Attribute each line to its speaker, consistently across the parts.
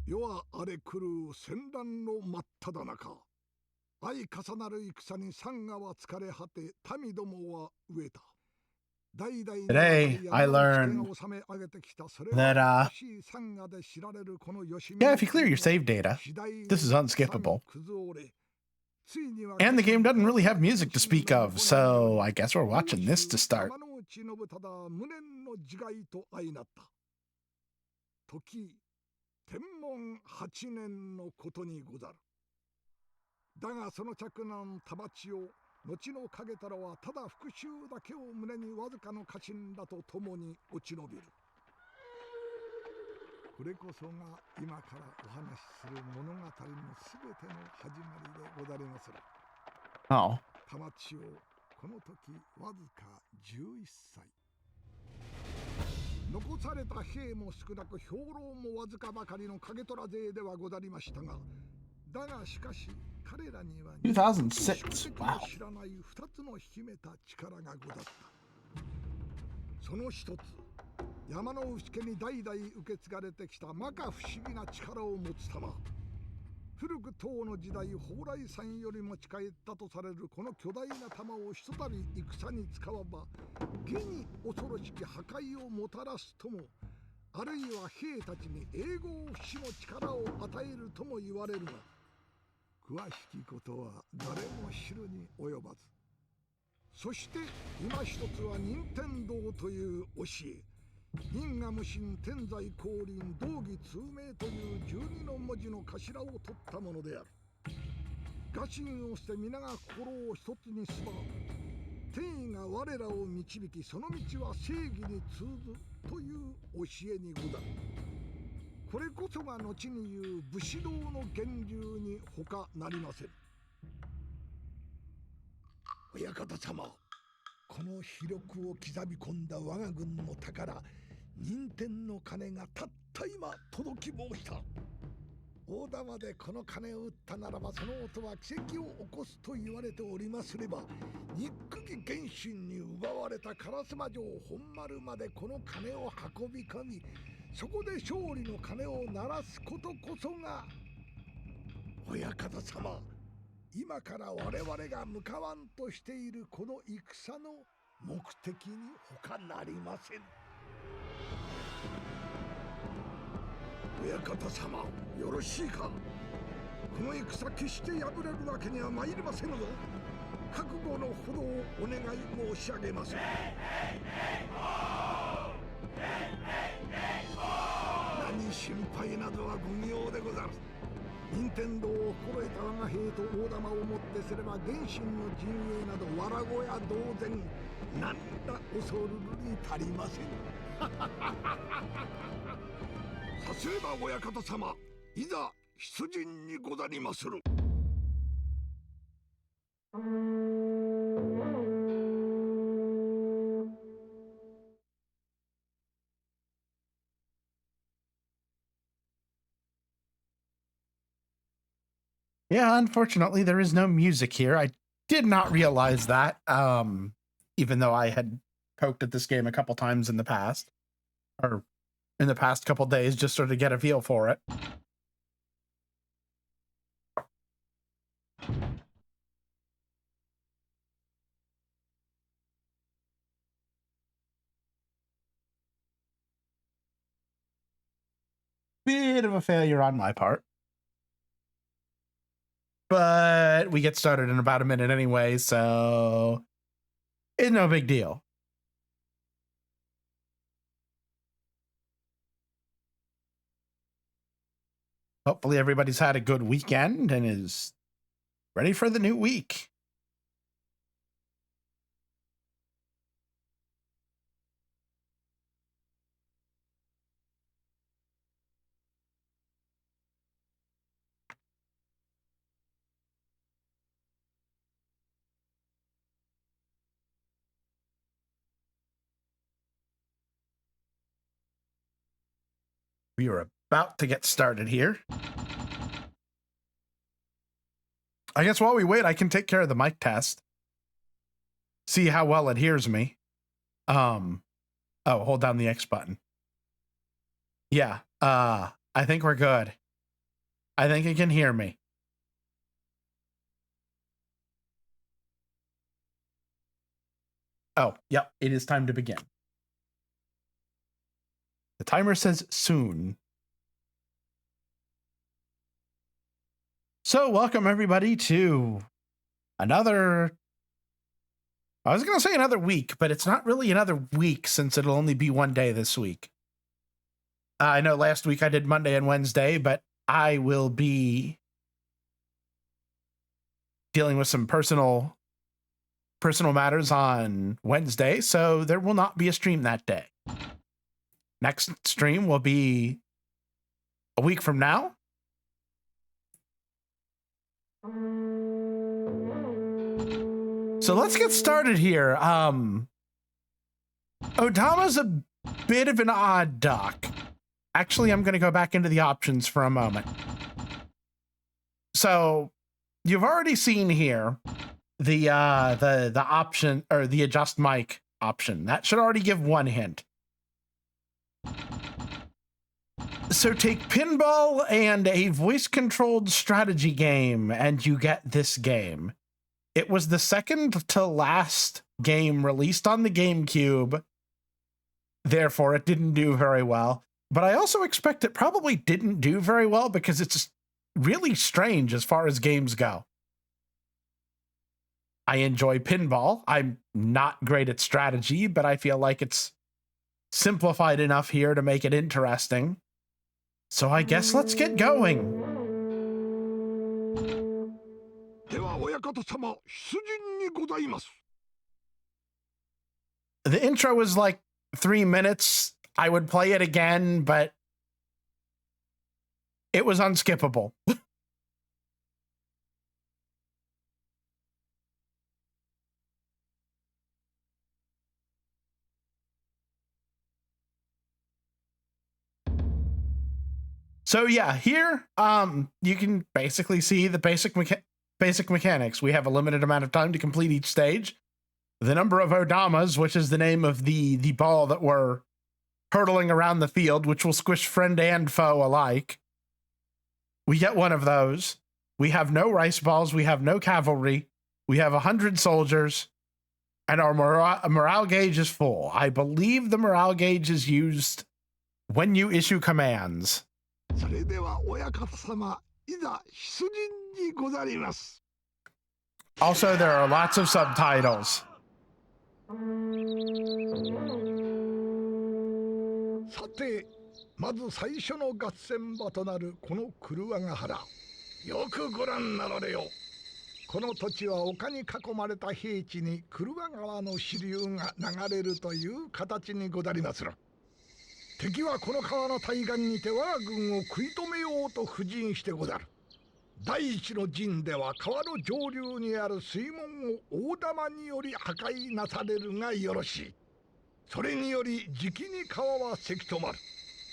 Speaker 1: 世は荒れ狂う戦乱の真っ只中。相重なる戦に山河は疲れ果て、民どもは飢えた。
Speaker 2: Today, I learned that, yeah, if you clear your save data, this is unskippable. And the game doesn't really have music to speak of, so I guess we're watching this to start.
Speaker 1: 時天文8年のことにござる。だがその嫡男田鉢を後の影太郎はただ復讐だけを胸にわずかの家臣らと共に落ち延びる。これこそが今からお話しする物語のすべての始まりでござりまする。
Speaker 2: Oh.
Speaker 1: 田鉢をこの時わずか11歳。残された兵も少なく兵糧もわずかばかりの影虎勢ではござりましたが、だがしかし彼らには
Speaker 2: 2006. Wow.
Speaker 1: 知らない2つの秘めた力がござった。その一つ、山の内家に代々受け継がれてきた摩訶不思議な力を持つ玉。古く唐の時代、蓬莱山より持ち帰ったとされるこの巨大な玉をひとたび戦に使わば、下に恐ろしき破壊をもたらすとも、あるいは兵たちに永劫不死の力を与えるとも言われるが、詳しきことは誰も知るに及ばず。そして今一つは任天堂という教え、因果無心天在降臨道義通明という12の文字の頭を取ったものである。我心を捨て皆が心を一つにすば、天意が我らを導き、その道は正義に通ずという教えにござる。これこそが後に言う武士道の源流に他なりません。親方様、この秘力を刻み込んだ我が軍の宝、任天の鐘がたった今届き申した。大玉でこの鐘を打ったならば、その音は奇跡を起こすと言われておりますれば、憎き謙信に奪われた烏丸城本丸までこの鐘を運び込み、そこで勝利の鐘を鳴らすことこそが、親方様、今から我々が向かわんとしているこの戦の目的に他なりません。親方様、よろしいか。この戦決して敗れるわけには参りませぬぞ。覚悟のほどをお願い申し上げます。何心配などはご無用でござる。任天堂を心得た我が兵と大玉をもってすれば、原神の陣営などわらごや同然、何ら恐るるに足りません。さすれば親方様、いざ出陣にござりまする。
Speaker 2: Yeah, unfortunately, there is no music here. I did not realize that, even though I had poked at this game a couple times in the past, or in the past couple days, just sort of get a feel for it. Bit of a failure on my part. But we get started in about a minute anyway, so it's no big deal. Hopefully everybody's had a good weekend and is ready for the new week. We are about to get started here. I guess while we wait, I can take care of the mic test. See how well it hears me. Oh, hold down the X button. Yeah, I think we're good. I think it can hear me. Oh, yep. It is time to begin. The timer says soon. So welcome everybody to another, I was going to say another week, but it's not really another week since it'll only be one day this week. I know last week I did Monday and Wednesday, but I will be dealing with some personal matters on Wednesday, so there will not be a stream that day. Next stream will be a week from now. So let's get started here. Odama's a bit of an odd duck. Actually, I'm going to go back into the options for a moment. So you've already seen here the option, or the adjust mic option. That should already give one hint. So take pinball and a voice-controlled strategy game, and you get this game. It was the second to last game released on the GameCube. Therefore, it didn't do very well. But I also expect it probably didn't do very well because it's really strange as far as games go. I enjoy pinball. I'm not great at strategy, but I feel like it's simplified enough here to make it interesting. So I guess let's get going. The intro was like 3 minutes. I would play it again, but it was unskippable. So yeah, here you can basically see the basic mechanics. We have a limited amount of time to complete each stage. The number of Odamas, which is the name of the ball that we're hurtling around the field, which will squish friend and foe alike. We get one of those. We have no rice balls. We have no cavalry. We have 100 soldiers, and our morale gauge is full. I believe the morale gauge is used when you issue commands. Also, there are lots of subtitles.
Speaker 1: さて、まず最初の合戦場となるこの黒輪ヶ原。よくご覧なられよ。この土地は丘に囲まれた平地に黒輪川の支流が流れるという形にござりまする。敵はこの川の対岸にて我が軍を食い止めようと布陣してござる。第一の陣では川の上流にある水門を大玉により破壊なされるがよろしい。それによりじきに川はせき止まる。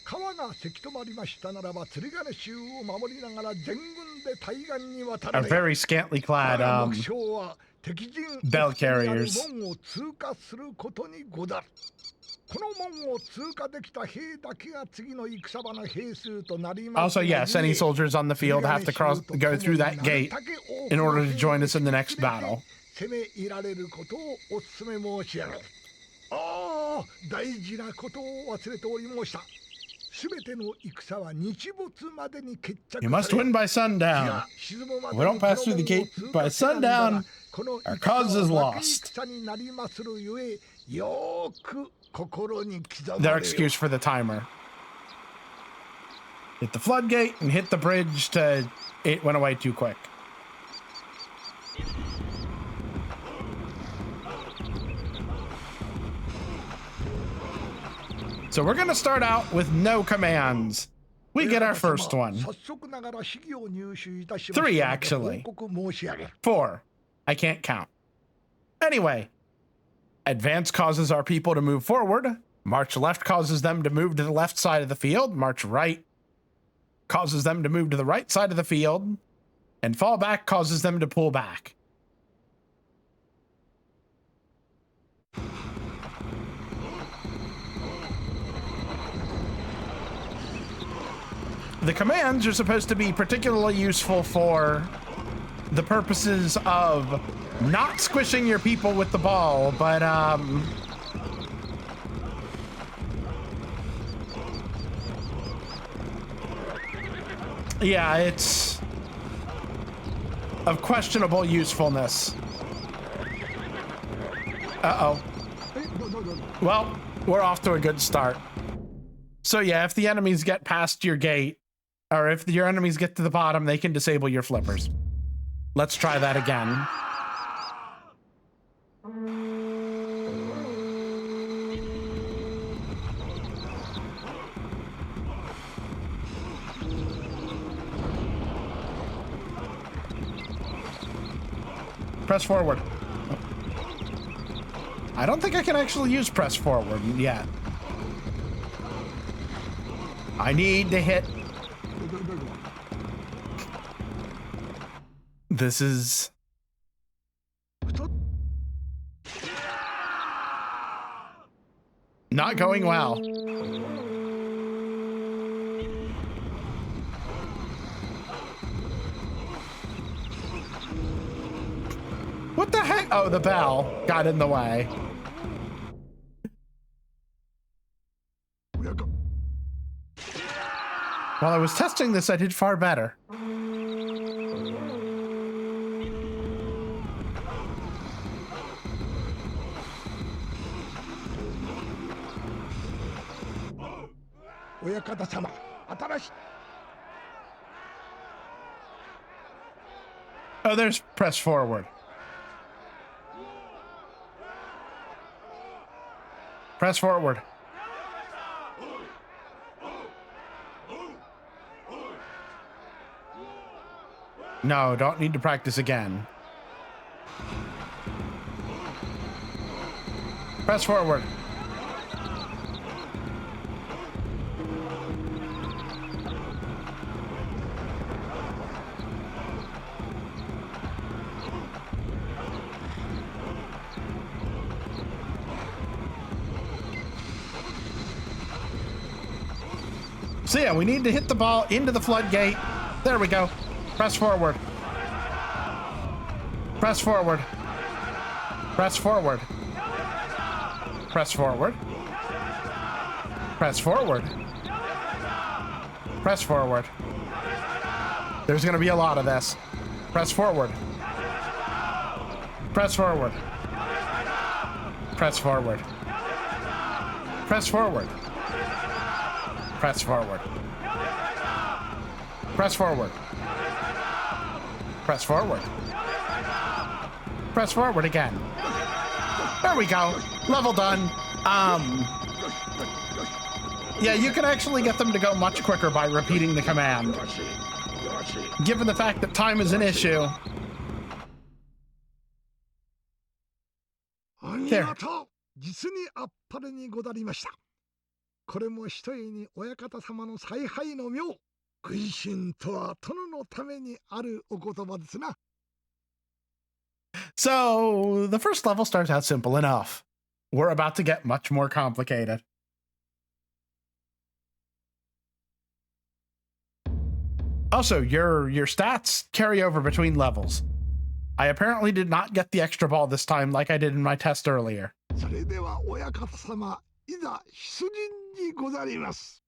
Speaker 1: 川がせき止まりましたならば釣り鐘衆を守りながら全軍で対岸に渡る。
Speaker 2: A very scantily clad bell carriers.
Speaker 1: 門を通過することにござる。この門を通過できた兵だけが次の戦場の兵数となります。
Speaker 2: Also, yes, any soldiers on the field have to go through that gate in order to join us in the next battle.
Speaker 1: 攻め入られることをお勧め申し上げる。ああ、大事なことを忘れておりました。すべての戦は日没までに決着。
Speaker 2: You must win by sundown. If we don't pass through the gate by sundown, our cause is lost. Their excuse for the timer. Hit the floodgate and hit the bridge to... It went away too quick. So we're going to start out with no commands. We get our first one. 3, actually. 4. I can't count. Anyway, advance causes our people to move forward. March left causes them to move to the left side of the field. March right causes them to move to the right side of the field. And fall back causes them to pull back. the commands are supposed to be particularly useful for the purposes of not squishing your people with the ball, but yeah, it's of questionable usefulness. Uh-oh. Well, we're off to a good start. So yeah, if the enemies get past your gate, or if your enemies get to the bottom, they can disable your flippers. Let's try that again. Press forward. I don't think I can actually use press forward yet. I need to hit. This is... not going well. What the heck? Oh, the bell got in the way. While I was testing this, I did far better. Oh, there's press forward. Press forward. No, don't need to practice again. Press forward. So yeah, we need to hit the ball into the floodgate. There we go. Press forward. Press forward. Press forward. Press forward. Press forward. Press forward. There's going to be a lot of this. Press forward. Press forward. Press forward. Press forward. Press forward. Press forward. Press forward. Press forward again. There we go. Level done. Yeah, you can actually get them to go much quicker by repeating the command. Given the fact that time is an issue. Here.
Speaker 1: これもひとえに親方様の采配の妙。食いしんとは殿のためにあるお言葉ですな。
Speaker 2: So, the first level starts out simple enough. We're about to get much more complicated. Also, your stats carry over between levels. I apparently did not get the extra ball this time like I did in my test earlier.
Speaker 1: それでは親方様、いざ出陣にござります。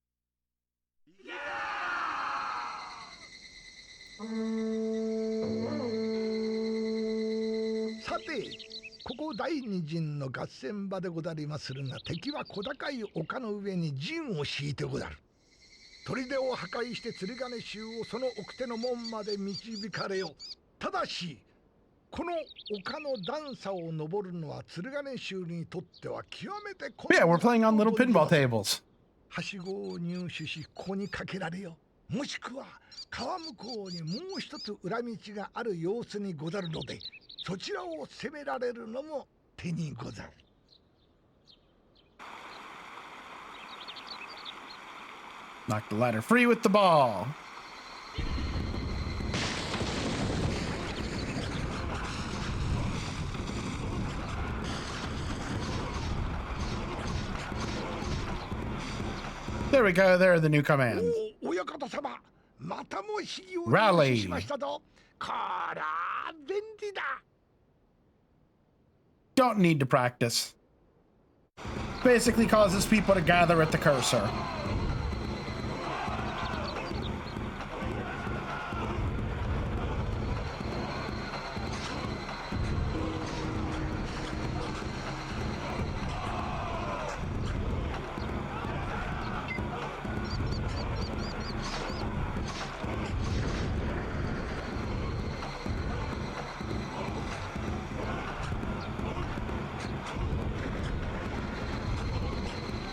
Speaker 1: さて、ここ第二陣の合戦場でござりまするが、敵は小高い丘の上に陣を敷いてござる。砦を破壊して釣り鐘衆をその奥手の門まで導かれよ。ただし、この丘の段差を登るのは釣り鐘衆にとっては極めて困難。
Speaker 2: Yeah, we're playing on little pinball tables.
Speaker 1: はしごを入手し、ここにかけられよ。もしくは川向こうにもう一つ裏道がある様子にござるので、そちらを攻められるのも手にござる。
Speaker 2: Knock the ladder free with the ball. There we go. There are the new commands.
Speaker 1: 親方様、を知りように
Speaker 2: Rally
Speaker 1: しましたぞ。こら便利だ。
Speaker 2: Don't need to practice. Basically causes people to gather at the cursor.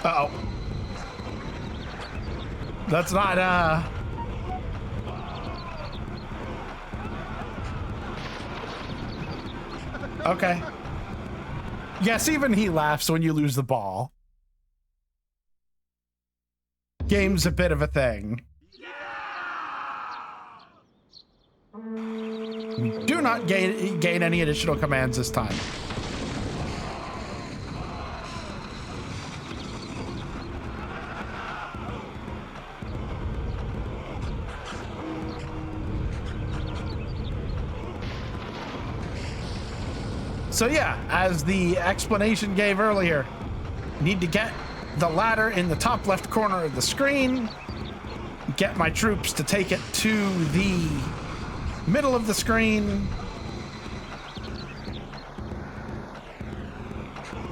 Speaker 2: Uh-oh. That's not, okay. Yes, even he laughs when you lose the ball. Game's a bit of a thing. Do not gain any additional commands this time. So yeah, as the explanation gave earlier, you need to get the ladder in the top left corner of the screen, get my troops to take it to the middle of the screen.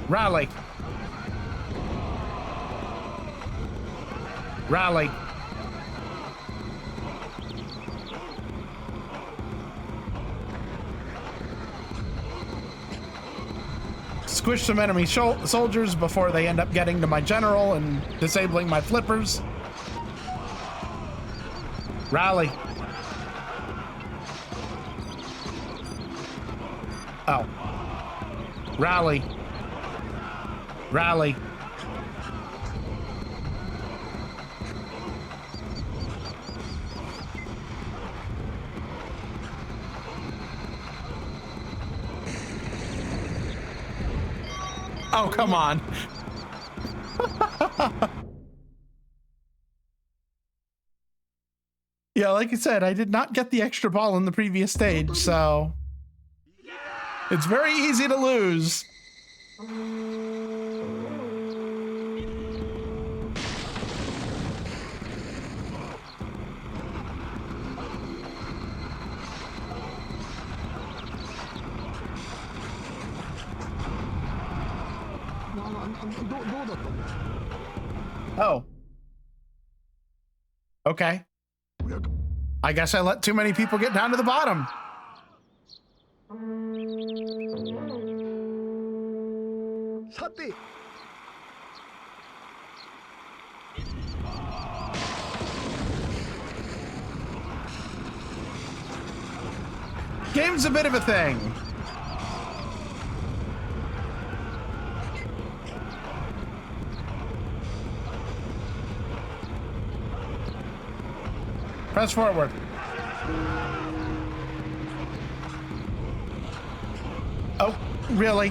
Speaker 2: Rally. Rally. Squish some enemy soldiers before they end up getting to my general and disabling my flippers. Rally. Oh. Rally. Rally. Oh, come on. Yeah, like I said, I did not get the extra ball in the previous stage, so it's very easy to lose. Oh. Okay. I guess I let too many people get down to the bottom. Game's a bit of a thing. Press forward. Oh, really?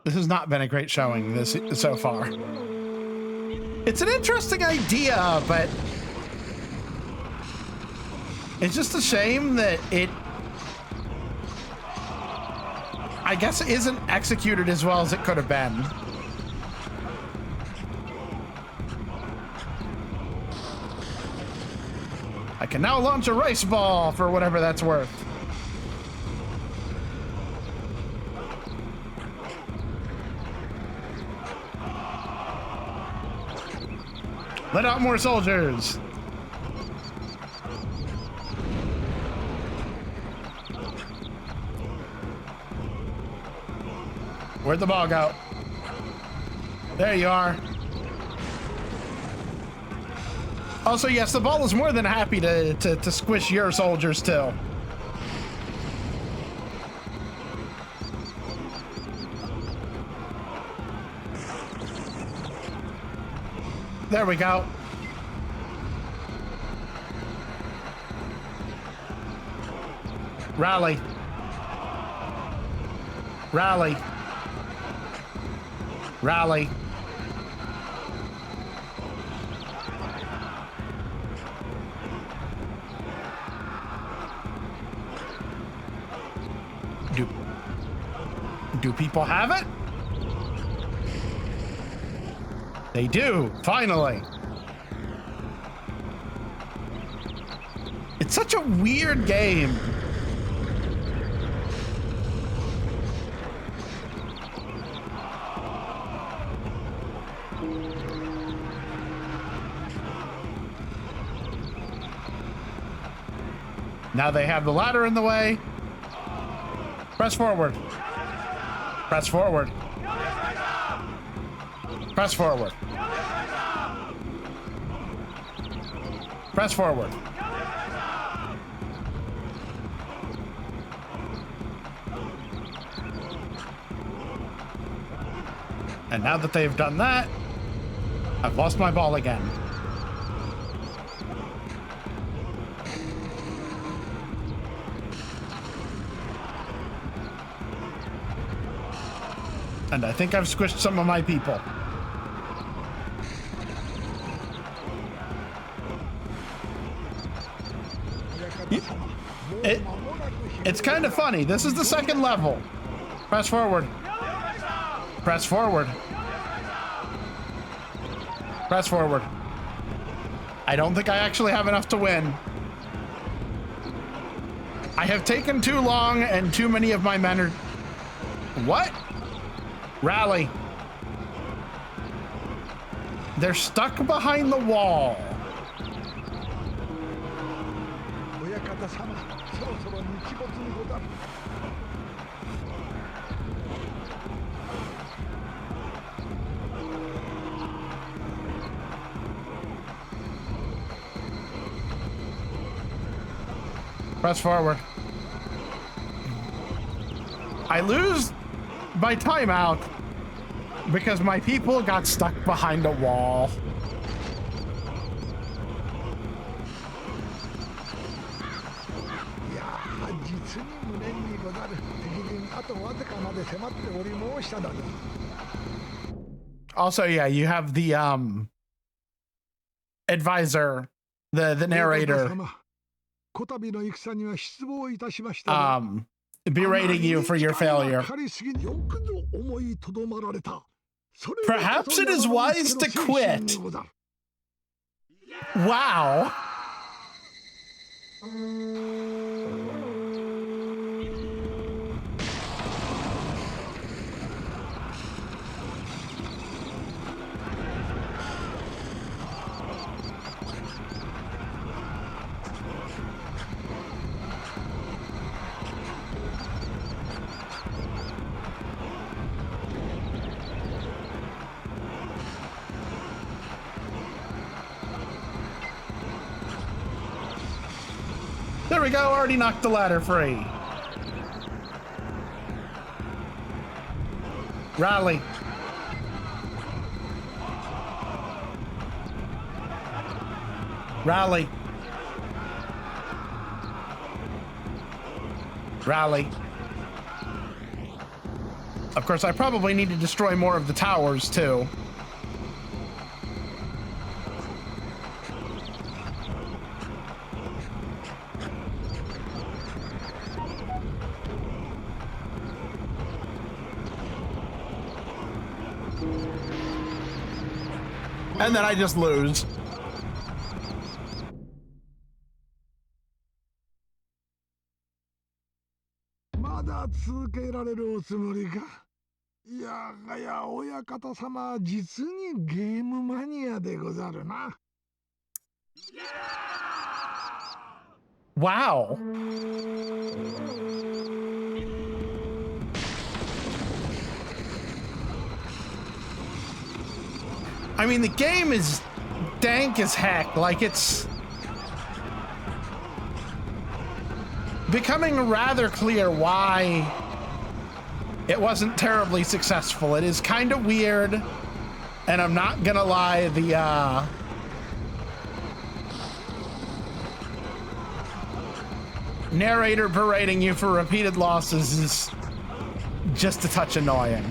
Speaker 2: This has not been a great showing so far. It's an interesting idea, but it's just a shame that it, I guess, isn't executed as well as it could have been. I can now launch a rice ball for whatever that's worth. Let out more soldiers. Where'd the ball go? There you are. Also, yes, the ball is more than happy to squish your soldiers too. There we go. Rally. Rally. Rally. Do people have it? They do, finally. It's such a weird game. Now they have the ladder in the way. Press forward. Press forward. Press forward. Press forward. And now that they've done that, I've lost my ball again. And I think I've squished some of my people. It's kind of funny. This is the second level. Press forward. Press forward. Press forward. I don't think I actually have enough to win. I have taken too long and too many of my men are... What? Rally. They're stuck behind the wall. Press forward. I lose by timeout because my people got stuck behind a wall. Also, yeah, you have the advisor, the narrator, berating you for your failure. Perhaps it is wise to quit. Wow. There we go, already knocked the ladder free. Rally. Rally. Rally. Of course, I probably need to destroy more of the towers, too. And then I just lose. Wow. I mean, the game is dank as heck. Like, it's becoming rather clear why it wasn't terribly successful. It is kind of weird, and I'm not gonna lie, the narrator berating you for repeated losses is just a touch annoying.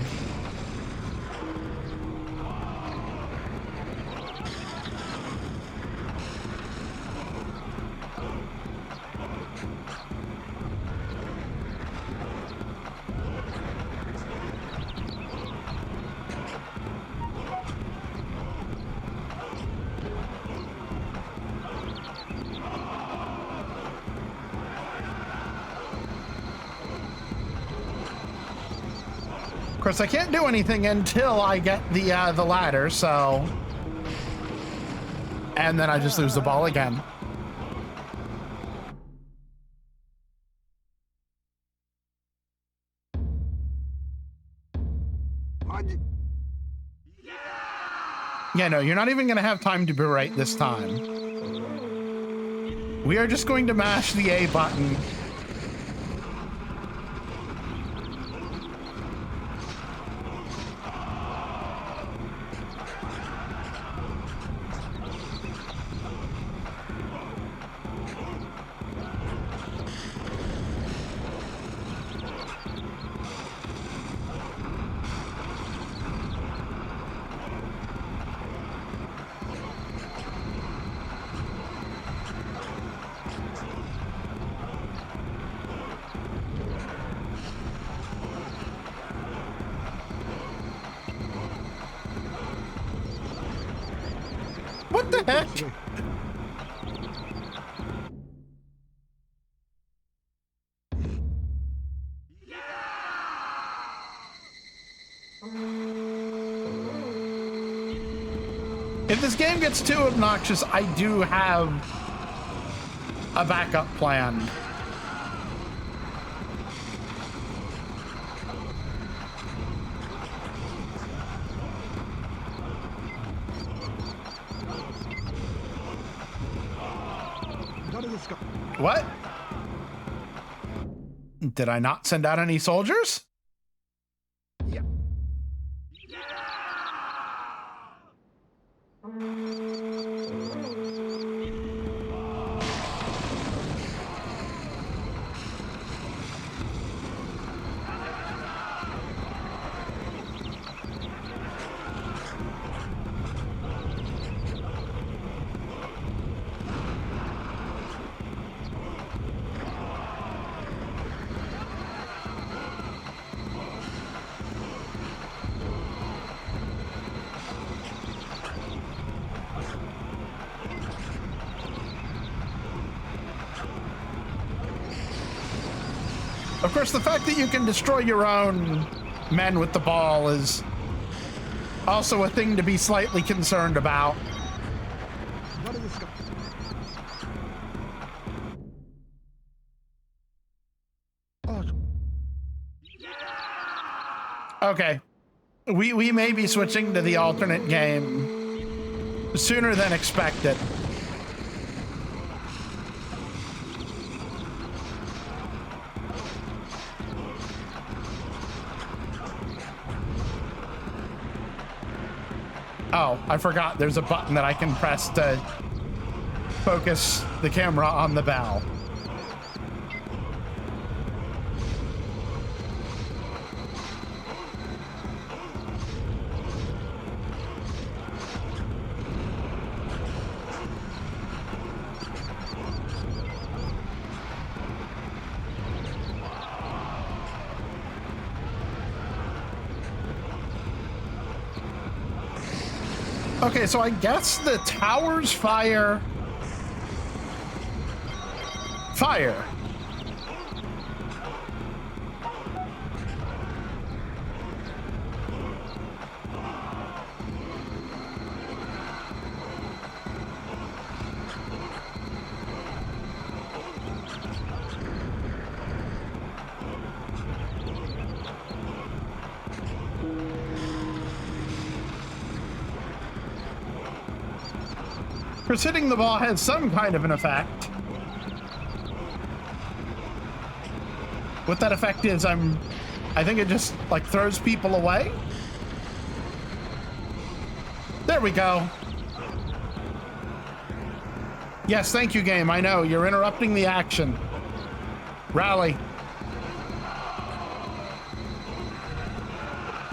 Speaker 2: course, I can't do anything until I get the ladder, so... And then I just lose the ball again. Yeah, no, you're not even gonna have time to berate this time. We are just going to mash the A button. What the heck? If this game gets too obnoxious, I do have a backup plan. What? Did I not send out any soldiers?
Speaker 1: Yeah.
Speaker 2: Of course, the fact that you can destroy your own men with the ball is also a thing to be slightly concerned about. Okay. We may be switching to the alternate game sooner than expected. Oh, I forgot there's a button that I can press to focus the camera on the bell. Okay, so I guess the towers fire. Because hitting the ball has some kind of an effect. What that effect is, I think it just like throws people away. There we go. Yes, thank you, game. I know, you're interrupting the action. Rally.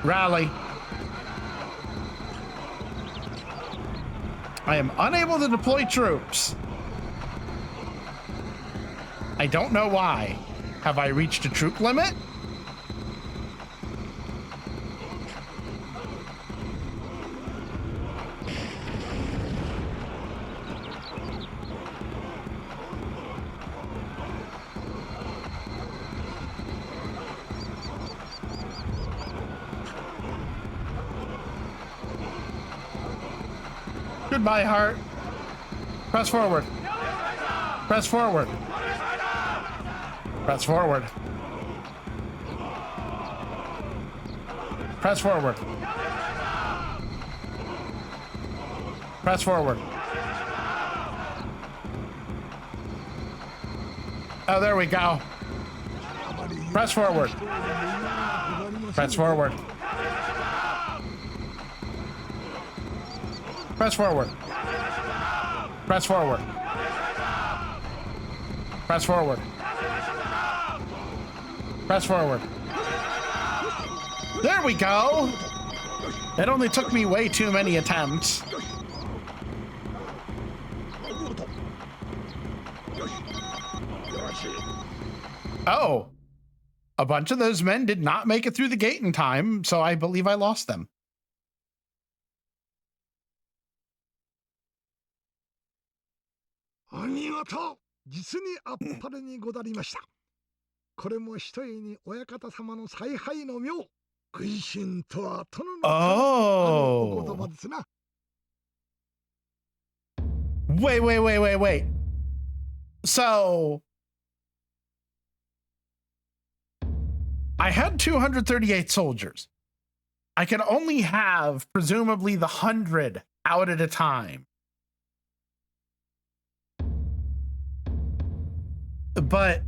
Speaker 2: Rally. I am unable to deploy troops. I don't know why. Have I reached a troop limit? Goodbye, heart. Press forward. Press forward. Press forward. Press forward. Press forward. Oh, there we go. Press forward. Press forward. Press forward. Press forward. Press forward. Press forward. There we go. It only took me way too many attempts. Oh, a bunch of those men did not make it through the gate in time, so I believe I lost them.
Speaker 1: お見事、実にあっぱれにござりました。これもひとえに親方様の采配の妙、食いしんとは殿のあるお言葉ですな。
Speaker 2: Wait. So I had 238 soldiers. I can only have presumably the 100 out at a time. But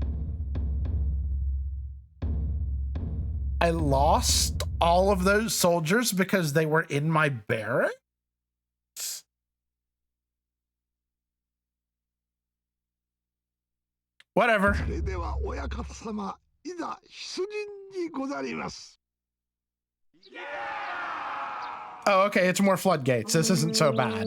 Speaker 2: I lost all of those soldiers because they were in my barracks? Whatever.
Speaker 1: それでは親方様、いざ出陣にござります。
Speaker 2: Oh, okay, it's more floodgates. This isn't so bad.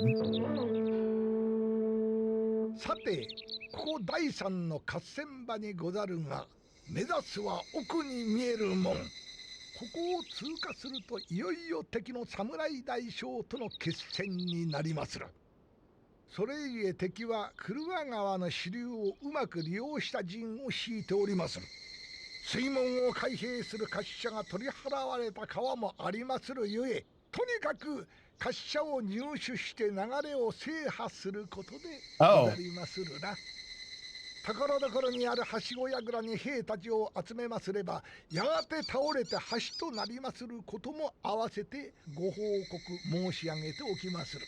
Speaker 1: さて、ここ第三の合戦場にござるが、目指すは奥に見える門。ここを通過するといよいよ敵の侍大将との決戦になりまする。それゆえ敵は車川の支流をうまく利用した陣を敷いておりまする。水門を開閉する滑車が取り払われた川もありまするゆえ、とにかく滑車を入手して流れを制覇することでござりまするな。ところどころにあるはしご櫓に兵たちを集めますれば、やがて倒れて橋となりますることも合わせてご報告申し上げておきまする。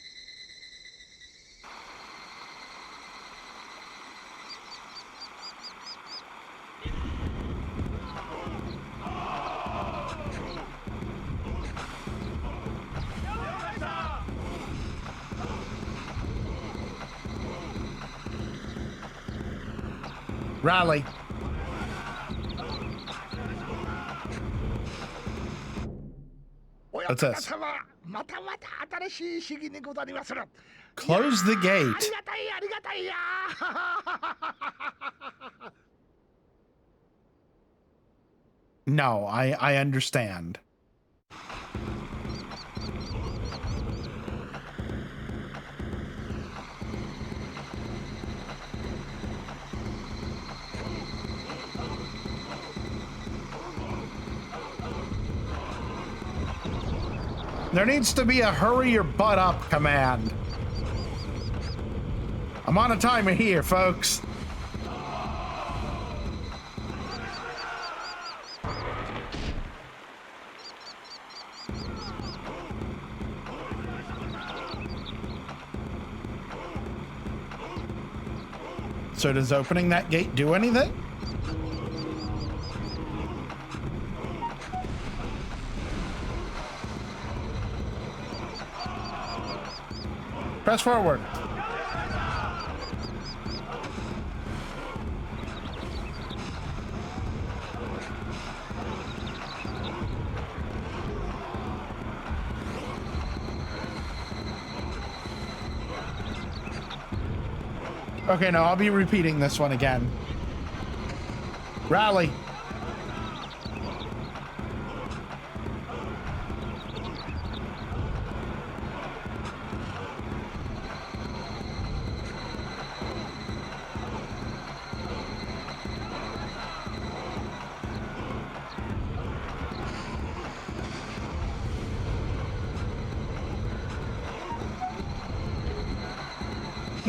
Speaker 2: Rally. What's this? Close the gate. No, I understand. There needs to be a hurry your butt up command. I'm on a timer here, folks. So does opening that gate do anything? Press forward. Okay, no, I'll be repeating this one again. Rally.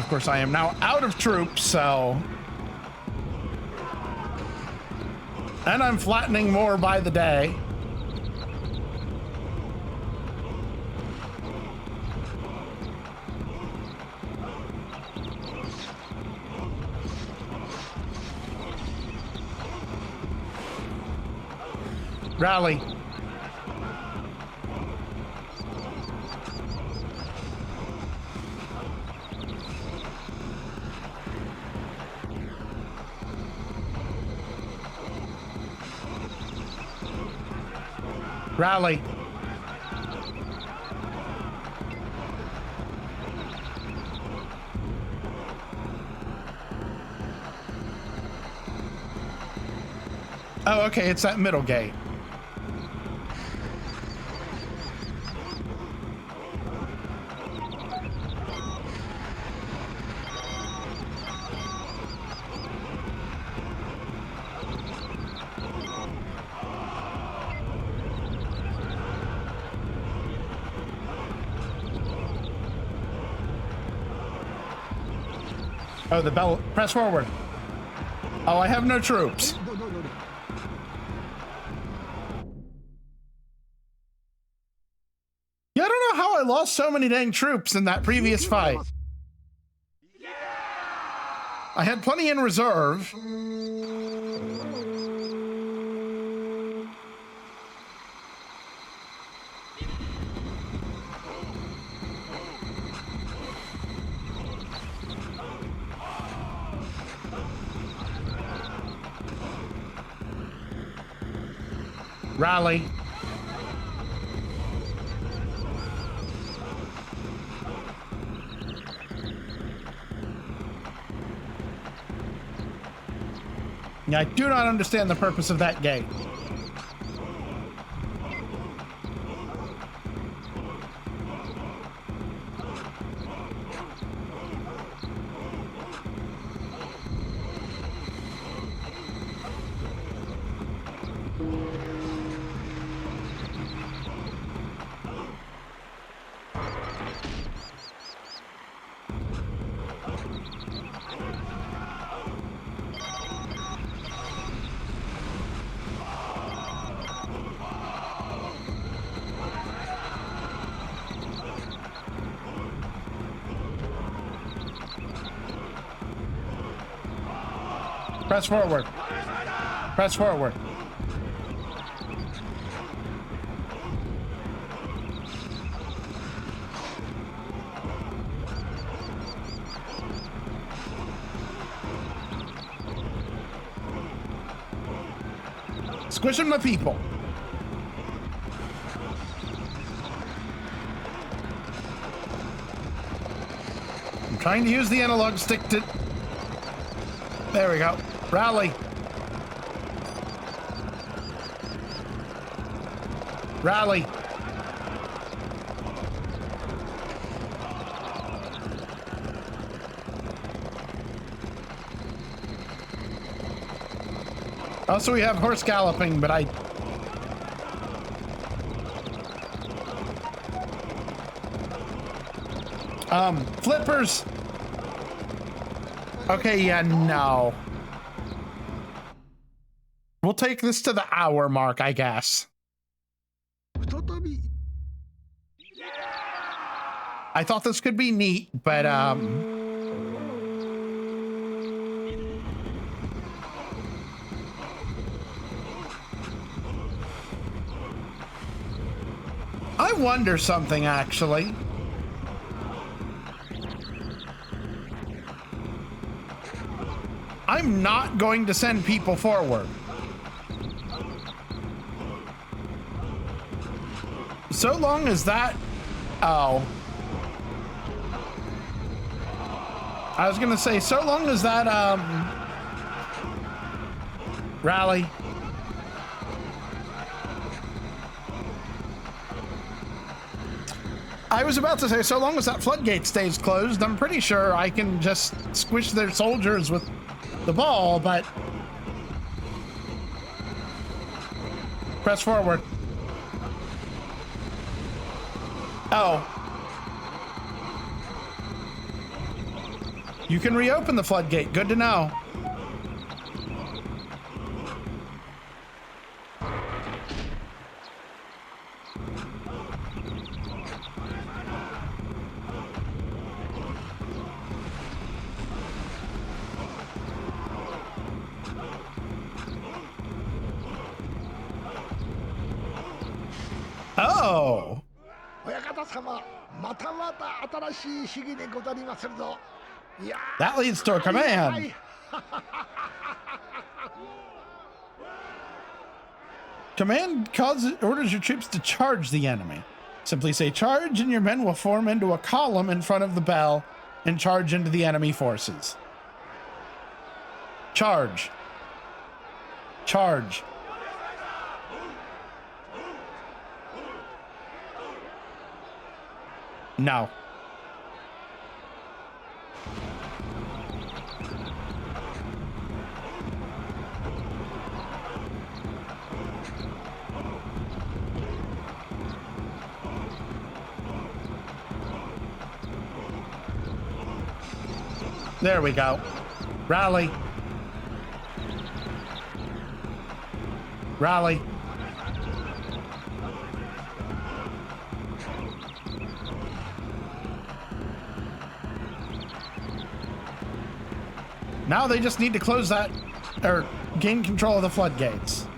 Speaker 2: Of course, I am now out of troops, so... And I'm flattening more by the day. Rally. Rally. Oh, okay, it's that middle gate. Oh, the bell. Press forward. Oh, I have no troops. Yeah, I don't know how I lost so many dang troops in that previous fight. I had plenty in reserve. Rally. I do not understand the purpose of that gate. Press forward. Press forward. Squishing my people. I'm trying to use the analog stick to... There we go. Rally. Rally. Also, we have horse galloping, but I... Flippers. Okay, yeah, no. We'll take this to the hour mark, I guess. I thought this could be neat, but I wonder something, actually. I'm not going to send people forward. So long as that... Oh. I was gonna say, so long as that, rally. I was about to say, so long as that floodgate stays closed, I'm pretty sure I can just squish their soldiers with the ball, but... Press forward. Oh. You can reopen the floodgate. Good to know. Oh. That leads to a command. Command orders your troops to charge the enemy. Simply say charge and your men will form into a column in front of the bell and charge into the enemy forces. Charge. Charge. No. There we go. Rally. Rally. Now they just need to close that, or gain control of the floodgates.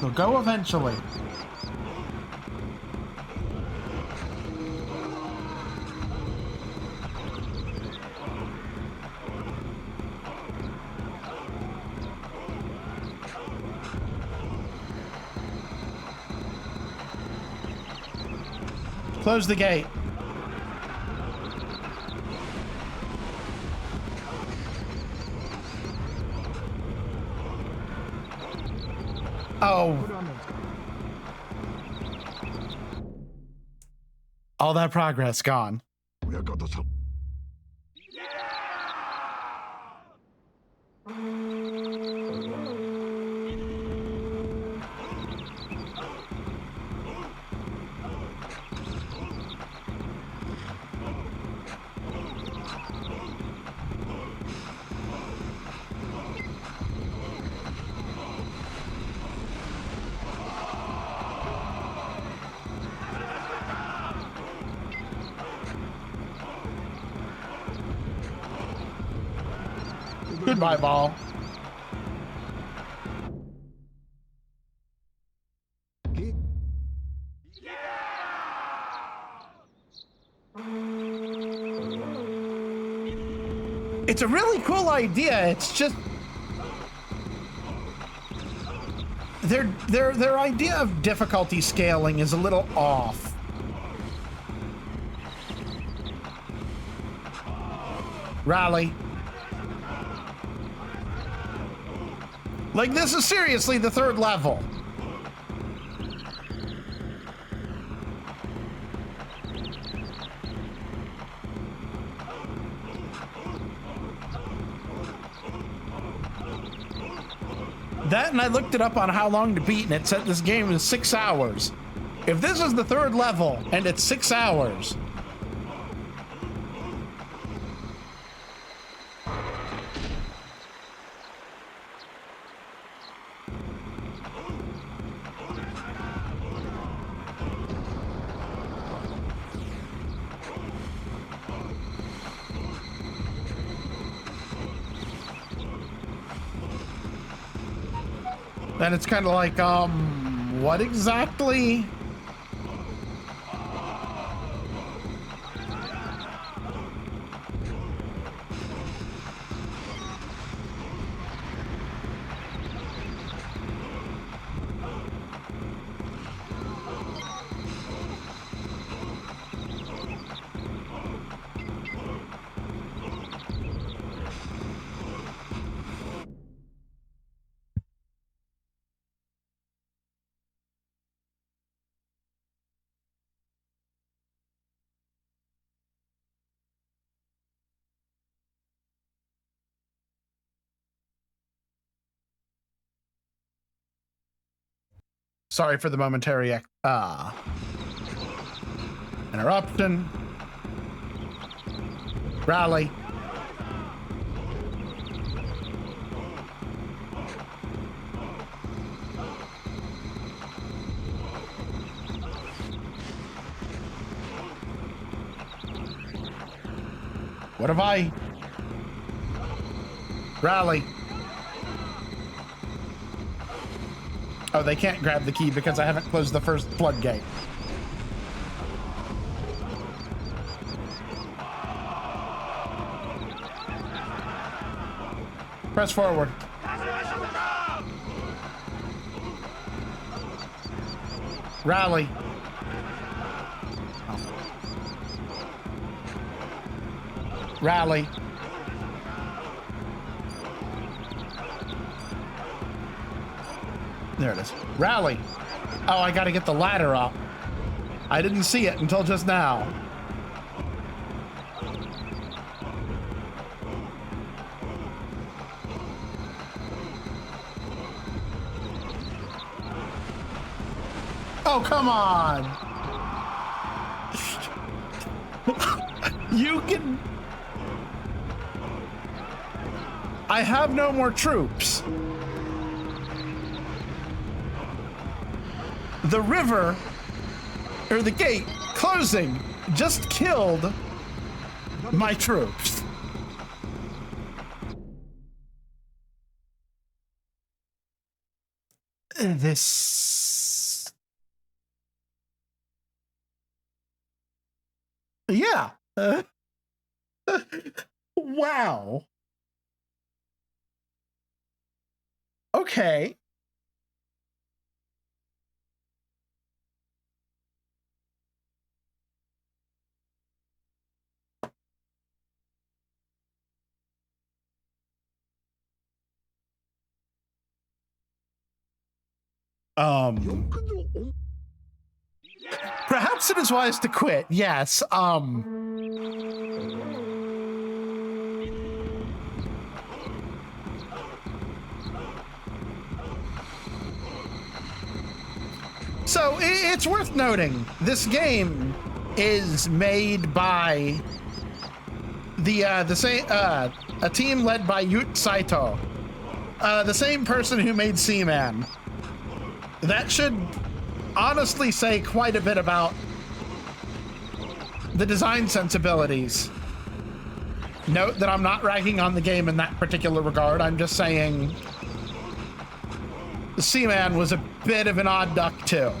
Speaker 2: They'll go eventually. Close the gate. Oh. All that progress gone. Goodbye, ball. It's a really cool idea. It's just their idea of difficulty scaling is a little off. Rally. Like, this is seriously the third level. That, and I looked it up on how long to beat, and it said this game is 6 hours. If this is the third level, and it's 6 hours... then it's kind of like, what exactly? Sorry for the momentary interruption. Rally. What have I? Rally. Oh, they can't grab the key because I haven't closed the first floodgate. Press forward. Rally. Oh. Rally. There it is. Rally. Oh, I gotta get the ladder up. I didn't see it until just now. Oh, come on. You can... I have no more troops. The river, or the gate, closing, just killed my troops. This... Yeah. Wow. Okay. Perhaps it is wise to quit. Yes. So it's worth noting this game is made by the same a team led by Yut Saito, the same person who made Seaman. That should honestly say quite a bit about the design sensibilities. Note that I'm not ragging on the game in that particular regard. I'm just saying the Seaman was a bit of an odd duck too.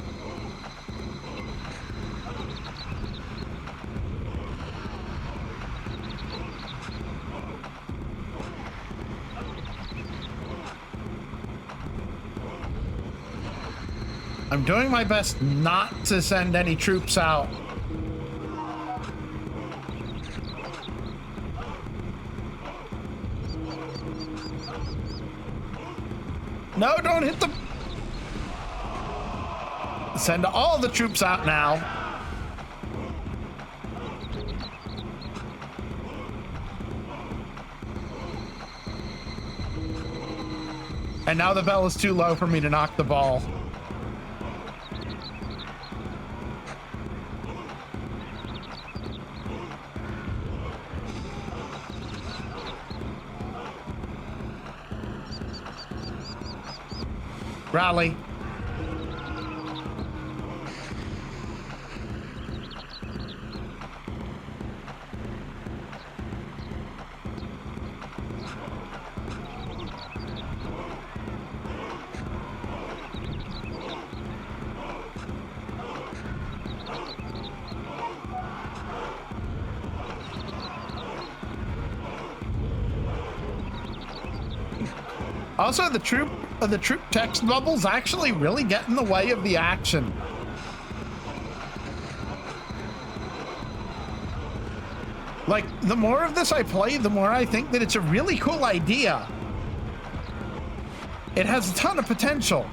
Speaker 2: I'm doing my best not to send any troops out. No, don't hit the... Send all the troops out now. And now the bell is too low for me to knock the ball. Rally. Also, the troop text bubbles actually really get in the way of the action. Like, the more of this I play, the more I think that it's a really cool idea. It has a ton of potential.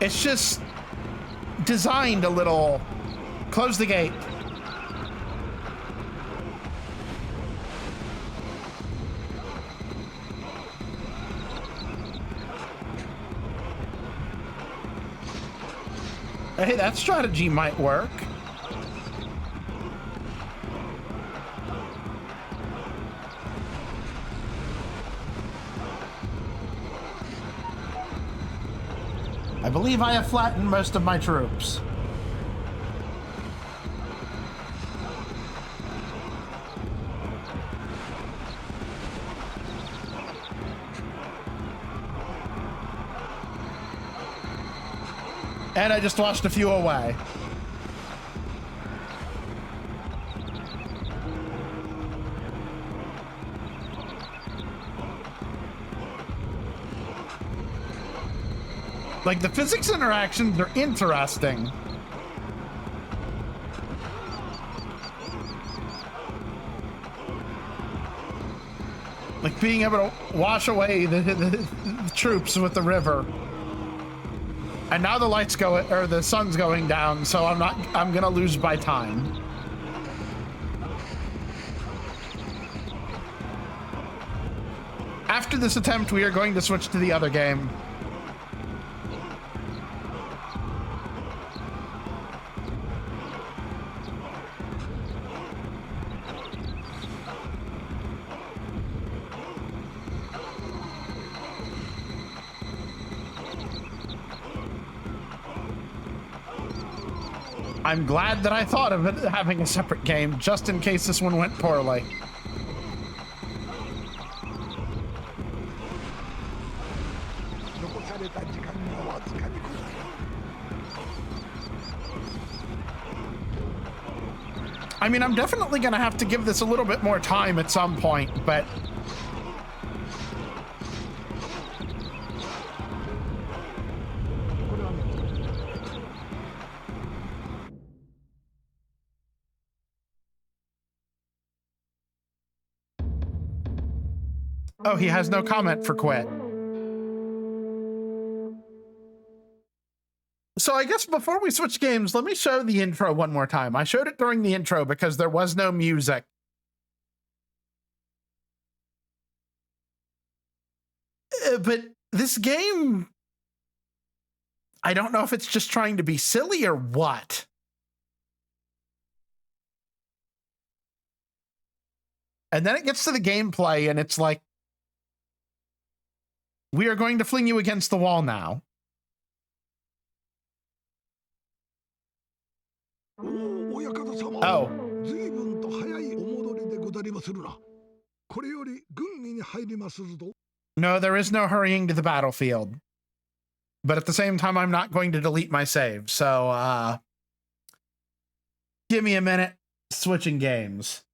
Speaker 2: It's just designed a little... Close the gate. Hey, that strategy might work. I believe I have flattened most of my troops. And I just washed a few away. Like, the physics interactions are interesting. Like being able to wash away the troops with the river. And now the lights go, or the sun's going down, so I'm gonna lose by time. After this attempt, we are going to switch to the other game. I'm glad that I thought of it having a separate game, just in case this one went poorly. I mean, I'm definitely gonna have to give this a little bit more time at some point, but... Oh, he has no comment for quit. So I guess before we switch games, let me show the intro one more time. I showed it during the intro because there was no music. But this game, I don't know if it's just trying to be silly or what. And then it gets to the gameplay and it's like, we are going to fling you against the wall now. Oh. No, there is no hurrying to the battlefield. But at the same time, I'm not going to delete my save. So, give me a minute. Switching games.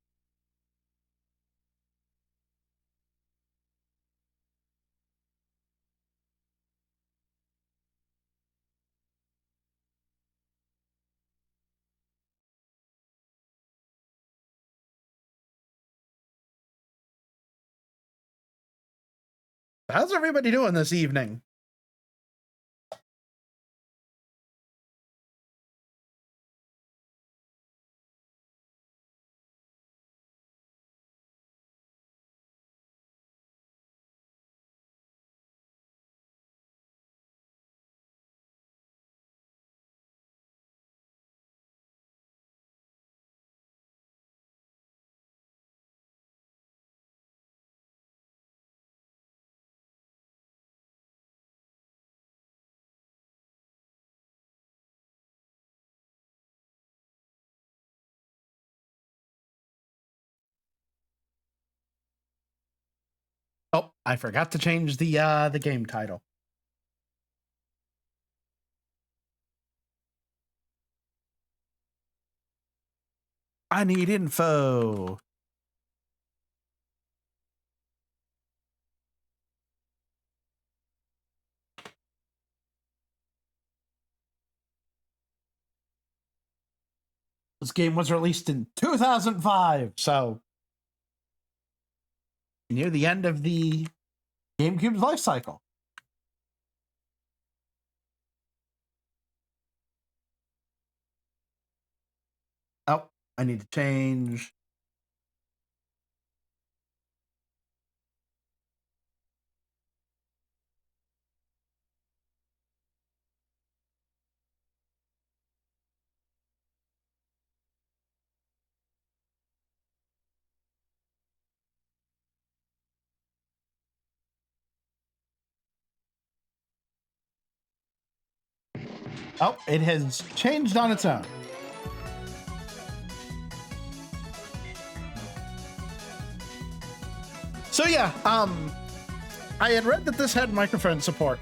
Speaker 2: How's everybody doing this evening? Oh, I forgot to change the game title. I need info. This game was released in 2005, so near the end of the GameCube's life cycle. Oh, I need to change. Oh, it has changed on its own. So yeah, I had read that this had microphone support.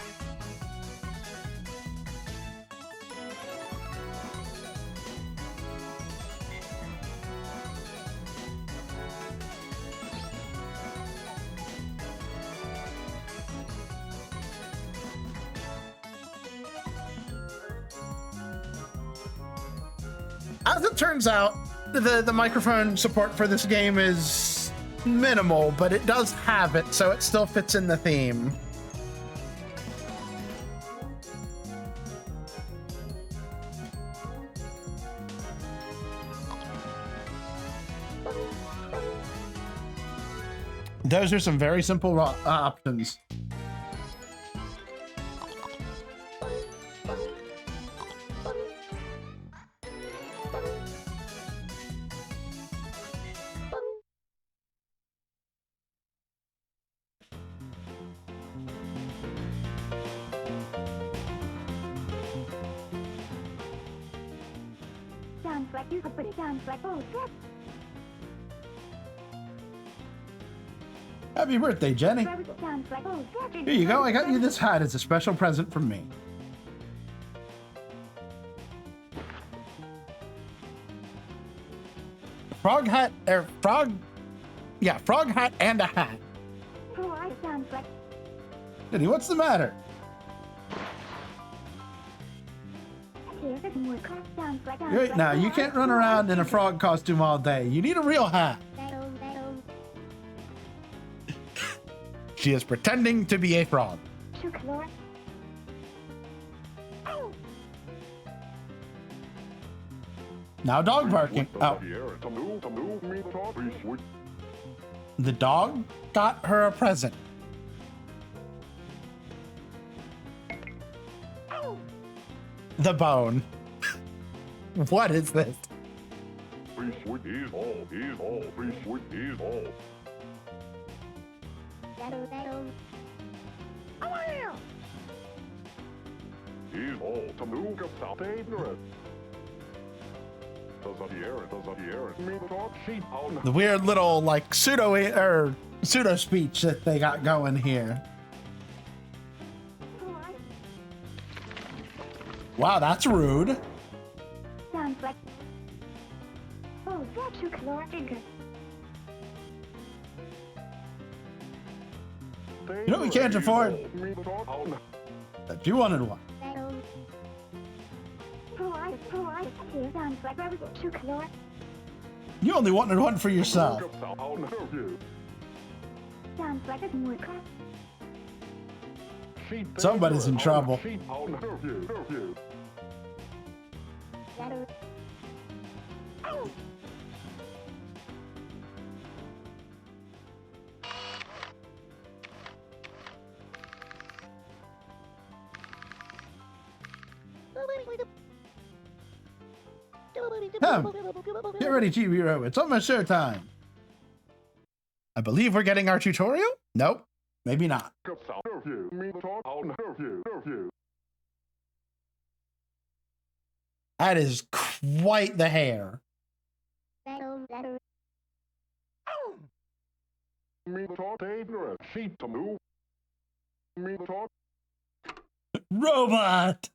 Speaker 2: As it turns out, the microphone support for this game is minimal, but it does have it, so it still fits in the theme. Those are some very simple options. Happy birthday, Jenny. Here you go. I got you this hat as a special present from me. Frog hat, frog hat and a hat. Jenny, what's the matter? Now, you can't run around in a frog costume all day. You need a real hat. She is pretending to be a frog. Now dog barking. Oh. The dog got her a present. The bone. What is this? The weird little like pseudo speech that they got going here. Wow, that's rude.
Speaker 3: Sounds like. Oh, that's you, Clark.
Speaker 2: You know we can't afford that you wanted one. You only wanted one for yourself. Somebody's in trouble. Get ready, Chibi-Robo. It's almost showtime. I believe we're getting our tutorial? Nope, maybe not. That is quite the hair. Robot!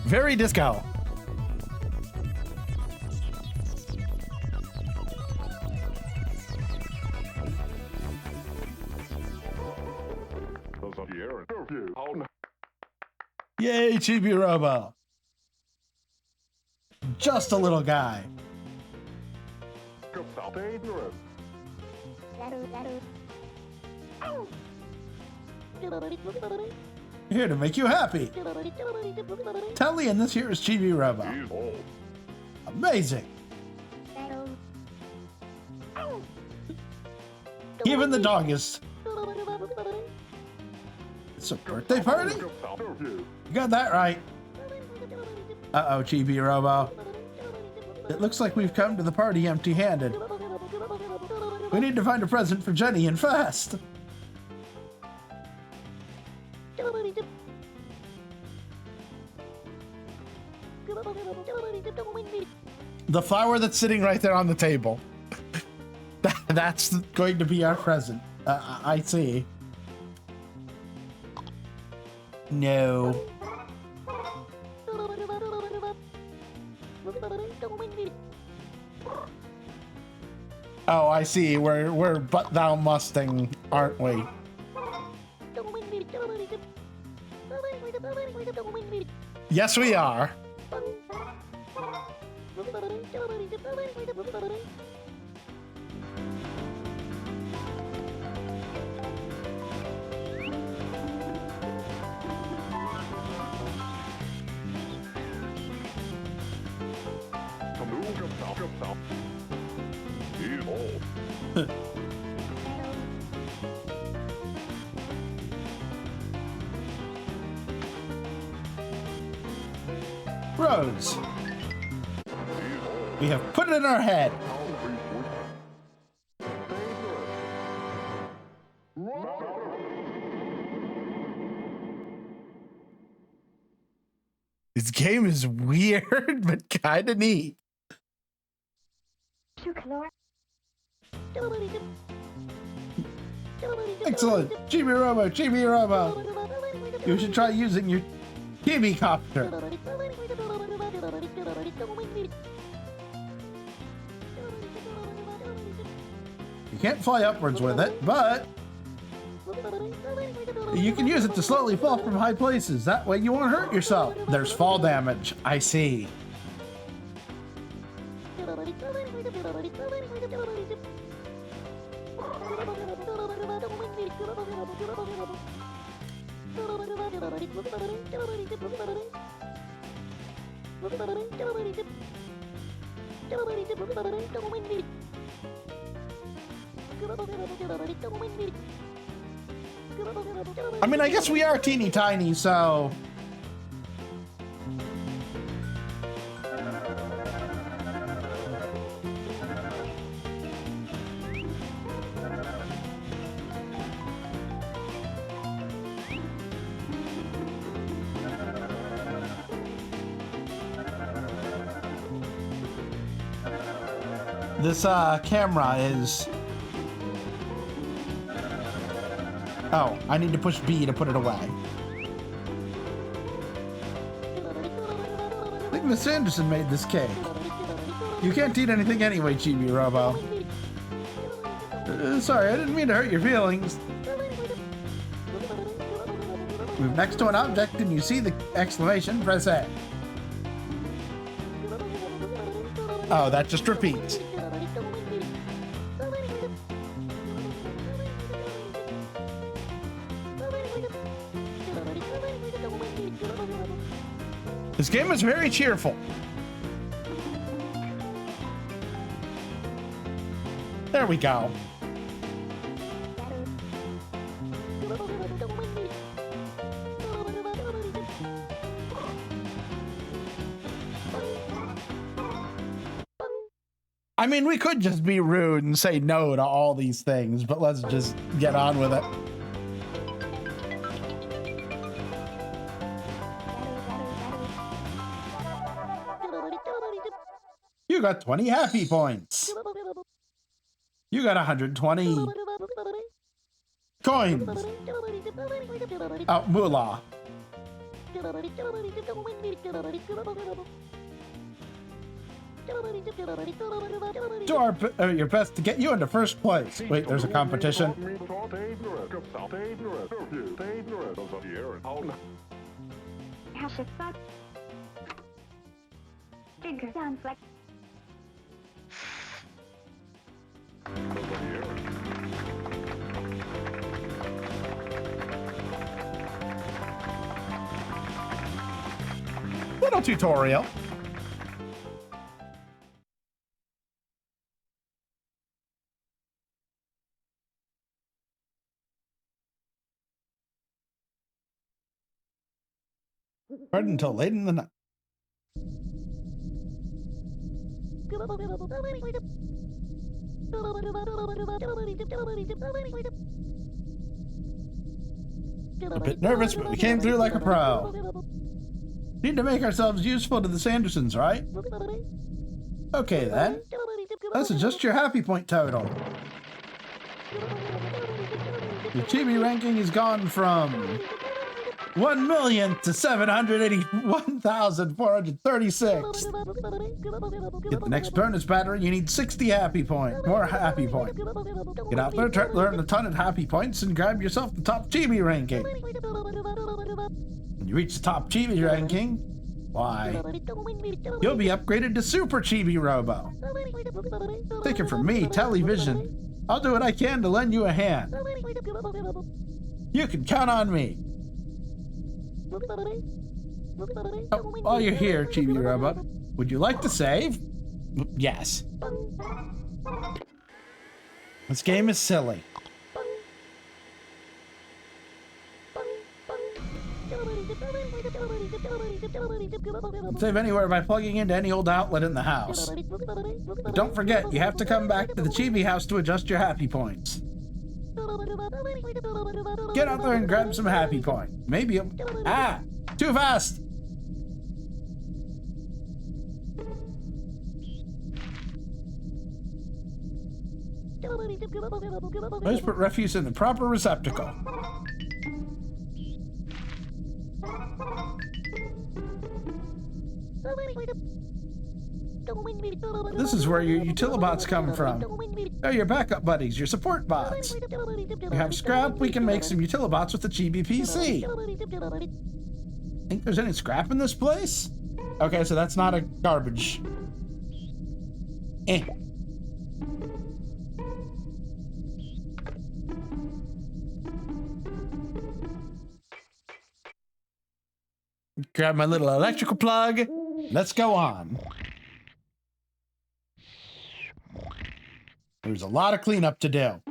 Speaker 2: Very disco. Yay, Chibi-Robo. Just a little guy. Here to make you happy. Telly, and this here is Chibi-Robo. Amazing. Even the dog is. It's a birthday party? You got that right. Uh-oh, Chibi-Robo. It looks like we've come to the party empty-handed. We need to find a present for Jenny and fast. The flower that's sitting right there on the table. That's going to be our present. I see. No. Oh, I see. We're butt down Mustang, aren't we? Yes, we are. Rose. We have put it in our head. This game is weird, but kind of neat. Excellent. Chibi-Robo, Chibi-Robo. You should try using your Chibi-Copter. You can't fly upwards with it, but you can use it to slowly fall from high places. That way you won't hurt yourself. There's fall damage. I see. I mean, I guess we are teeny tiny, so... This camera is... Oh, I need to push B to put it away. I think Miss Anderson made this cake. You can't eat anything anyway, Chibi-Robo. Sorry, I didn't mean to hurt your feelings. Move next to an object and you see the exclamation, press A. Oh, that just repeats. This game is very cheerful. There we go. I mean, we could just be rude and say no to all these things, but let's just get on with it. You got 20 happy points. You got 120 coins. Oh, moolah. Do your best to get you into first place. Wait, there's a competition.
Speaker 3: Sounds like
Speaker 2: Little tutorial. Right until late in the night. A bit nervous, but we came through like a pro. Need to make ourselves useful to the Sandersons, right? Okay then. Let's adjust your happy point total. Your chibi ranking has gone from 1,000,000 to 781,436. Get the next bonus battery, you need 60 happy points. More happy points. Get out there, learn a ton of happy points, and grab yourself the top chibi ranking. When you reach the top chibi ranking, why, you'll be upgraded to Super Chibi-Robo. Take it from me, Television. I'll do what I can to lend you a hand. You can count on me. Oh, while you're here, Chibi-Robo, would you like to save? Yes. This game is silly. Save anywhere by plugging into any old outlet in the house. But don't forget, you have to come back to the Chibi house to adjust your happy points. Get out there and grab some happy points. Maybe too fast! Let's put refuse in the proper receptacle. This is where your utilibots come from. They're your backup buddies, your support bots. You have scrap, we can make some utilibots with the Chibi PC. Think there's any scrap in this place? Okay, so that's not a garbage. Grab my little electrical plug. Let's go on. There's a lot of cleanup to do.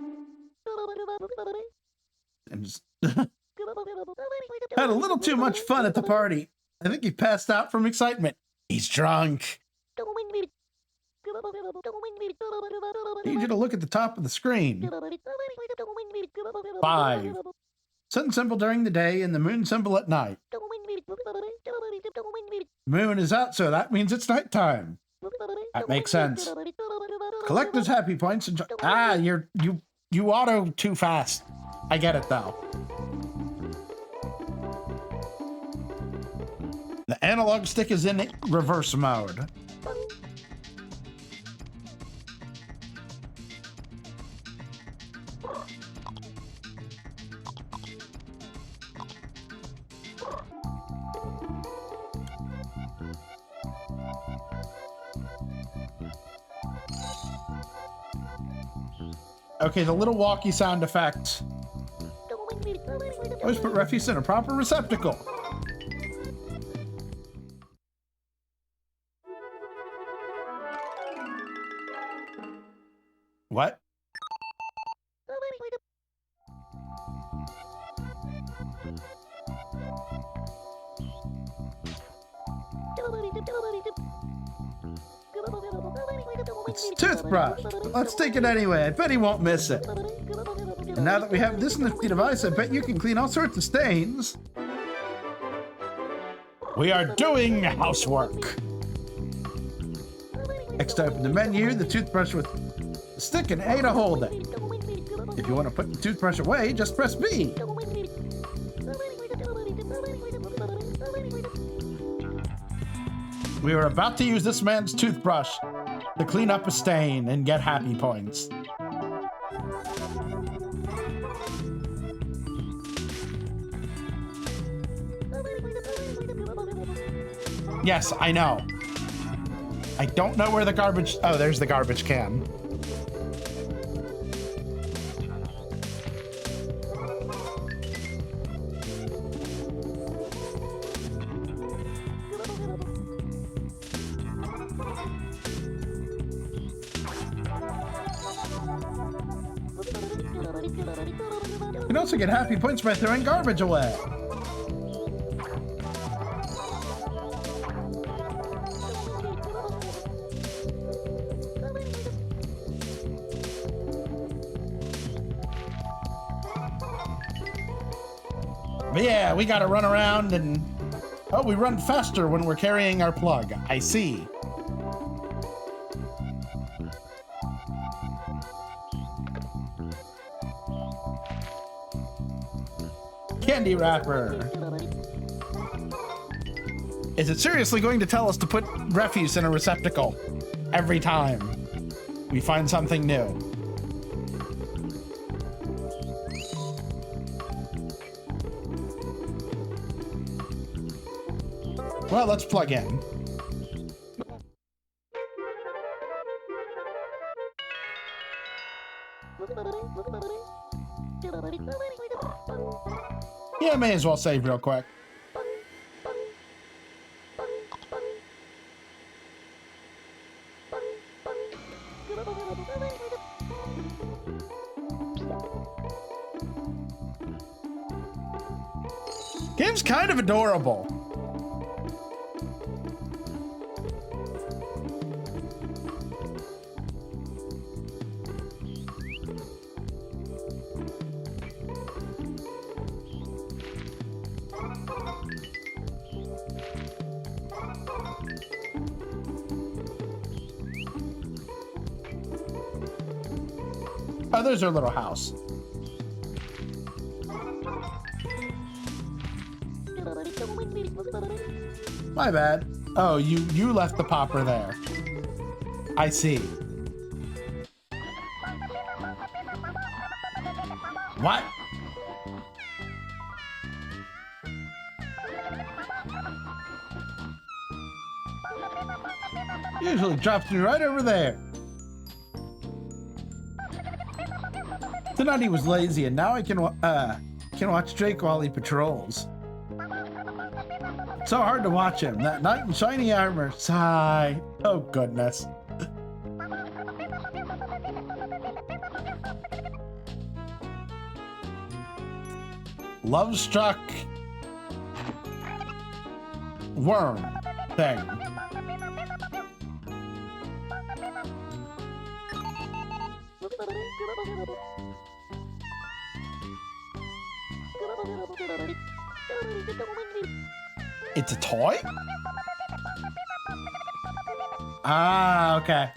Speaker 2: And just had a little too much fun at the party. I think he passed out from excitement. He's drunk. I need you to look at the top of the screen. 5. Sun symbol during the day and the moon symbol at night. Moon is out, so that means it's nighttime. That makes sense. Collect those happy points and you auto too fast. I get it though. The analog stick is in reverse mode. Okay, the little walkie sound effect. Always put refuse in a proper receptacle. What? It's toothbrush. Let's take it anyway. I bet he won't miss it. And now that we have this nifty device, I bet you can clean all sorts of stains. We are doing housework. Next, open the menu, the toothbrush with the stick and A to hold it. If you want to put the toothbrush away, just press B. We are about to use this man's toothbrush to clean up a stain and get happy points. Yes, I know. I don't know where the garbage... Oh, there's the garbage can. You can also get happy points by throwing garbage away. But yeah, we gotta run around and... Oh, we run faster when we're carrying our plug. I see. Candy wrapper. Is it seriously going to tell us to put refuse in a receptacle every time we find something new? Well, let's plug in. Yeah, may as well save real quick. Game's kind of adorable. Oh, there's our little house. My bad. Oh, you left the popper there. I see. What? Usually drops me right over there. Tonight he was lazy, and now I can watch Drake while he patrols. So hard to watch him. That knight in shiny armor. Sigh. Oh goodness. Love struck worm thing. It's a toy? Ah, okay.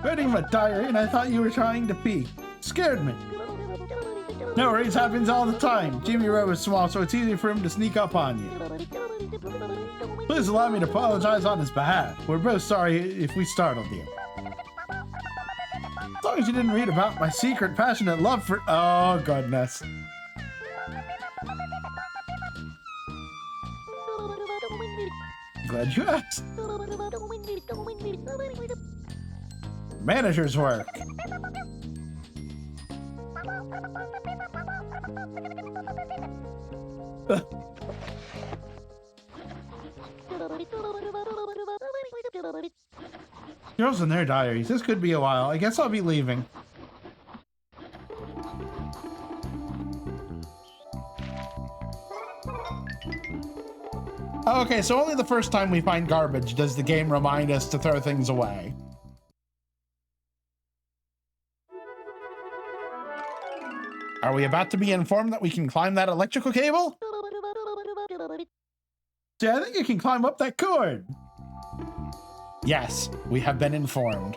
Speaker 2: Reading my diary, and I thought you were trying to pee. Scared me. No worries, happens all the time. Chibi-Robo is small, so it's easy for him to sneak up on you. Please allow me to apologize on his behalf. We're both sorry if we startled you. As long as you didn't read about my secret, passionate love for... Oh, goodness. Glad you asked. Manager's work. Girls in their diaries. This could be a while. I guess I'll be leaving. Okay, so only the first time we find garbage does the game remind us to throw things away. Are we about to be informed that we can climb that electrical cable? Yeah, I think you can climb up that cord. Yes, we have been informed.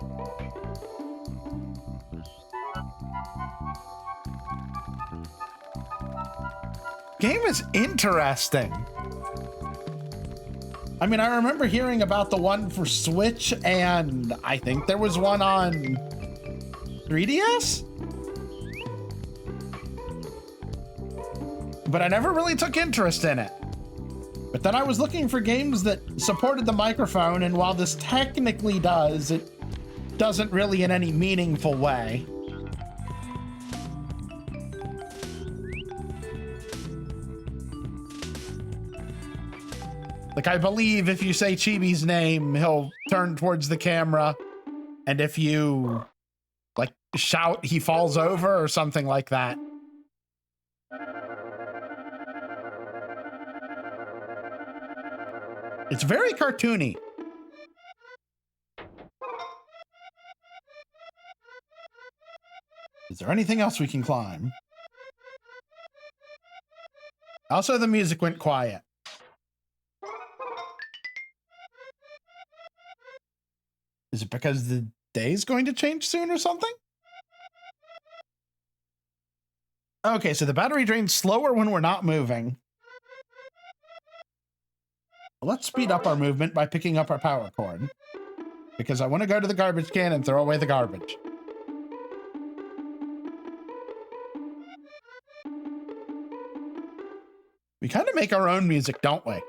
Speaker 2: Game is interesting. I mean, I remember hearing about the one for Switch, and I think there was one on 3DS? But I never really took interest in it. But then I was looking for games that supported the microphone, and while this technically does, it doesn't really in any meaningful way. Like, I believe if you say Chibi's name, he'll turn towards the camera, and if you like shout he falls over or something like that. It's very cartoony. Is there anything else we can climb? Also, the music went quiet. Is it because the day's going to change soon or something? Okay, so the battery drains slower when we're not moving. Let's speed up our movement by picking up our power cord. Because I want to go to the garbage can and throw away the garbage. We kind of make our own music, don't we?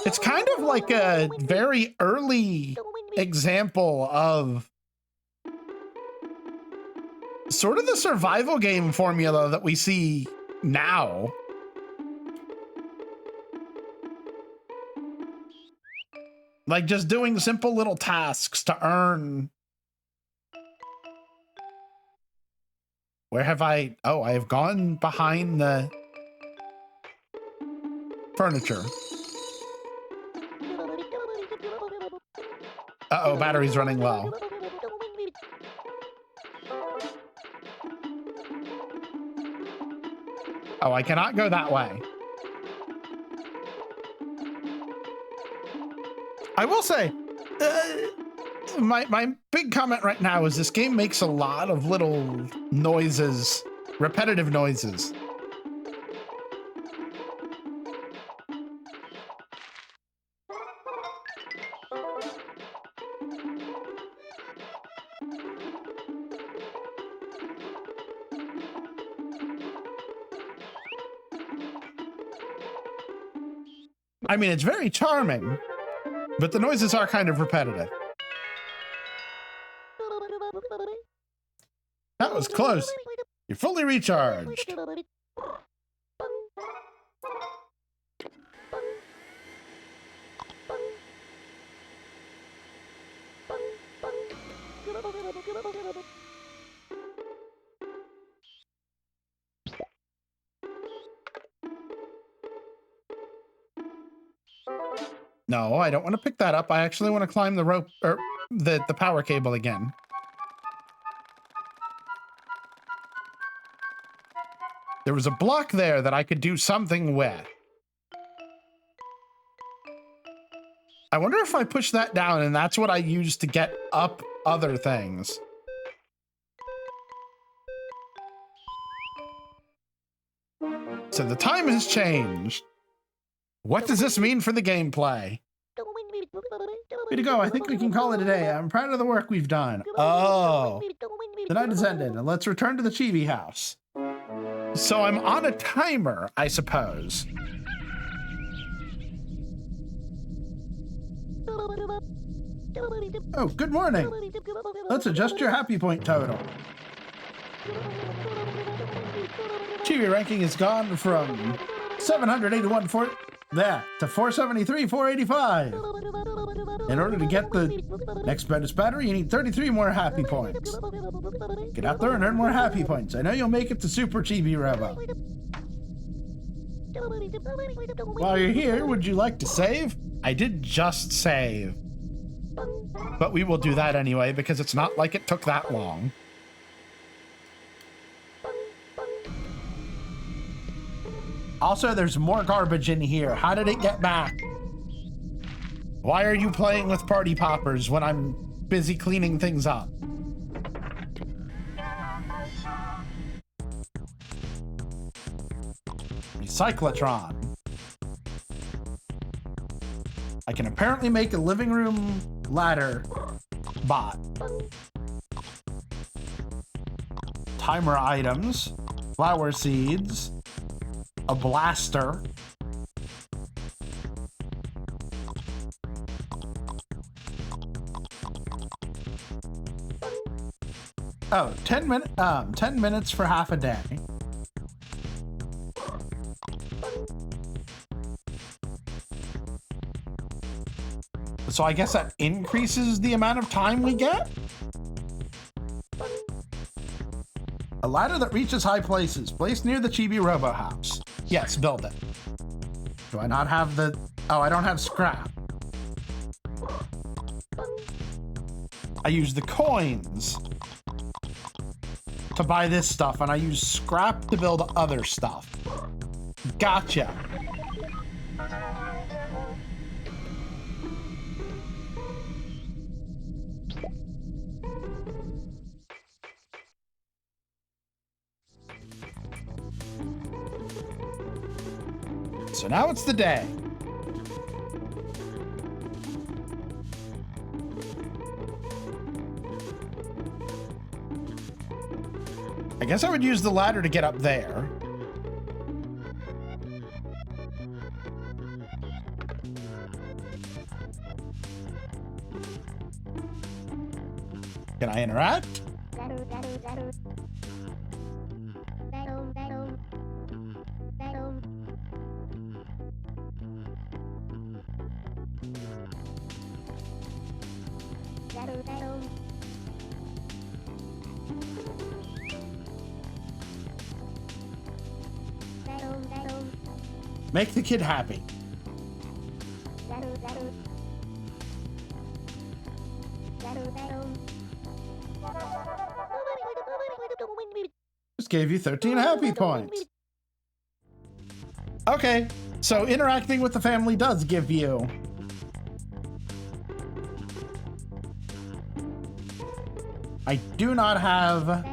Speaker 2: It's kind of like a very early example of sort of the survival game formula that we see now. Like just doing simple little tasks to earn. Where have I? Oh, I have gone behind the furniture. Uh-oh, battery's running low. Oh, I cannot go that way. I will say, my big comment right now is this game makes a lot of little noises, repetitive noises. I mean, it's very charming, but the noises are kind of repetitive. That was close. You're fully recharged. No, I don't want to pick that up. I actually want to climb the rope or the power cable again. There was a block there that I could do something with. I wonder if I push that down and that's what I use to get up other things. So the time has changed. What does this mean for the gameplay? Way to go, I think we can call it a day. I'm proud of the work we've done. Oh, the night has ended and let's return to the Chibi house. So I'm on a timer, I suppose. Oh, good morning. Let's adjust your happy point total. Chibi ranking has gone from 781 to 473, 485. In order to get the next brightest battery, you need 33 more happy points. Get out there and earn more happy points. I know you'll make it to Super Chibi-Robo. While you're here, would you like to save? I did just save. But we will do that anyway, because it's not like it took that long. Also, there's more garbage in here. How did it get back? Why are you playing with party poppers when I'm busy cleaning things up? Recyclotron. I can apparently make a living room ladder bot. Timer items, flower seeds, a blaster. Oh, 10 minutes for half a day. So I guess that increases the amount of time we get? A ladder that reaches high places, placed near the Chibi-Robo house. Yes, build it. Do I not have the... Oh, I don't have scrap. I use the coins to buy this stuff, and I use scrap to build other stuff. Gotcha. So now it's the day. I guess I would use the ladder to get up there. Can I interact? Make the kid happy. Just gave you 13 happy points. Okay, so interacting with the family does give you... I do not have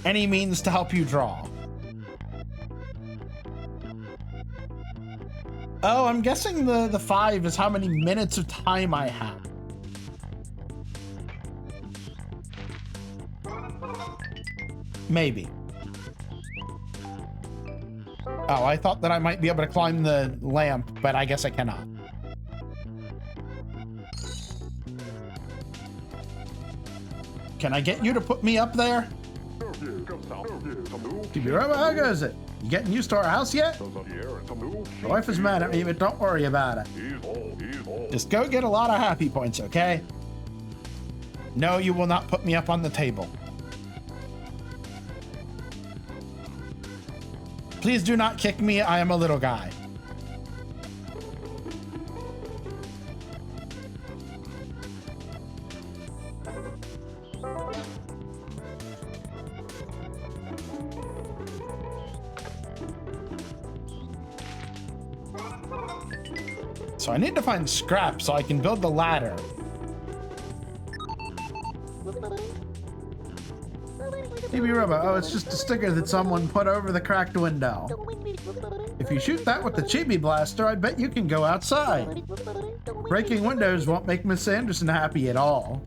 Speaker 2: any means to help you draw. Oh, I'm guessing the 5 is how many minutes of time I have. Maybe. Oh, I thought that I might be able to climb the lamp, but I guess I cannot. Can I get you to put me up there? Chibi-Robo, how goes it? You getting used to our house yet? My wife is mad at me, but don't worry about it. Just go get a lot of happy points, okay? No, you will not put me up on the table. Please do not kick me, I am a little guy. So I need to find scrap so I can build the ladder. Chibi-Robo, oh, it's just a sticker that someone put over the cracked window. If you shoot that with the Chibi Blaster, I bet you can go outside. Breaking windows won't make Miss Anderson happy at all.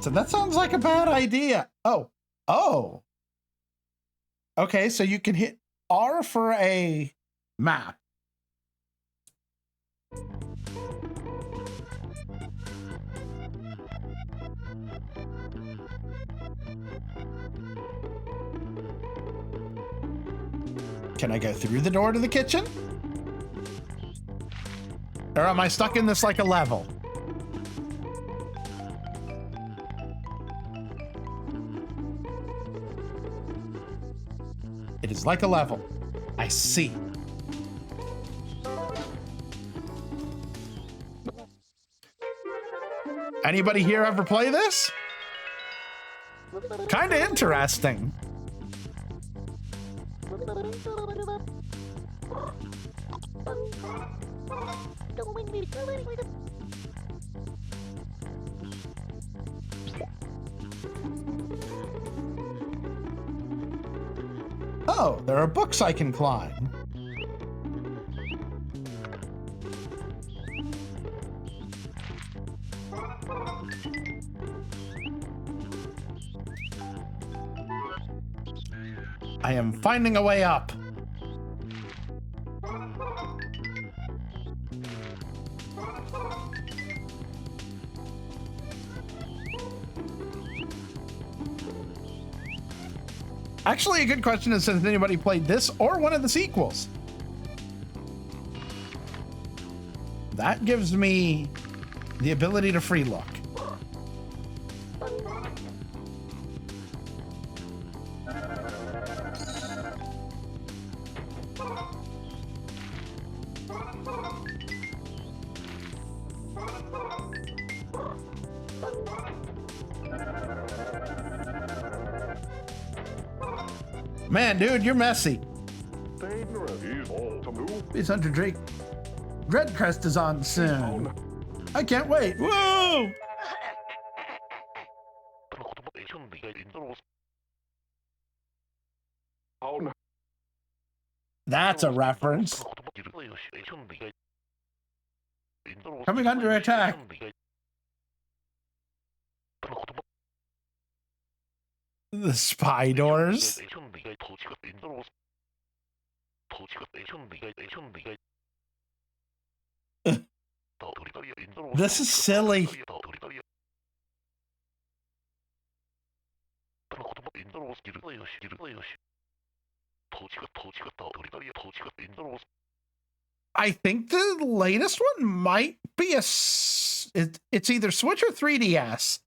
Speaker 2: So that sounds like a bad idea. Oh. Okay, so you can hit R for a map. Can I go through the door to the kitchen? Or am I stuck in this like a level? It is like a level. I see. Anybody here ever play this? Kinda interesting. Oh, there are books I can climb. I am finding a way up. Actually, a good question is, has anybody played this or one of the sequels? That gives me the ability to free look. Man, dude, you're messy. Peace Hunter Drake. Dreadcrest is on soon. I can't wait. Whoa! That's a reference. Coming under attack. The spy doors. This is silly. I think the latest one might be it's either Switch or 3DS.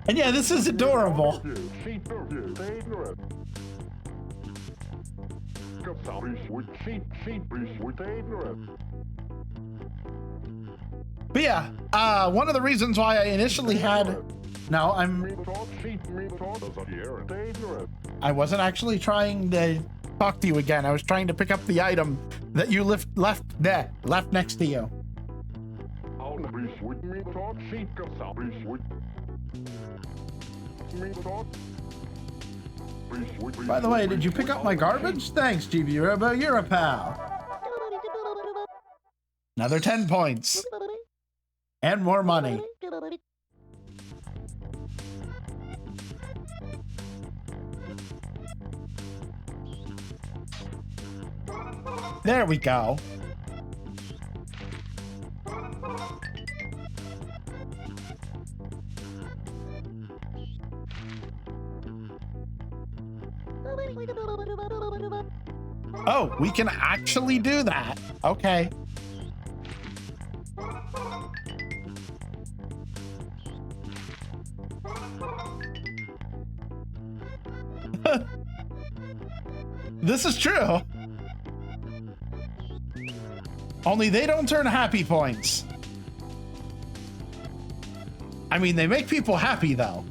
Speaker 2: And yeah, this is adorable. But yeah, one of the reasons why I initially had... No, I wasn't actually trying to talk to you again. I was trying to pick up the item that you left next to you. By the way, did you pick up my garbage? Thanks, Chibi-Robo. You're a pal. Another 10 points. And more money. There we go. Oh, we can actually do that. Okay. This is true. Only they don't turn happy points. I mean, they make people happy, though.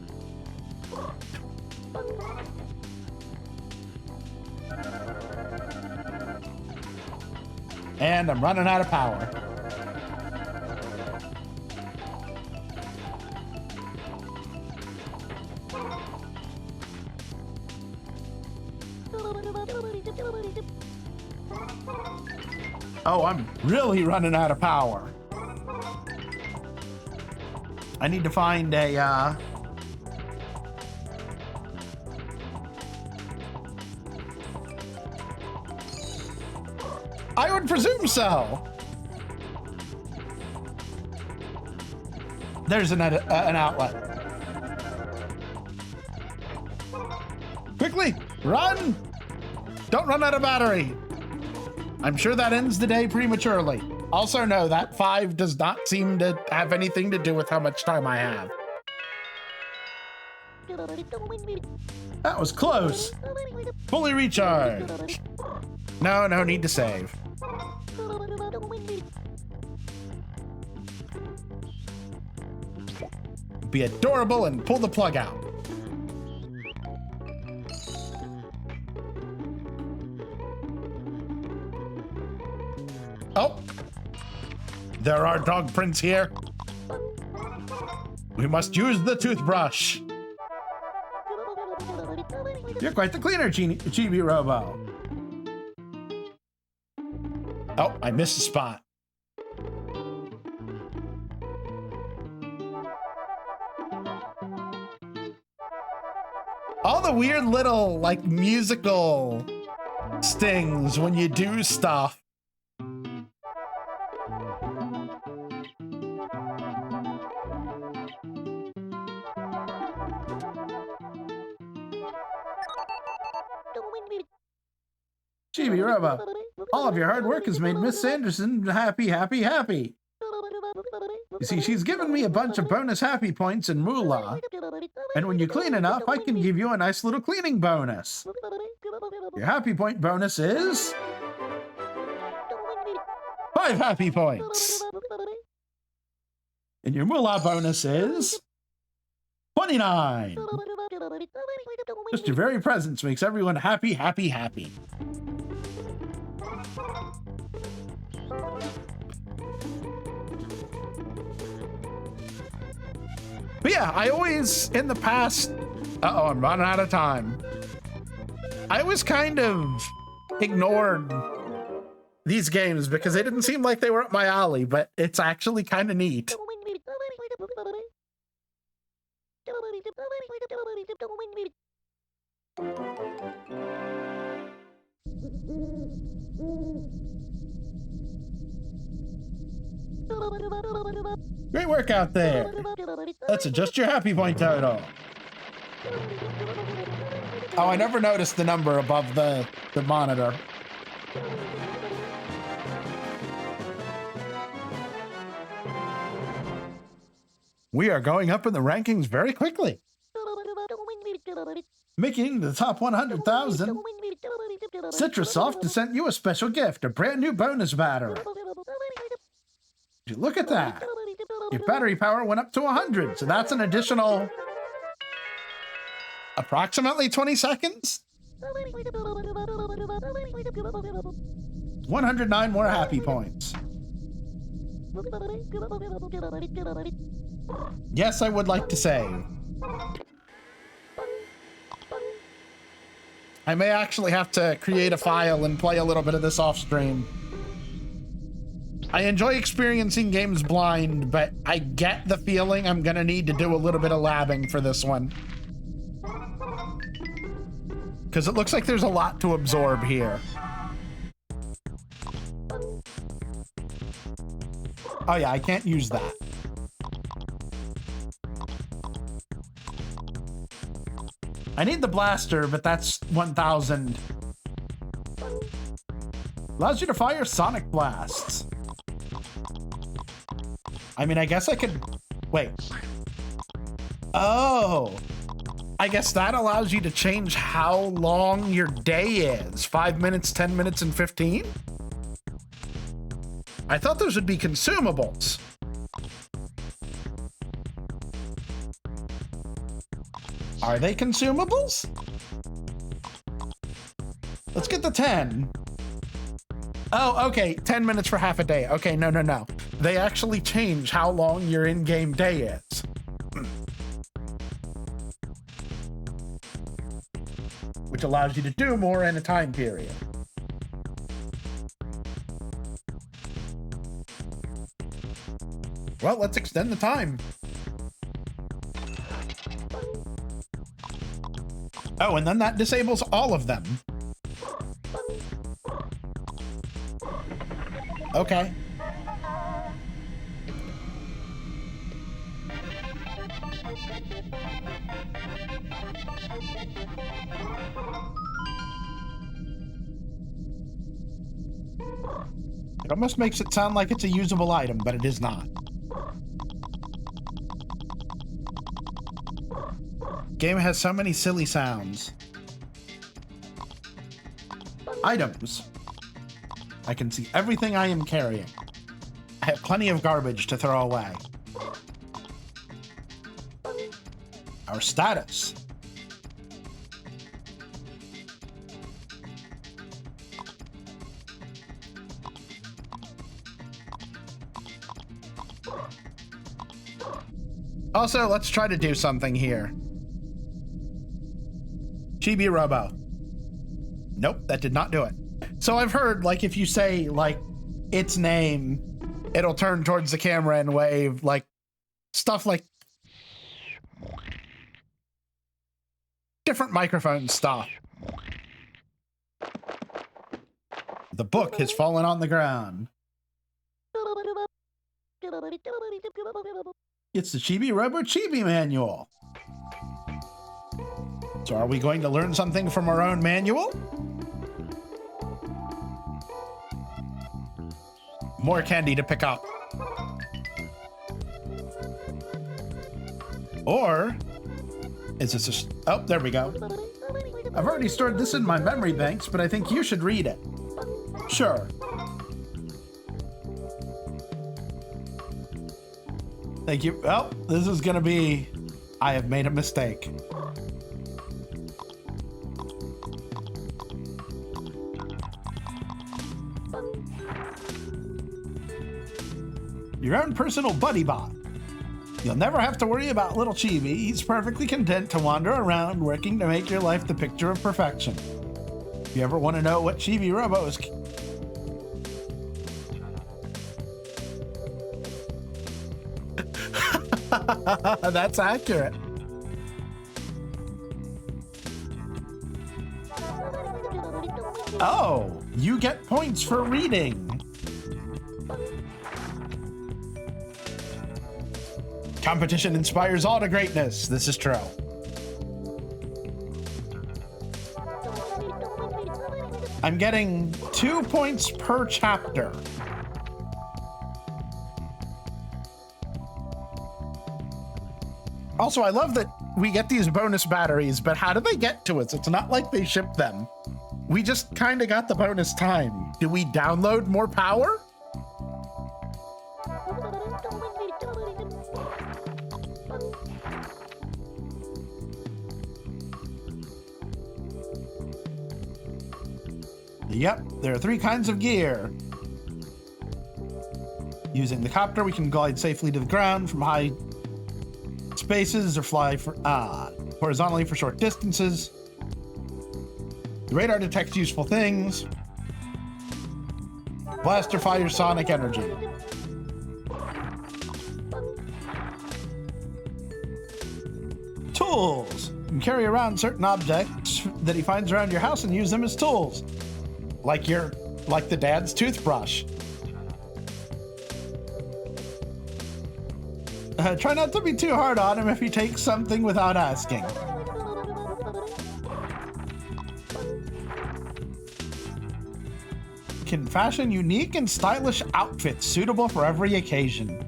Speaker 2: And I'm running out of power. Oh, I'm really running out of power. I need to find a, I would presume so. There's an outlet. Quickly, run! Don't run out of battery. I'm sure that ends the day prematurely. Also, no, that 5 does not seem to have anything to do with how much time I have. That was close. Fully recharged. No need to save. Be adorable and pull the plug out. Oh, there are dog prints here. We must use the toothbrush. You're quite the cleaner, Chibi-Robo. Oh, I missed a spot. All the weird little, like, musical stings when you do stuff. Chibi-Robo, all of your hard work has made Miss Sanderson happy, happy, happy. You see, she's given me a bunch of bonus happy points in moolah. And when you clean enough, I can give you a nice little cleaning bonus. Your happy point bonus is 5 happy points. And your moolah bonus is 29. Just your very presence makes everyone happy, happy, happy. But yeah, I always, in the past, I'm running out of time. I always kind of ignored these games because they didn't seem like they were up my alley, but it's actually kind of neat. Great work out there. Let's adjust your happy point total. Oh, I never noticed the number above the monitor. We are going up in the rankings very quickly. Making the top 100,000. Citrussoft has sent you a special gift, a brand new bonus battery. Look at that. Your battery power went up to 100, so that's an additional approximately 20 seconds. 109 more happy points. Yes, I would like to say. I may actually have to create a file and play a little bit of this off stream. I enjoy experiencing games blind, but I get the feeling I'm gonna need to do a little bit of labbing for this one. Because it looks like there's a lot to absorb here. Oh yeah, I can't use that. I need the blaster, but that's 1,000. Allows you to fire sonic blasts. I mean, I guess I could... Wait. Oh. I guess that allows you to change how long your day is. 5 minutes, 10 minutes, and 15? I thought those would be consumables. Are they consumables? Let's get the 10. Oh, okay. 10 minutes for half a day. Okay, no. They actually change how long your in-game day is. Which allows you to do more in a time period. Well, let's extend the time. Oh, and then that disables all of them. Okay. It almost makes it sound like it's a usable item, but it is not. Game has so many silly sounds. Items. I can see everything I am carrying. I have plenty of garbage to throw away. Our status. Also, let's try to do something here. Chibi-Robo. Nope, that did not do it. So I've heard, like, if you say, like, its name, it'll turn towards the camera and wave, like, stuff like... different microphone stuff. The book has fallen on the ground. It's the Chibi-Robo Chibi Manual. So are we going to learn something from our own manual? More candy to pick up. Or is this oh, there we go. I've already stored this in my memory banks, but I think you should read it. Sure. Thank you. Oh, this is gonna be... I have made a mistake. Your own personal buddy bot. You'll never have to worry about little Chibi. He's perfectly content to wander around, working to make your life the picture of perfection. If you ever want to know what Chibi-Robo is... That's accurate. Oh, you get points for reading. Competition inspires all to greatness. This is true. I'm getting 2 points per chapter. Also, I love that we get these bonus batteries, but how do they get to us? It's not like they ship them. We just kind of got the bonus time. Do we download more power? Yep, there are 3 kinds of gear. Using the copter, we can glide safely to the ground from high spaces or fly for horizontally for short distances. The radar detects useful things. Blaster fires sonic energy. Tools. You can carry around certain objects that he finds around your house and use them as tools. Like the dad's toothbrush. Try not to be too hard on him if he takes something without asking. Can fashion unique and stylish outfits suitable for every occasion.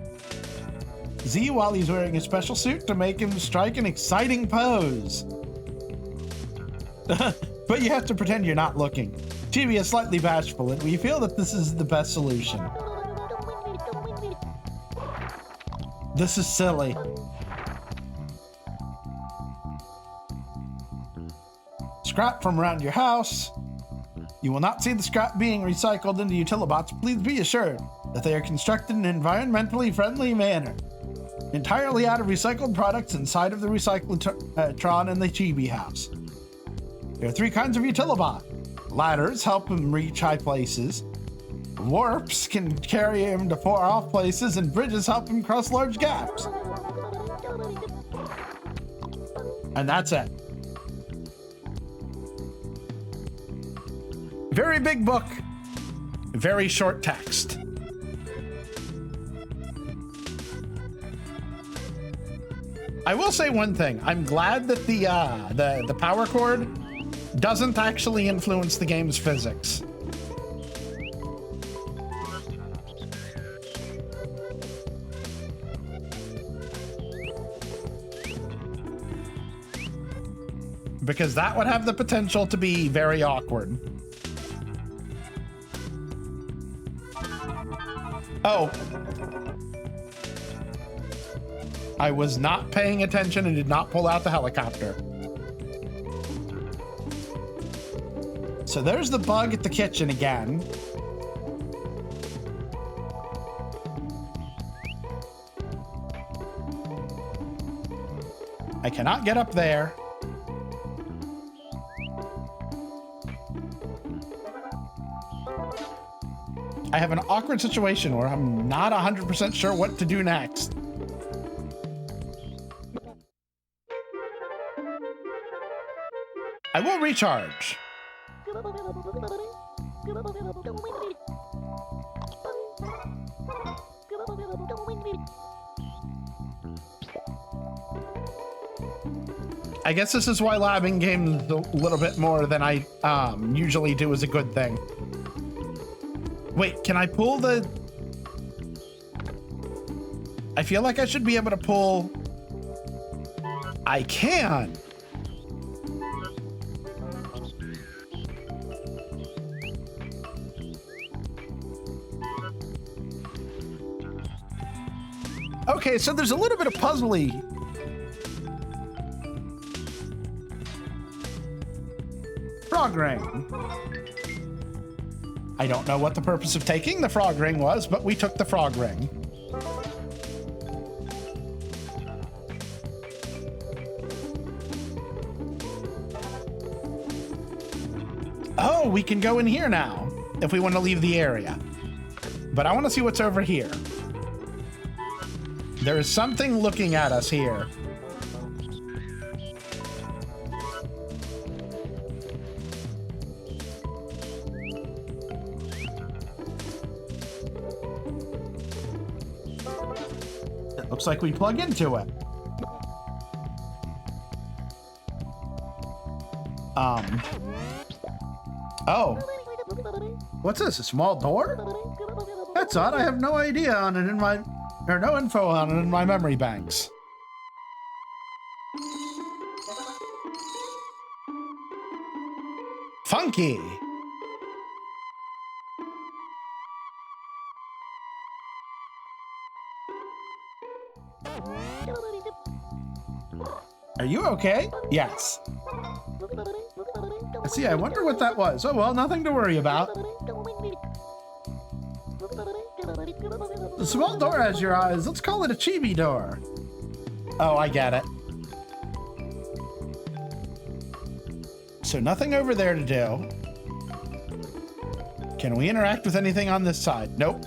Speaker 2: Z while he's wearing a special suit to make him strike an exciting pose. But you have to pretend you're not looking. Chibi is slightly bashful, and we feel that this is the best solution. This is silly. Scrap from around your house. You will not see the scrap being recycled into Utilibots. Please be assured that they are constructed in an environmentally friendly manner. Entirely out of recycled products inside of the Recyclotron in the Chibi house. There are 3 kinds of Utilibot. Ladders help him reach high places. Warps can carry him to far off places, and bridges help him cross large gaps. And that's it. Very big book, very short text. I will say one thing. I'm glad that the power cord doesn't actually influence the game's physics. Because that would have the potential to be very awkward. Oh. I was not paying attention and did not pull out the helicopter. So there's the bug at the kitchen again. I cannot get up there. I have an awkward situation where I'm not 100% sure what to do next. I will recharge. I guess this is why labbing games a little bit more than I usually do is a good thing. Wait, can I pull the... I feel like I should be able to pull... I can! Okay, so there's a little bit of puzzly. Frog ring. I don't know what the purpose of taking the frog ring was, but we took the frog ring. Oh, we can go in here now if we want to leave the area. But I want to see what's over here. There is something looking at us here. It looks like we plug into it. Oh. What's this? A small door? That's odd. I have no idea on it in my... Or no info on it in my memory banks. Funky. Are you okay? Yes. See, I wonder what that was. Oh, well, nothing to worry about. The small door has your eyes. Let's call it a chibi door. Oh, I get it. So nothing over there to do. Can we interact with anything on this side? Nope.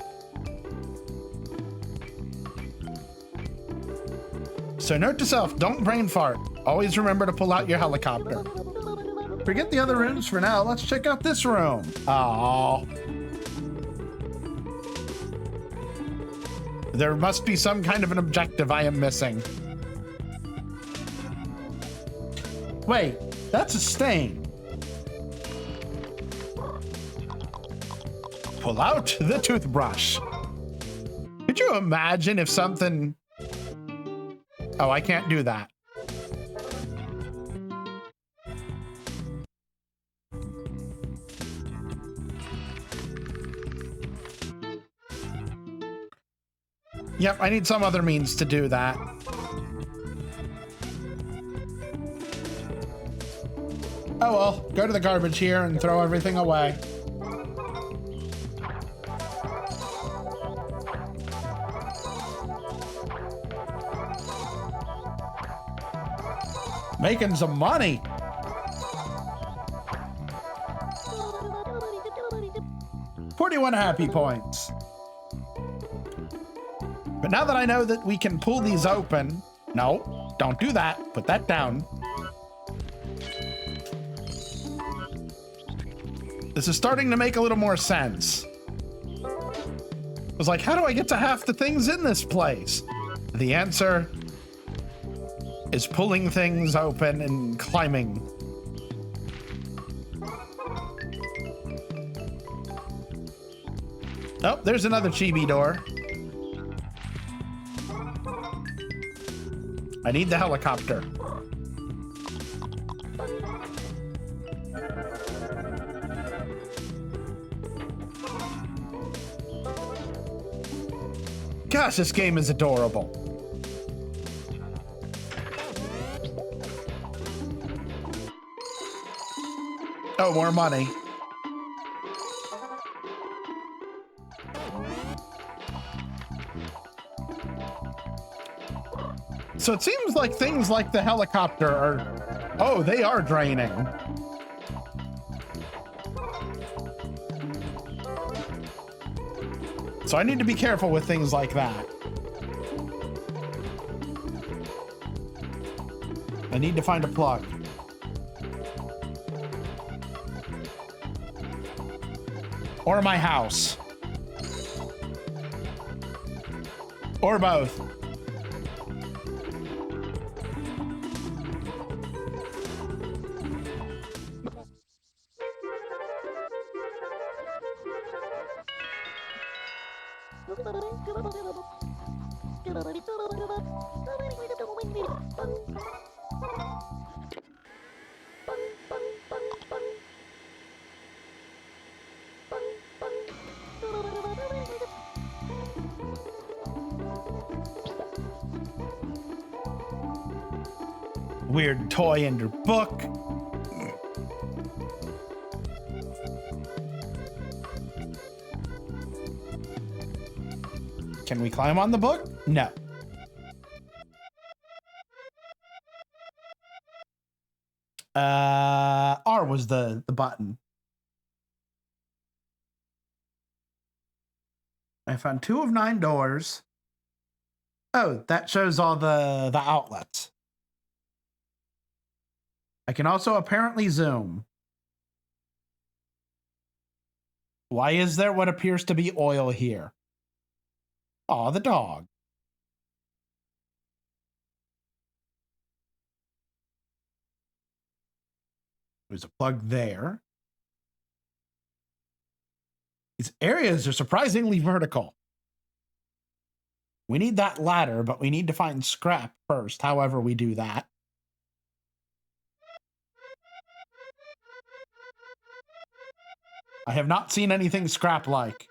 Speaker 2: So note to self, don't brain fart. Always remember to pull out your helicopter. Forget the other rooms for now. Let's check out this room. Aww. There must be some kind of an objective I am missing. Wait, that's a stain. Pull out the toothbrush. Could you imagine if something... Oh, I can't do that. Yep, I need some other means to do that. Oh well, go to the garbage here and throw everything away. Making some money. $41 happy points. But now that I know that we can pull these open... No, don't do that. Put that down. This is starting to make a little more sense. I was like, how do I get to half the things in this place? The answer is pulling things open and climbing. Oh, there's another chibi door. I need the helicopter. Gosh, this game is adorable. Oh, more money. So it seems like things like the helicopter are... Oh, they are draining. So I need to be careful with things like that. I need to find a plug. Or my house. Or both. Weird toy in your book. Can we climb on the book? No. R was the button. I found 2 of 9 doors. Oh, that shows all the outlets. I can also apparently zoom. Why is there what appears to be oil here? Aw, the dog. There's a plug there. These areas are surprisingly vertical. We need that ladder, but we need to find scrap first, however we do that. I have not seen anything scrap-like.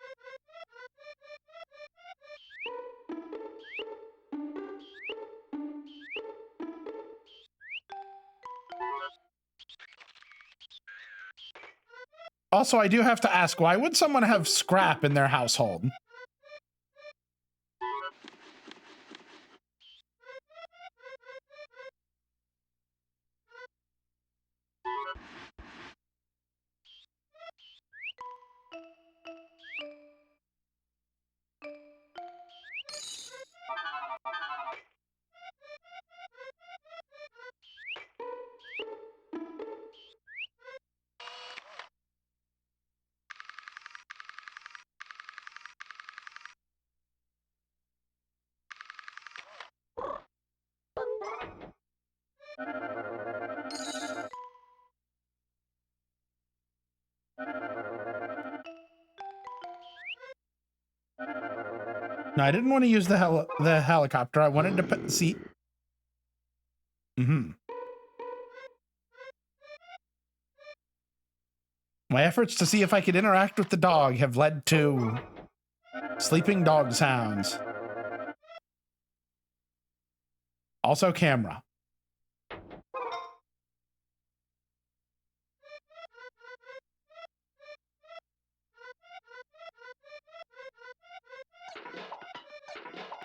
Speaker 2: Also, I do have to ask, why would someone have scrap in their household? No, I didn't want to use the helicopter. I wanted to put the seat. My efforts to see if I could interact with the dog have led to sleeping dog sounds. Also camera.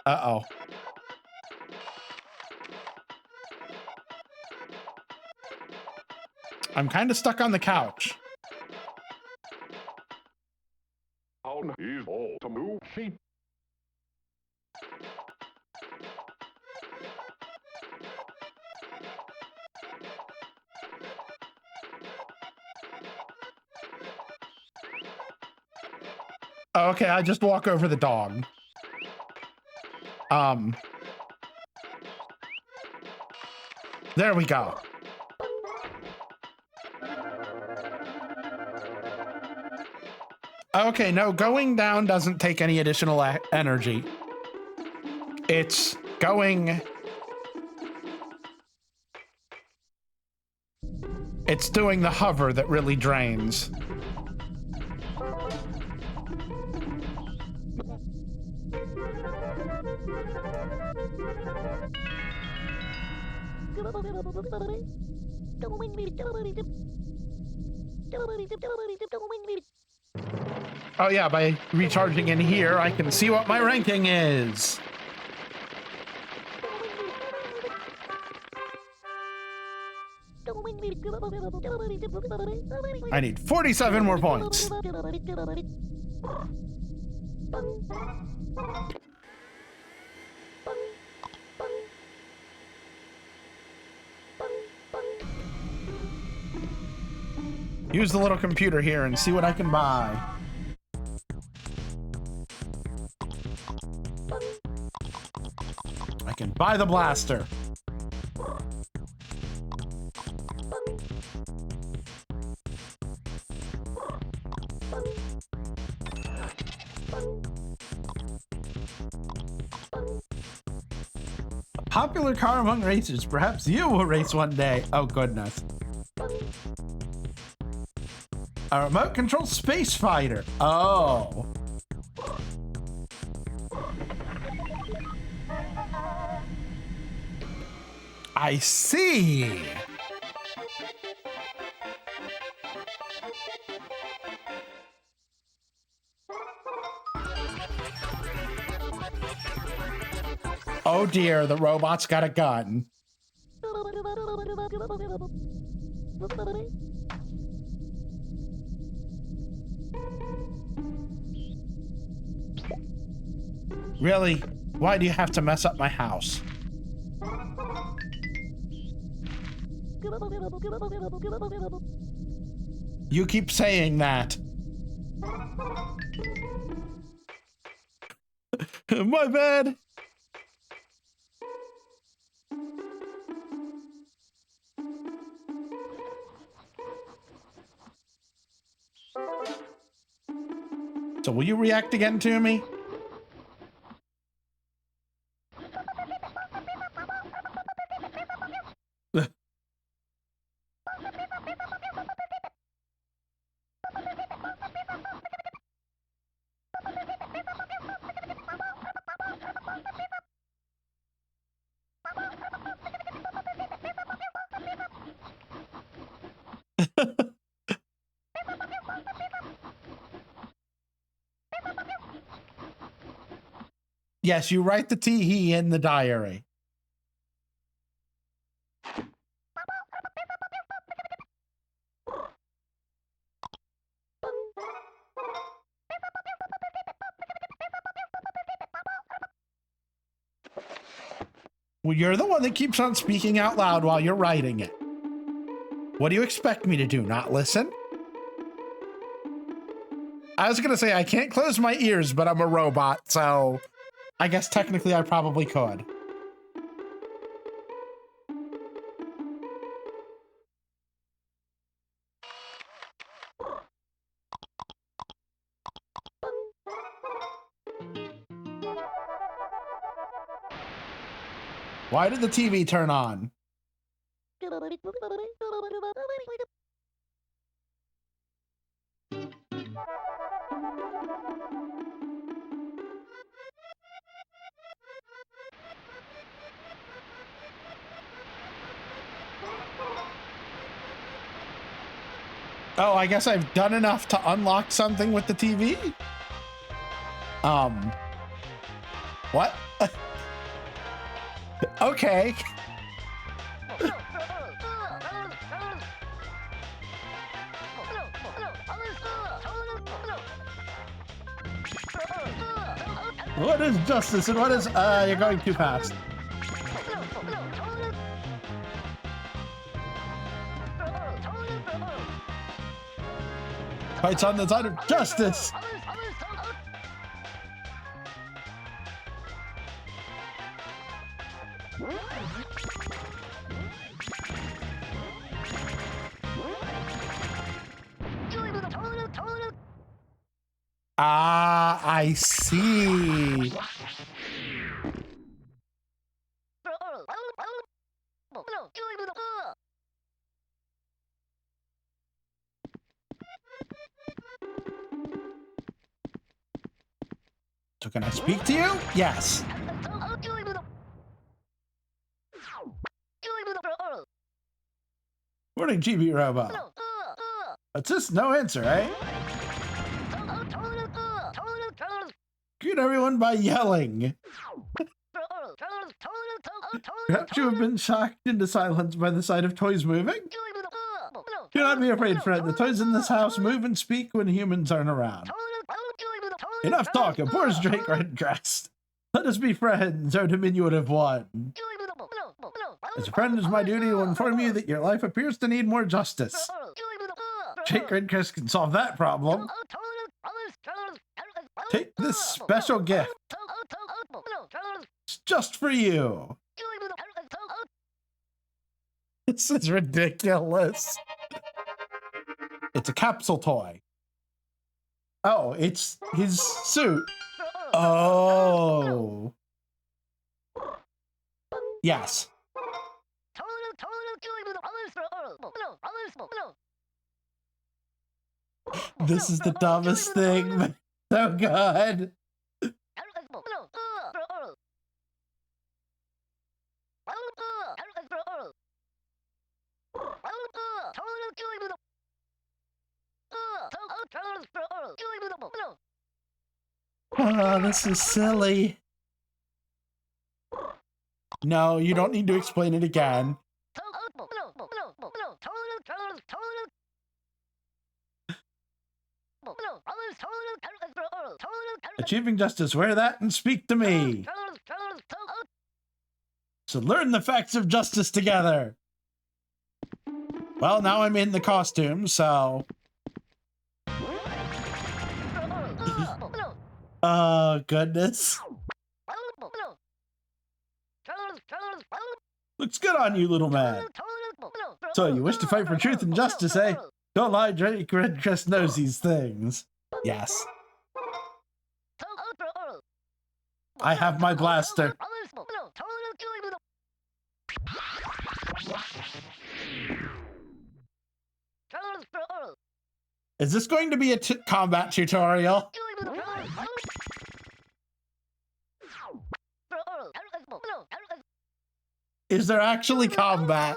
Speaker 2: Uh-oh. I'm kind of stuck on the couch. Oh, okay, I just walk over the dog. There we go. Okay, no, going down doesn't take any additional energy. It's going... It's doing the hover that really drains. Oh yeah, by recharging in here, I can see what my ranking is. I need 47 more points. Use the little computer here and see what I can buy. I can buy the blaster. A popular car among racers. Perhaps you will race one day. Oh, goodness. A remote control space fighter. Oh. I see. Oh dear, the robot's got a gun. Really? Why do you have to mess up my house? You keep saying that. My bad. So will you react again to me? Yes, you write the tee-hee in the diary. Well, you're the one that keeps on speaking out loud while you're writing it. What do you expect me to do, not listen? I was gonna say I can't close my ears, but I'm a robot, so I guess technically I probably could. Why did the TV turn on? Oh, I guess I've done enough to unlock something with the TV? What? Okay. What is justice and what is, you're going too fast. Fights on the side of justice. Ah, I see. So can I speak to you? Yes. Morning, Chibi-Robo. That's just no answer, eh? Greet everyone by yelling. Perhaps you have been shocked into silence by the sight of toys moving? Do not be afraid, friend. The toys in this house move and speak when humans aren't around. Enough talk, a poor Drake Redcrest. Let us be friends, our diminutive one. As a friend, it is my duty to inform you that your life appears to need more justice. Jake Redcrest can solve that problem. Take this special gift. just for you. This is ridiculous. It's a capsule toy. Oh, it's his suit. Oh. Yes. This is the dumbest thing, but so good. Oh, this is silly. No, you don't need to explain it again. Achieving justice, wear that and speak to me. So learn the facts of justice together. Well, now I'm in the costume, so... Oh, goodness. Looks good on you, little man. So you wish to fight for truth and justice, eh? Don't lie, Drake Redcrest knows these things. Yes. I have my blaster. Is this going to be a combat tutorial? Is there actually combat?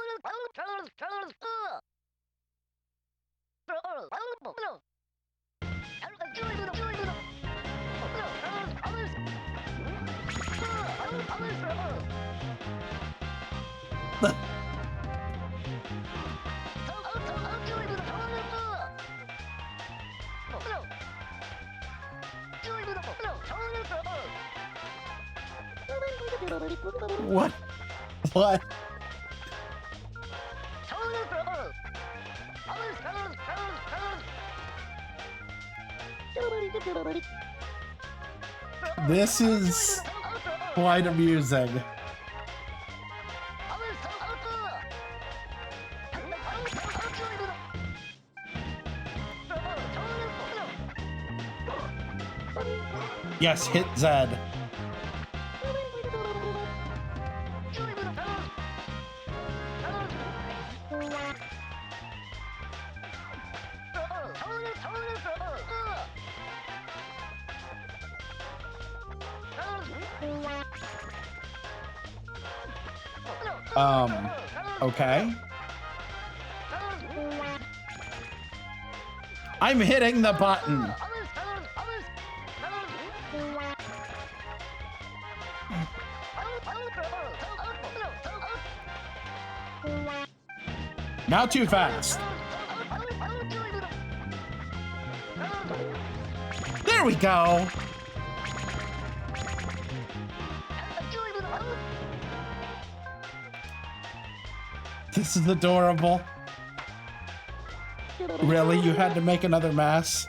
Speaker 2: What? What? This is quite amusing. Yes, hit Zed. Okay. I'm hitting the button. Now too fast. There we go. This is adorable. Really? You had to make another mess?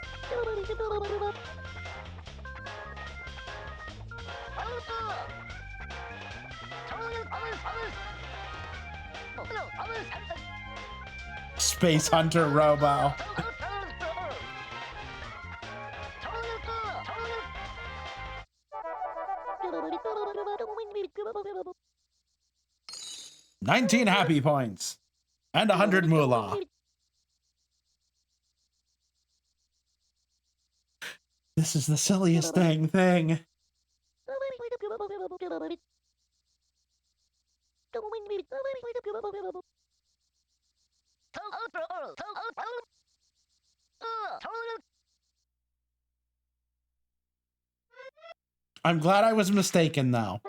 Speaker 2: Space Hunter Robo. $19 happy points and 100 moolah. This is the silliest thing. I'm glad I was mistaken, though.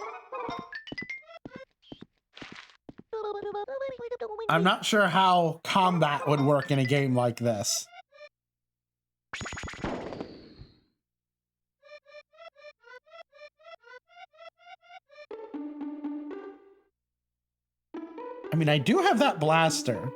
Speaker 2: I'm not sure how combat would work in a game like this. I mean, I do have that blaster.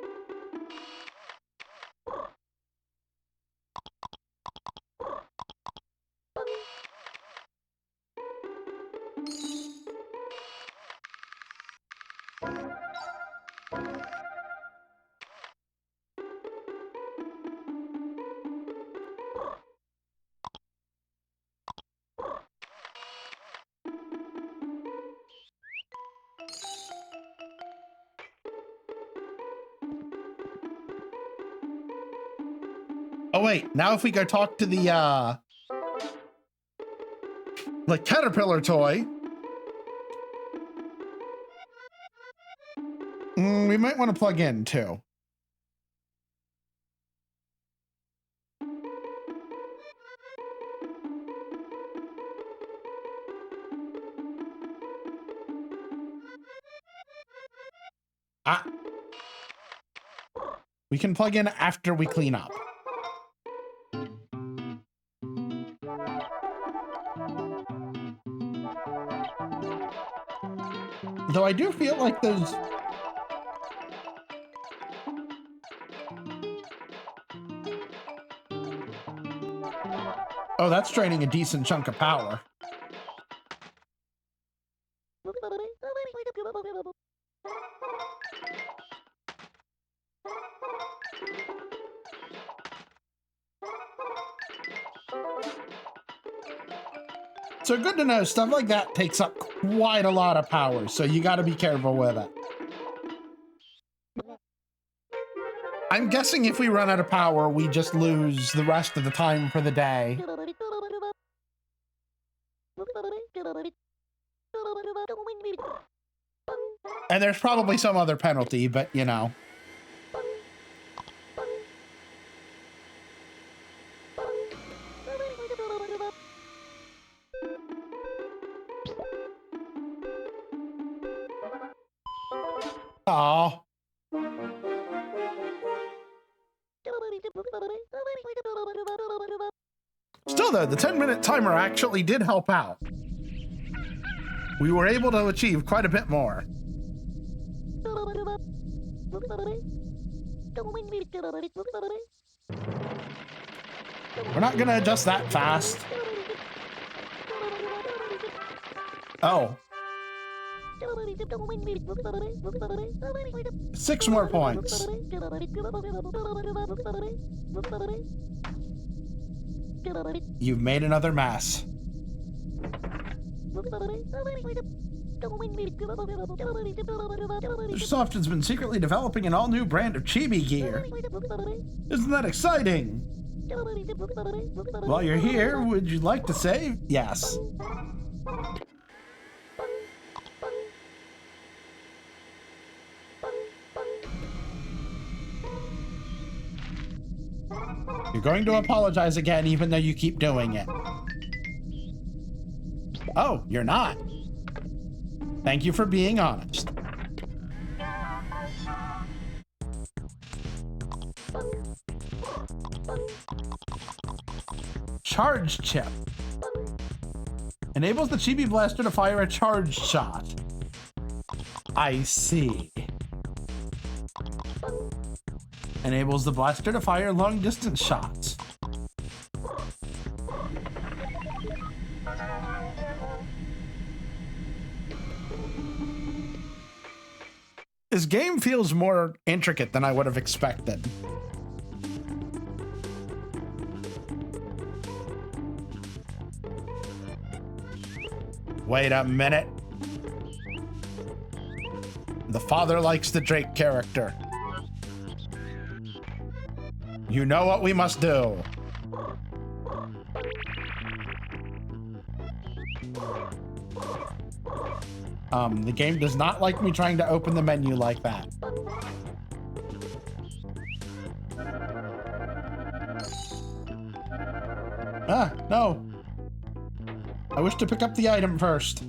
Speaker 2: Oh wait, now if we go talk to the caterpillar toy, we might want to plug in too. We can plug in after we clean up. Though I do feel like there's... Oh, that's draining a decent chunk of power. So good to know, stuff like that takes up quite a lot of power, so you gotta be careful with it. I'm guessing if we run out of power, we just lose the rest of the time for the day. And there's probably some other penalty, but you know. Aww. Still though, the 10-minute timer actually did help out. We were able to achieve quite a bit more. We're not gonna adjust that fast. Oh. 6 more points. You've made another mess. Microsoft has been secretly developing an all-new brand of Chibi gear. Isn't that exciting? While you're here, would you like to save? Yes. You're going to apologize again, even though you keep doing it. Oh, you're not. Thank you for being honest. Charge chip. Enables the Chibi Blaster to fire a charge shot. I see. Enables the blaster to fire long-distance shots. This game feels more intricate than I would have expected. Wait a minute. The father likes the Drake character. You know what we must do. The game does not like me trying to open the menu like that. Ah, no. I wish to pick up the item first.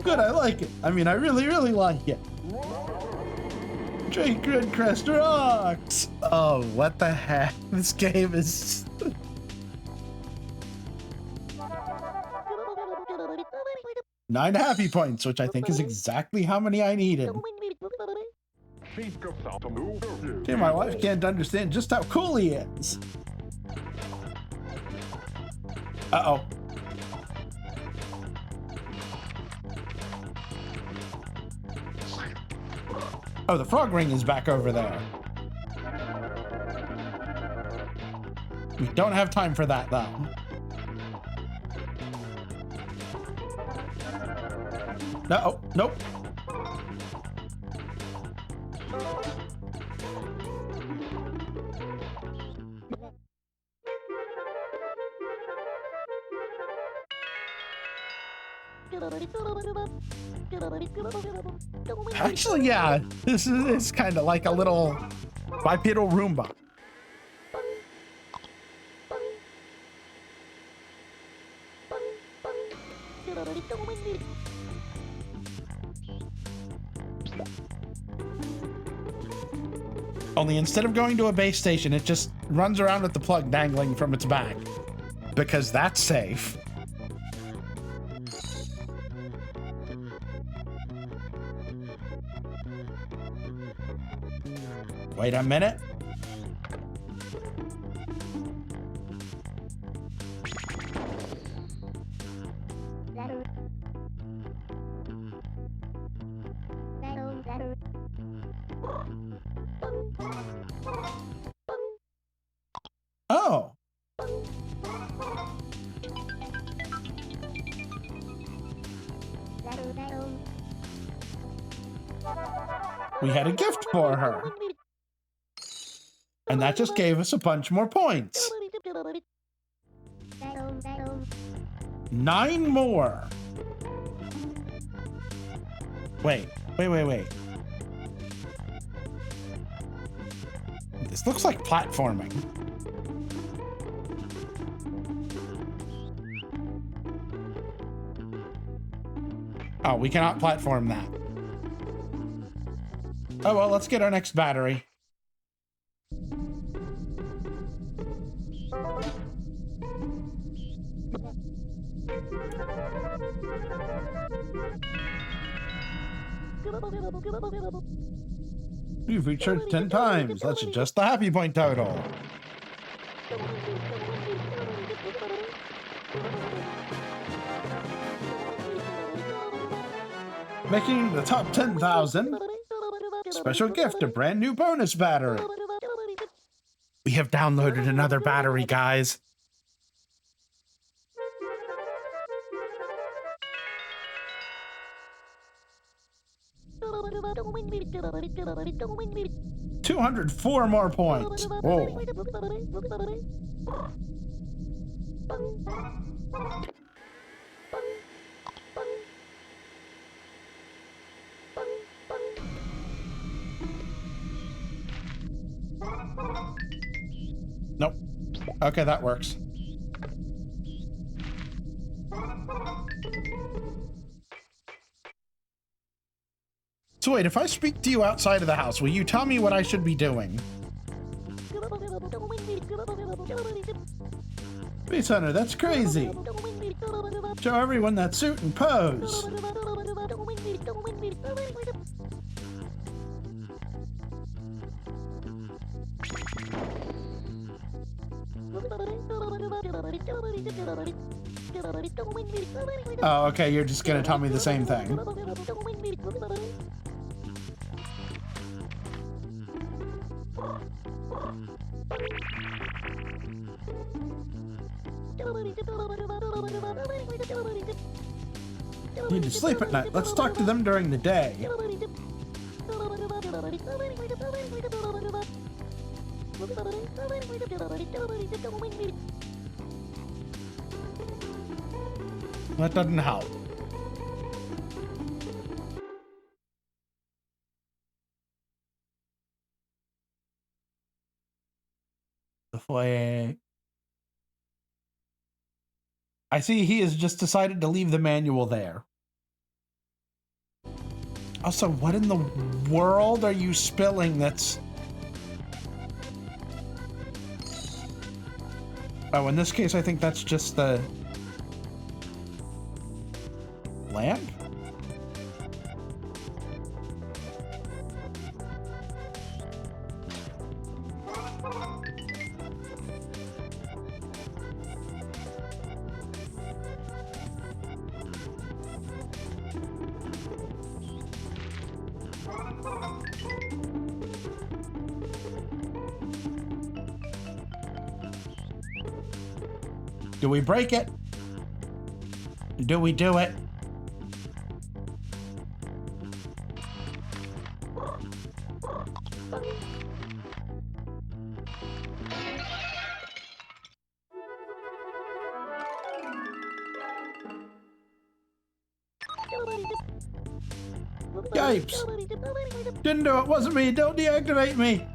Speaker 2: Good, I like it. I mean, I really, really like it. Drake Redcrest rocks! Oh, what the heck? This game is... 9 happy points, which I think is exactly how many I needed. Okay, my wife can't understand just how cool he is. Uh-oh. Oh, the frog ring is back over there. We don't have time for that, though. No, nope. Actually, yeah, this is kind of like a little bipedal Roomba. Only instead of going to a base station, it just runs around with the plug dangling from its back. Because that's safe. Wait a minute. Oh. We had a gift for her. And that just gave us a bunch more points. 9 more. Wait. This looks like platforming. Oh, we cannot platform that. Oh, well, let's get our next battery. You've recharged 10 times. That's just the happy point total. Making the top 10,000. Special gift, a brand new bonus battery. We have downloaded another battery, guys. $204 more points. Whoa. Nope. Okay, that works. So wait, if I speak to you outside of the house, will you tell me what I should be doing? Space Hunter, that's crazy. Show everyone that suit and pose. Oh, okay, you're just gonna tell me the same thing. Need to sleep at night. Let's talk to them during the day. That doesn't help. The foyer. I see he has just decided to leave the manual there. Also, what in the world are you spilling that's... Oh, in this case, I think that's just the... lamp? Do we break it? Do we do it? Yipes! Didn't do it, wasn't me! Don't deactivate me!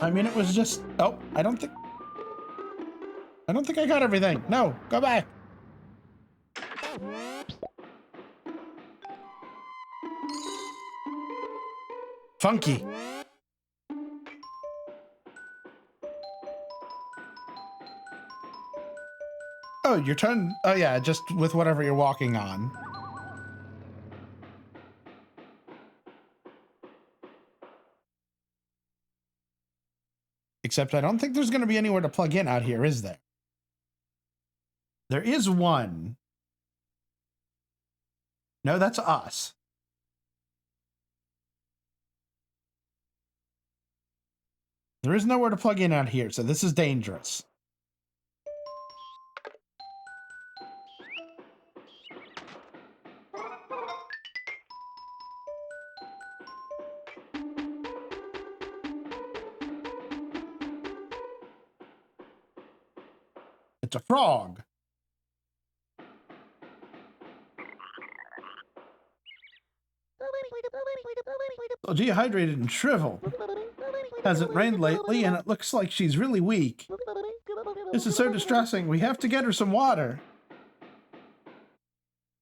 Speaker 2: I mean, it was just... Oh, I don't think I got everything. No, go back. Funky. Oh, your turn. Oh, yeah, just with whatever you're walking on. Except I don't think there's going to be anywhere to plug in out here, is there? There is one. No, that's us. There is nowhere to plug in out here, so this is dangerous. It's a frog. So dehydrated and shriveled. Hasn't rained lately, and it looks like she's really weak. This is so distressing. We have to get her some water.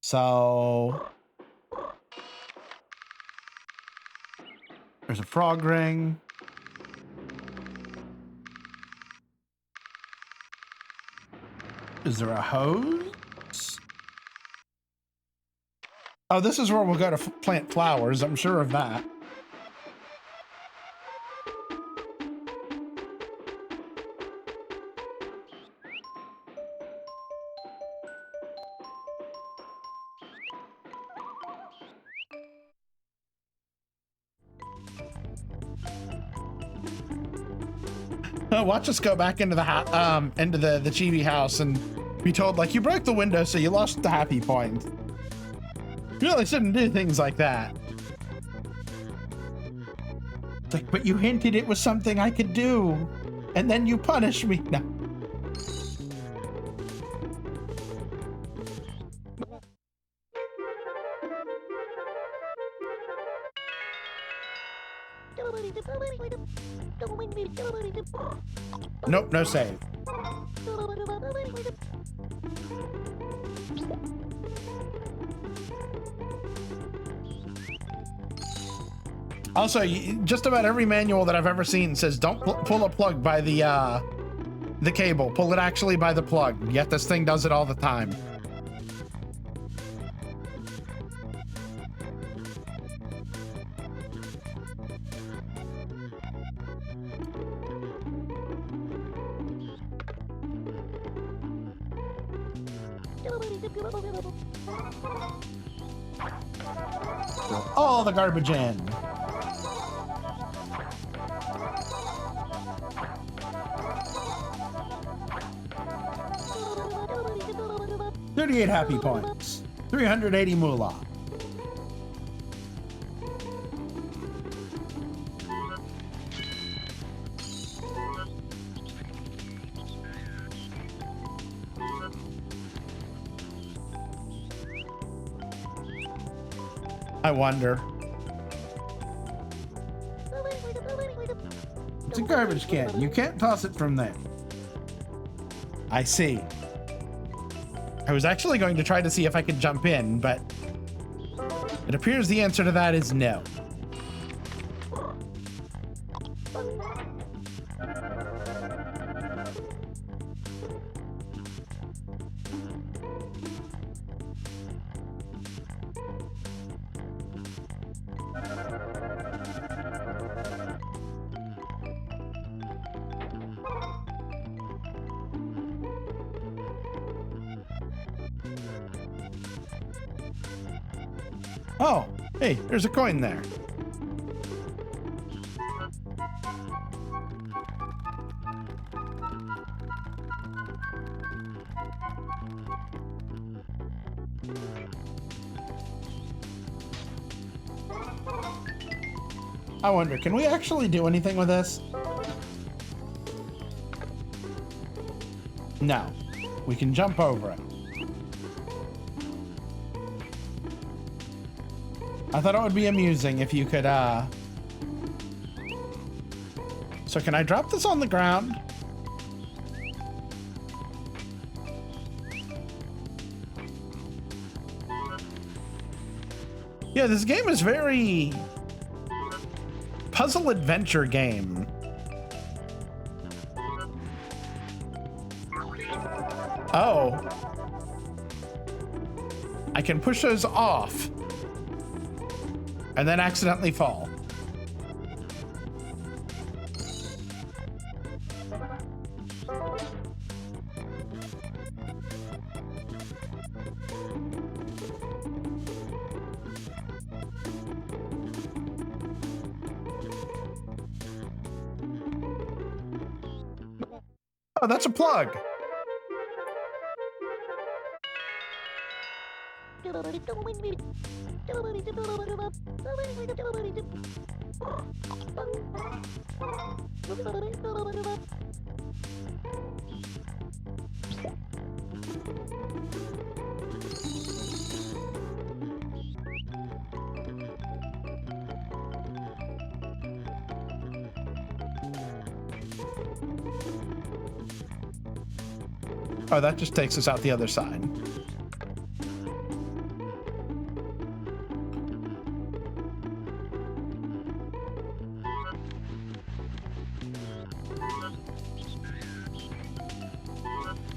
Speaker 2: So... there's a frog ring. Is there a hose? Oh, this is where we'll go to plant flowers. I'm sure of that. Watch us go back into the the Chibi house and be told, like, you broke the window, so you lost the happy point. You really shouldn't do things like that. It's like, but you hinted it was something I could do, and then you punish me. No. Nope, no save. Also, just about every manual that I've ever seen says don't pull a plug by the cable. Pull it actually by the plug. Yet this thing does it all the time. All the garbage in. $38 happy points. 380 moolah. I wonder. It's a garbage can. You can't toss it from there. I see. I was actually going to try to see if I could jump in, but it appears the answer to that is no. Oh, hey, there's a coin there. I wonder, can we actually do anything with this? No. We can jump over it. I thought it would be amusing if you could, So can I drop this on the ground? Yeah, this game is very... puzzle adventure game. Oh. I can push those off and then accidentally fall. Oh, that's a plug. Oh, that just takes us out the other side.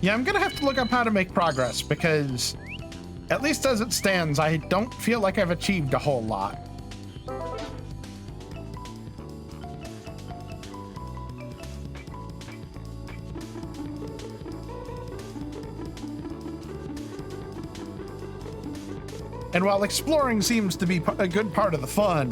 Speaker 2: Yeah, I'm gonna have to look up how to make progress because, at least as it stands, I don't feel like I've achieved a whole lot. And while exploring seems to be a good part of the fun,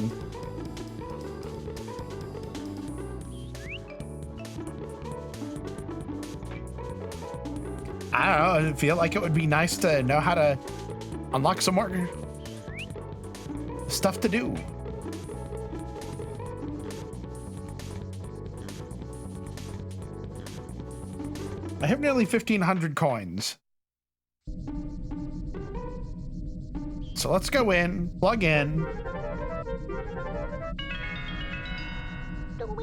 Speaker 2: I don't know, I feel like it would be nice to know how to unlock some more stuff to do. I have nearly 1,500 coins. So let's go in, plug in,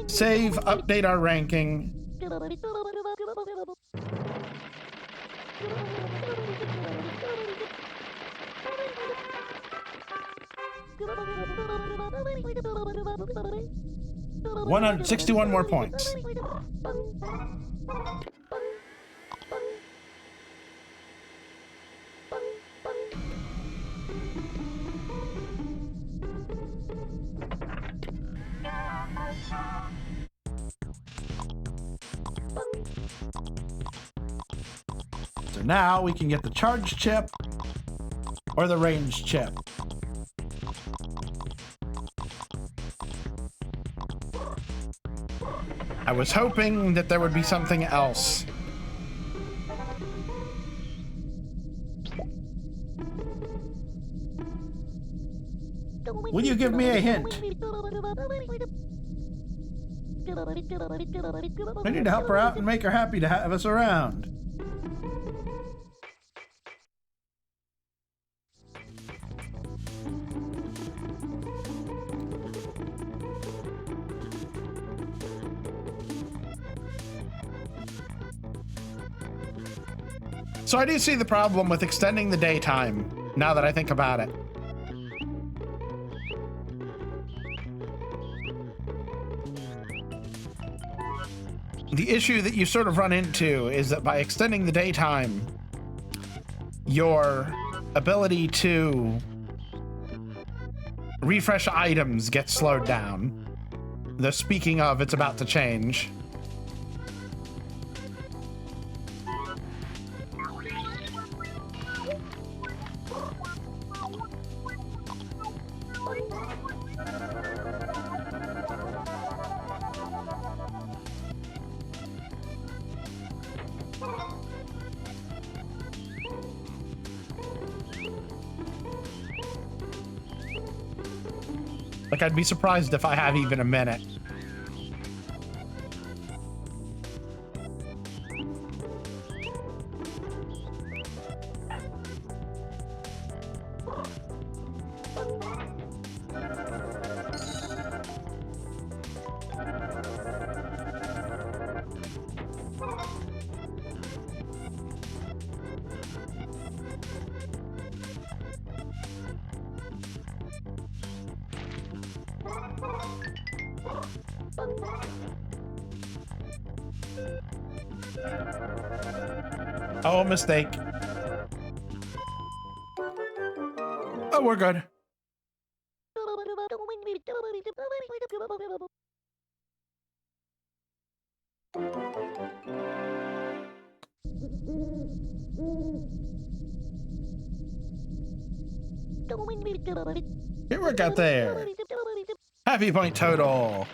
Speaker 2: save, update our ranking. $161 more points. So now we can get the charge chip or the range chip. I was hoping that there would be something else. Will you give me a hint? I need to help her out and make her happy to have us around. So I do see the problem with extending the daytime, now that I think about it. The issue that you sort of run into is that by extending the daytime, your ability to refresh items gets slowed down. Though speaking of, it's about to change. Like, I'd be surprised if I have even a minute. Oh, mistake. Oh, we're good. Here we got there. Happy point total.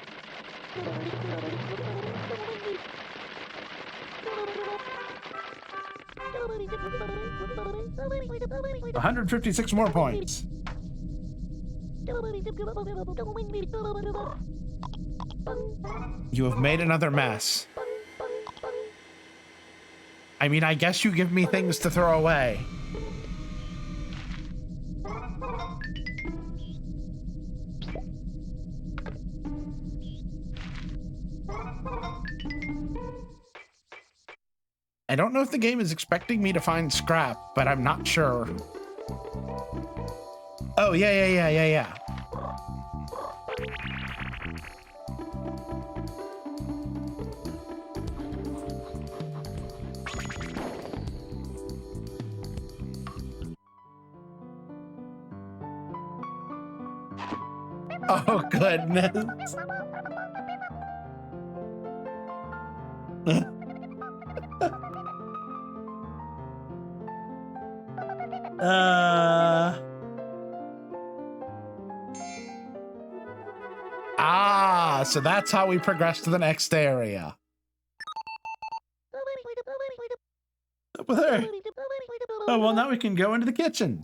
Speaker 2: 156 more points. You have made another mess. I mean, I guess you give me things to throw away. I don't know if the game is expecting me to find scrap, but I'm not sure. Oh, yeah. Oh, goodness. So that's how we progress to the next area. Over there. Oh, well, now we can go into the kitchen.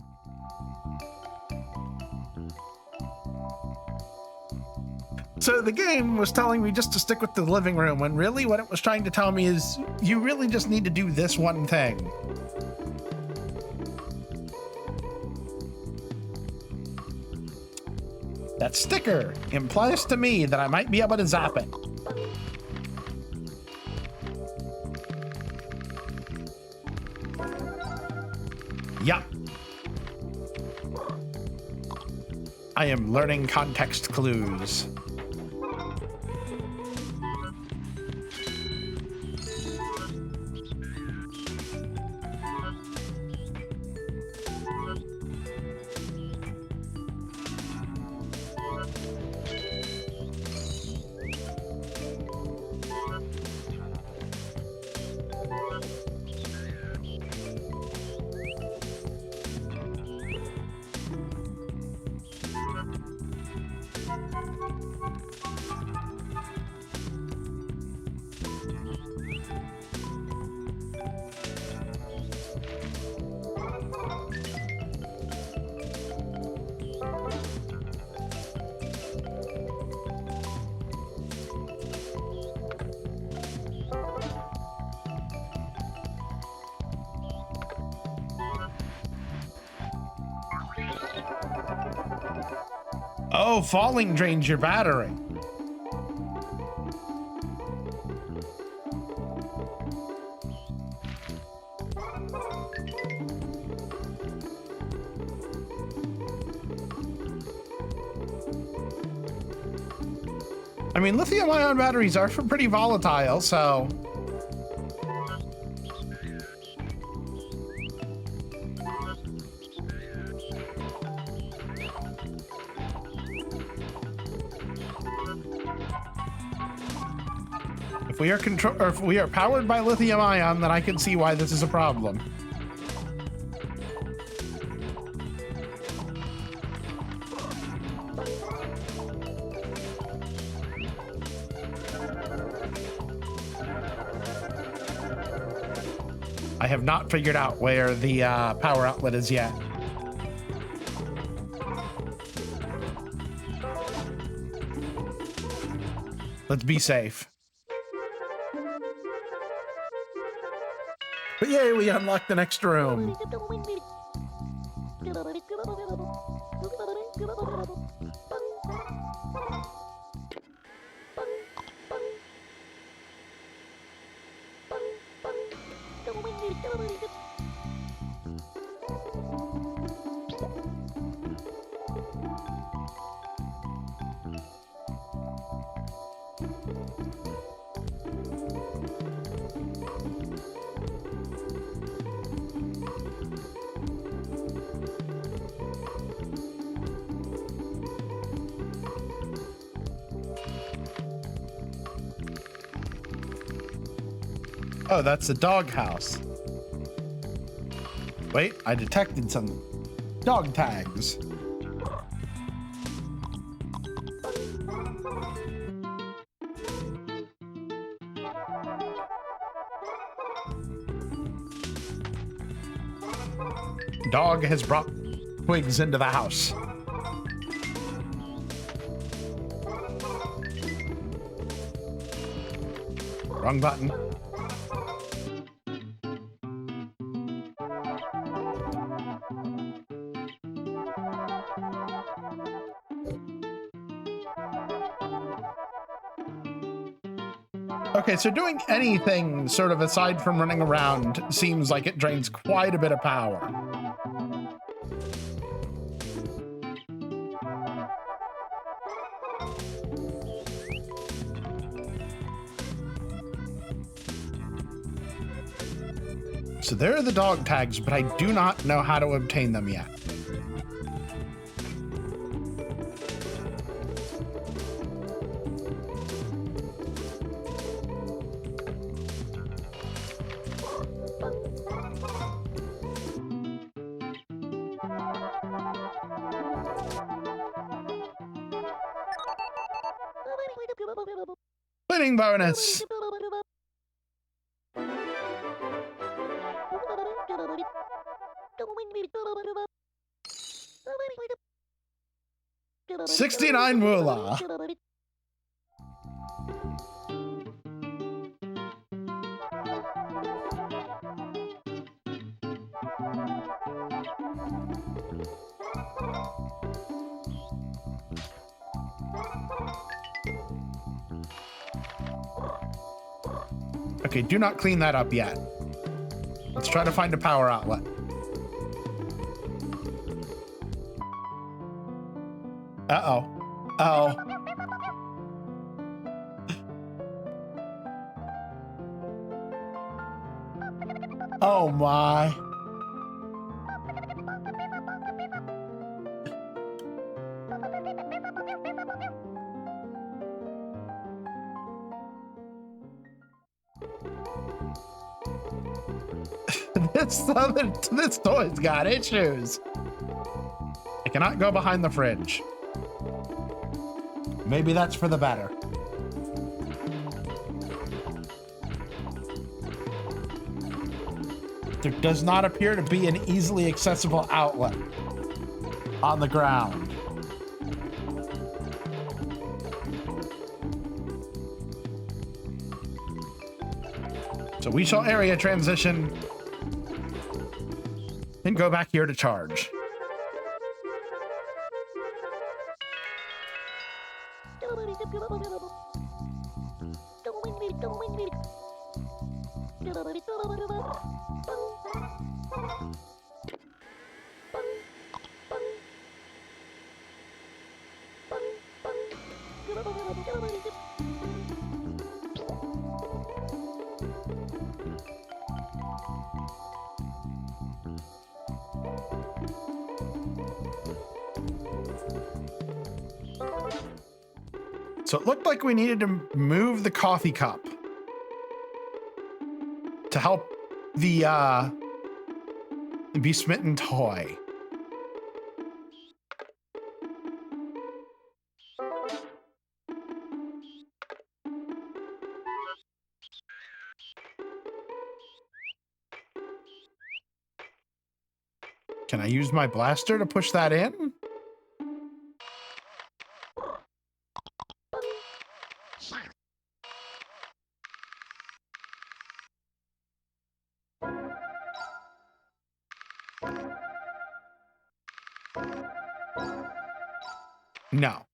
Speaker 2: So the game was telling me just to stick with the living room, when really what it was trying to tell me is you really just need to do this one thing. That sticker implies to me that I might be able to zap it. Yup. I am learning context clues. Oh, falling drains your battery. I mean, lithium-ion batteries are pretty volatile, so... If we are powered by lithium ion, then I can see why this is a problem. I have not figured out where the power outlet is yet. Let's be safe. But yay, we unlocked the next room. Oh, that's the doghouse. Wait, I detected some dog tags. Dog has brought twigs into the house. Wrong button. Okay, so doing anything sort of aside from running around seems like it drains quite a bit of power. So there are the dog tags, but I do not know how to obtain them yet. Cleaning bonus. $69 moolah. Okay, do not clean that up yet. Let's try to find a power outlet. Uh-oh. Uh-oh. Oh my. This toy's got issues. I cannot go behind the fridge. Maybe that's for the better. There does not appear to be an easily accessible outlet on the ground. So we shall area transition and go back here to charge. So it looked like we needed to move the coffee cup to help the Be Smitten toy. Can I use my blaster to push that in? No.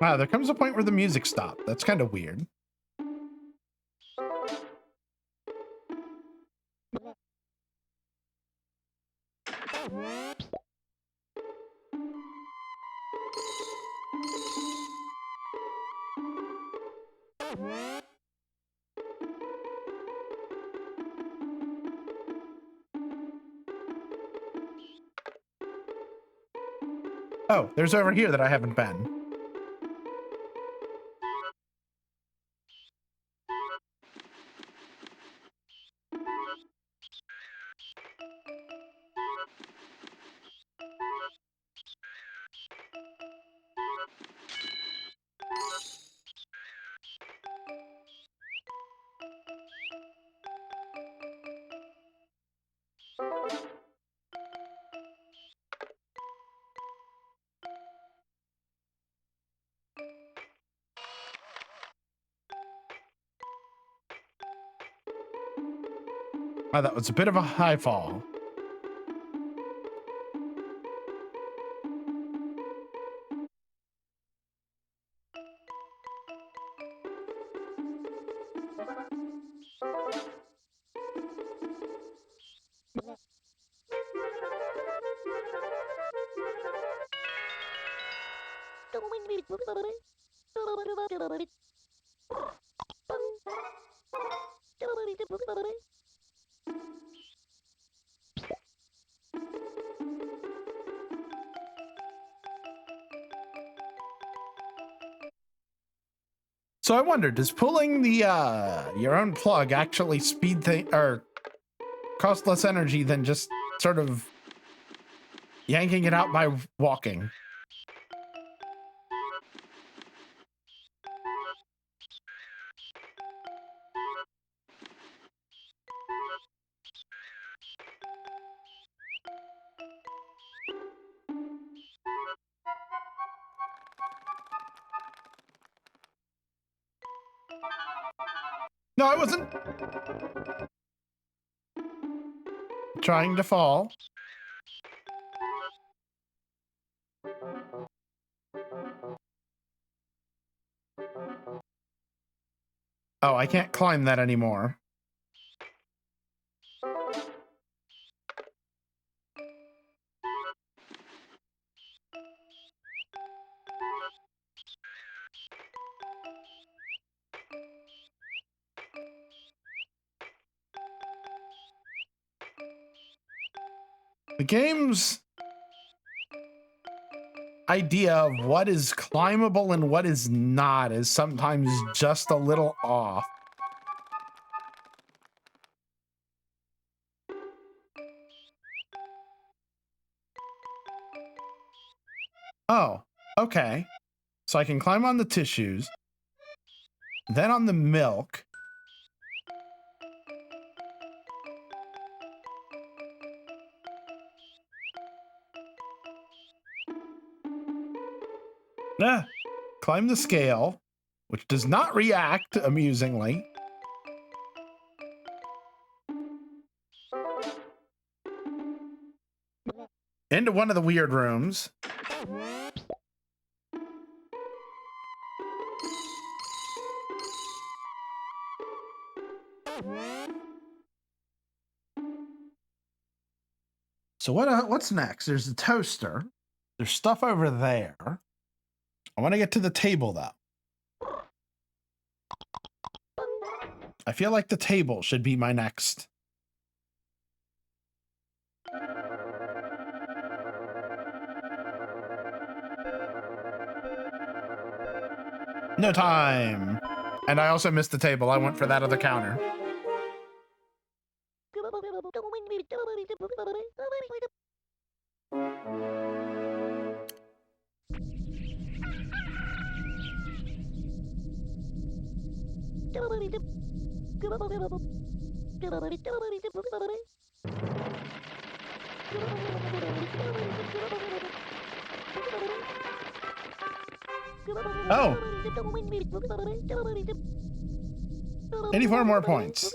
Speaker 2: Wow, there comes a point where the music stopped. That's kind of weird. Oh, there's over here that I haven't been. Wow, that was a bit of a high fall. So I wonder, does pulling the your own plug actually speed thing or cost less energy than just sort of yanking it out by walking? No, I wasn't trying to fall. Oh, I can't climb that anymore. The game's idea of what is climbable and what is not is sometimes just a little off. Oh, okay. So I can climb on the tissues, then on the milk. Climb the scale, which does not react, amusingly. Into one of the weird rooms. So what's next? There's the toaster. There's stuff over there. I want to get to the table, though. I feel like the table should be my next. No time. And I also missed the table. I went for that other counter. Oh. 84 more points.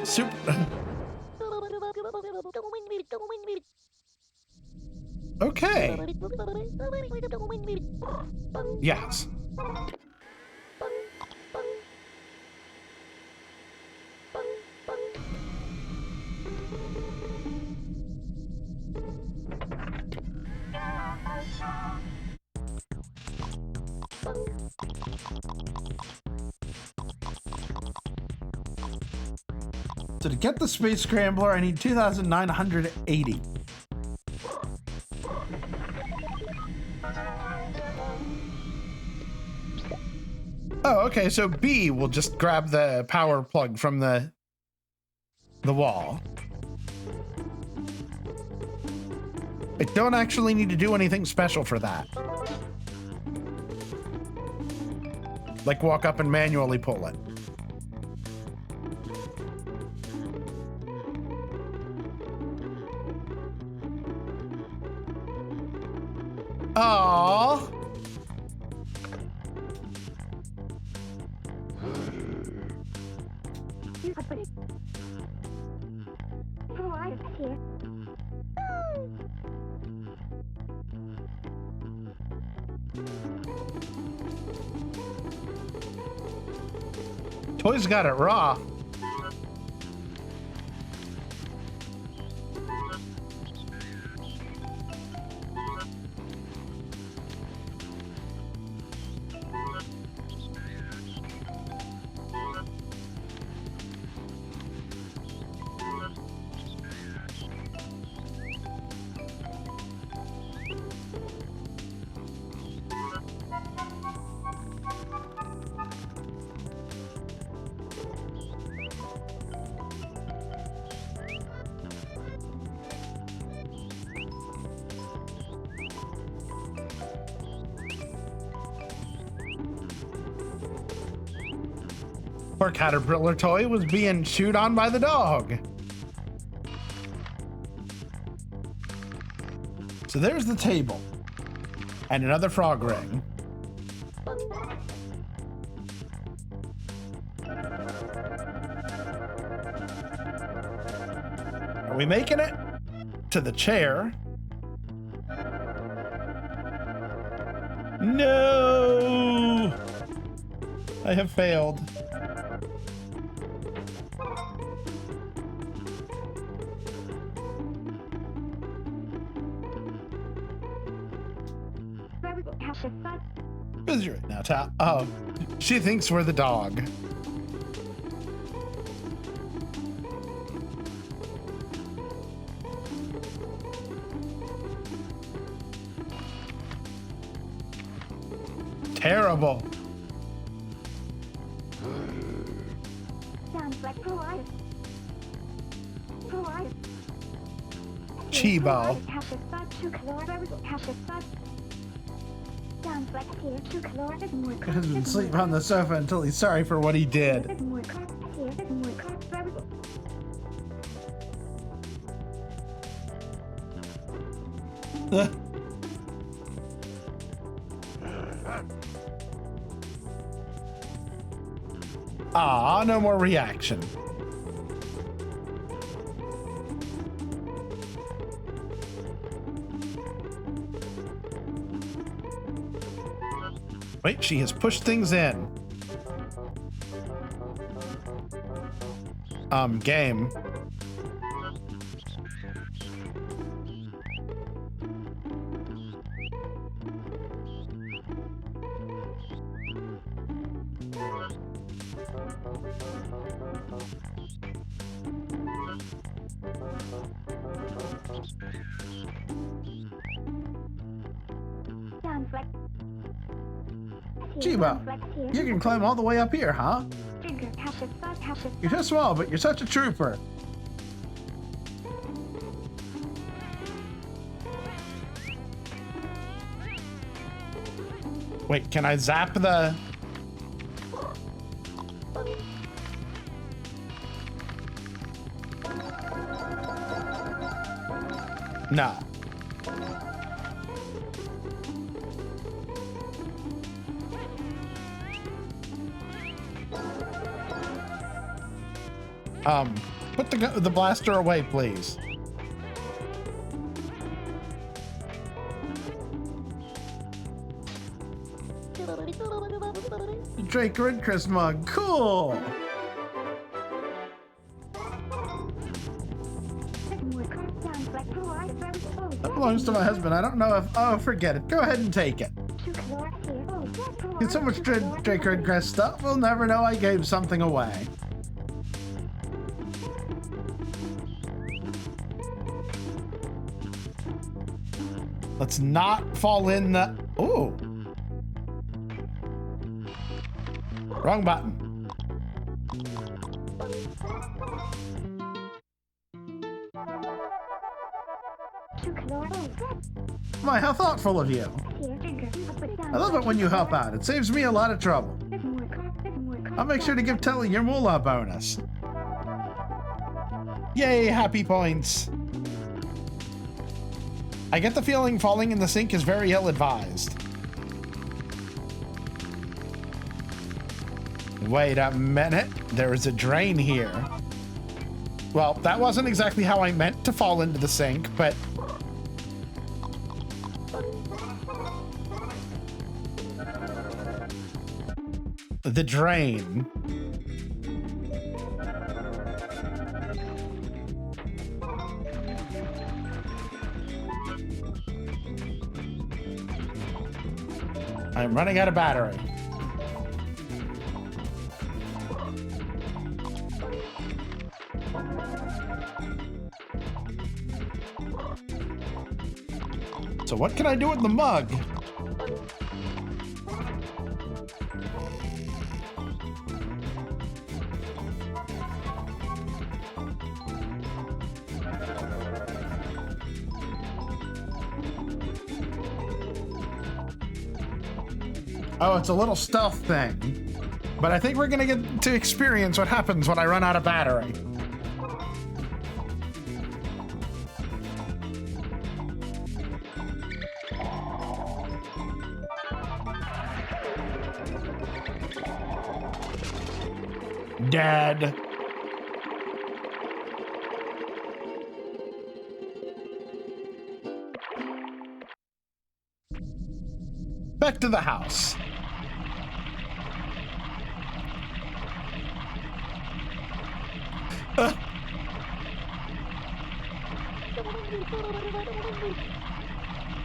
Speaker 2: Super. Okay. Yes. So to get the Space Scrambler, I need 2,980. Oh, okay, so B will just grab the power plug from the wall. I don't actually need to do anything special for that. Like walk up and manually pull it. Aww. Toys got it raw. Poor caterpillar toy was being chewed on by the dog. So there's the table. And another frog ring. Are we making it to the chair? No! I have failed. Busy right now, Tal. Oh, she thinks we're the dog. Terrible. Chibo. He has been sleeping on the sofa until he's sorry for what he did. Ah, no more reaction. Wait, she has pushed things in. Game. Chiba, you can climb all the way up here, huh? You're so small, but you're such a trooper. Wait, can I zap the... No. Put the blaster away, please. Drake Redcrest mug, cool. That belongs to my husband. I don't know if... Oh, forget it. Go ahead and take it. Get so much Drake Redcrest stuff, we'll never know I gave something away. Let's not fall in the... Ooh. Wrong button. My, how thoughtful of you. I love it when you help out. It saves me a lot of trouble. I'll make sure to give Telly your moolah bonus. Yay, happy points. I get the feeling falling in the sink is very ill-advised. Wait a minute. There is a drain here. Well, that wasn't exactly how I meant to fall into the sink, but... The drain. I'm running out of battery. So what can I do with the mug? Oh, it's a little stealth thing. But I think we're gonna get to experience what happens when I run out of battery. Dead. Back to the house.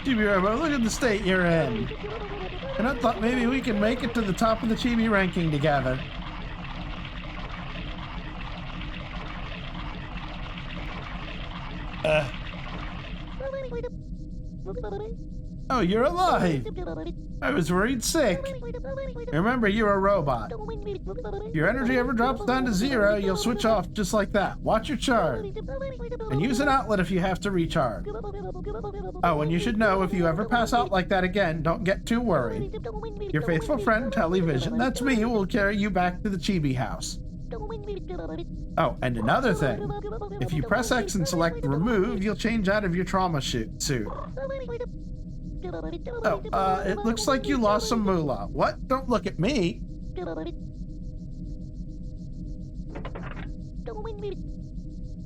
Speaker 2: Chibi-Robo, look at the state you're in. And I thought maybe we could make it to the top of the Chibi ranking together. Oh, you're alive! I was worried sick. Remember, you're a robot. If your energy ever drops down to 0, you'll switch off just like that. Watch your charge. And use an outlet if you have to recharge. Oh, and you should know, if you ever pass out like that again, don't get too worried. Your faithful friend, Television, that's me, will carry you back to the Chibi house. Oh, and another thing. If you press X and select Remove, you'll change out of your trauma suit. Oh, it looks like you lost some moolah. What? Don't look at me.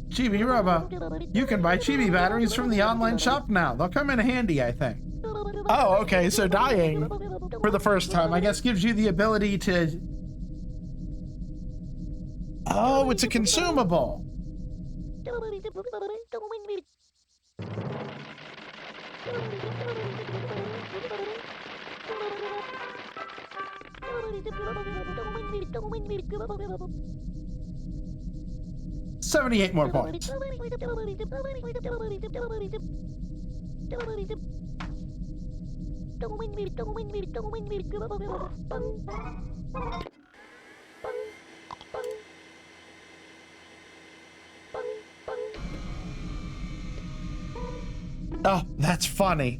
Speaker 2: Chibi-Robo, you can buy Chibi batteries from the online shop now. They'll come in handy, I think. Oh, okay, so dying. for the first time. I guess gives you the ability to... Oh, it's a consumable. $78 more points. Oh, that's funny.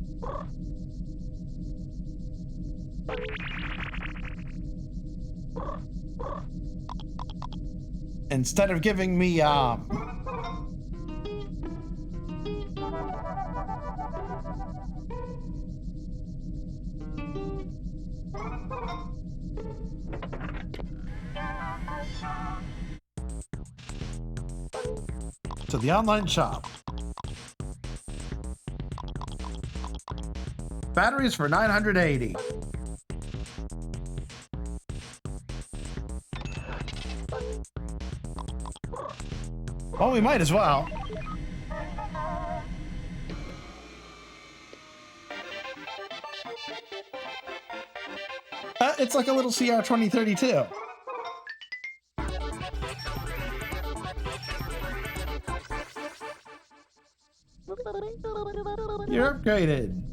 Speaker 2: Instead of giving me to the online shop. Batteries for 980. Well, we might as well. It's like a little CR 2032. You're upgraded.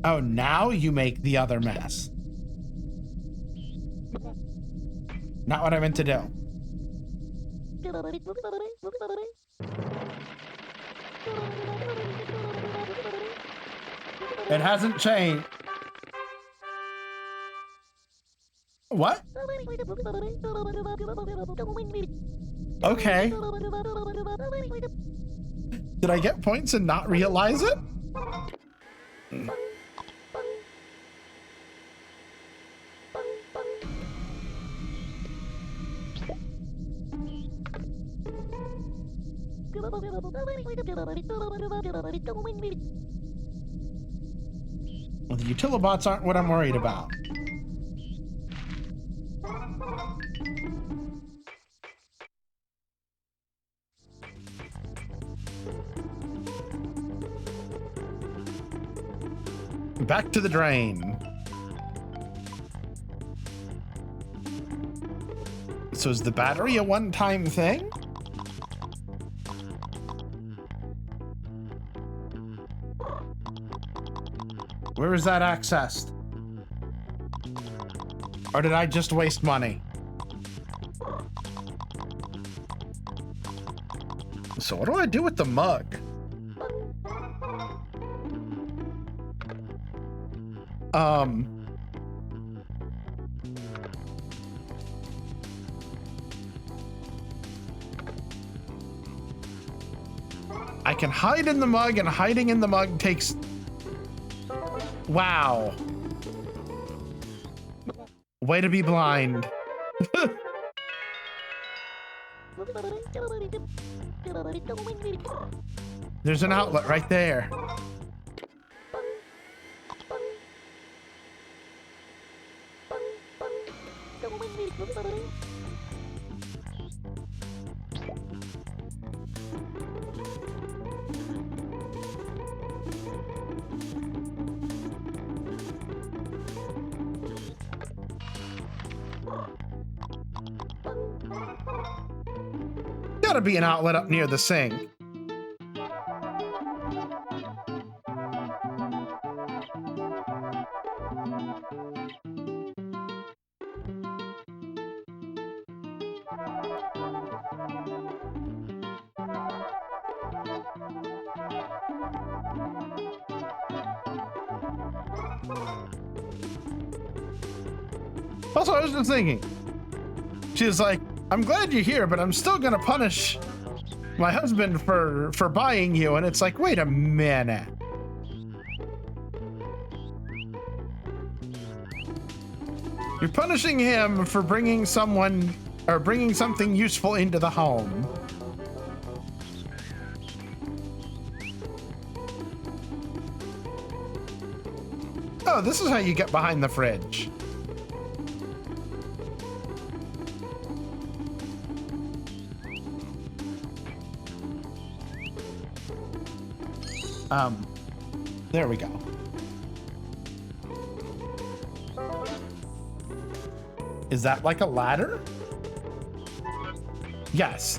Speaker 2: Oh, now you make the other mess. Not what I meant to do. It hasn't changed. What? Okay. Did I get points and not realize it? Well, the utilibots aren't what I'm worried about. Back to the drain. So is the battery a one-time thing? Where is that accessed? Or did I just waste money? So what do I do with the mug? I can hide in the mug, and hiding in the mug takes... Wow. Way to be blind. There's an outlet right there. Gotta be an outlet up near the sink. Also, I was just thinking, she was like, I'm glad you're here, but I'm still gonna punish my husband for buying you. And it's like, wait a minute. You're punishing him for bringing someone or bringing something useful into the home. Oh, this is how you get behind the fridge. There we go. Is that like a ladder? Yes.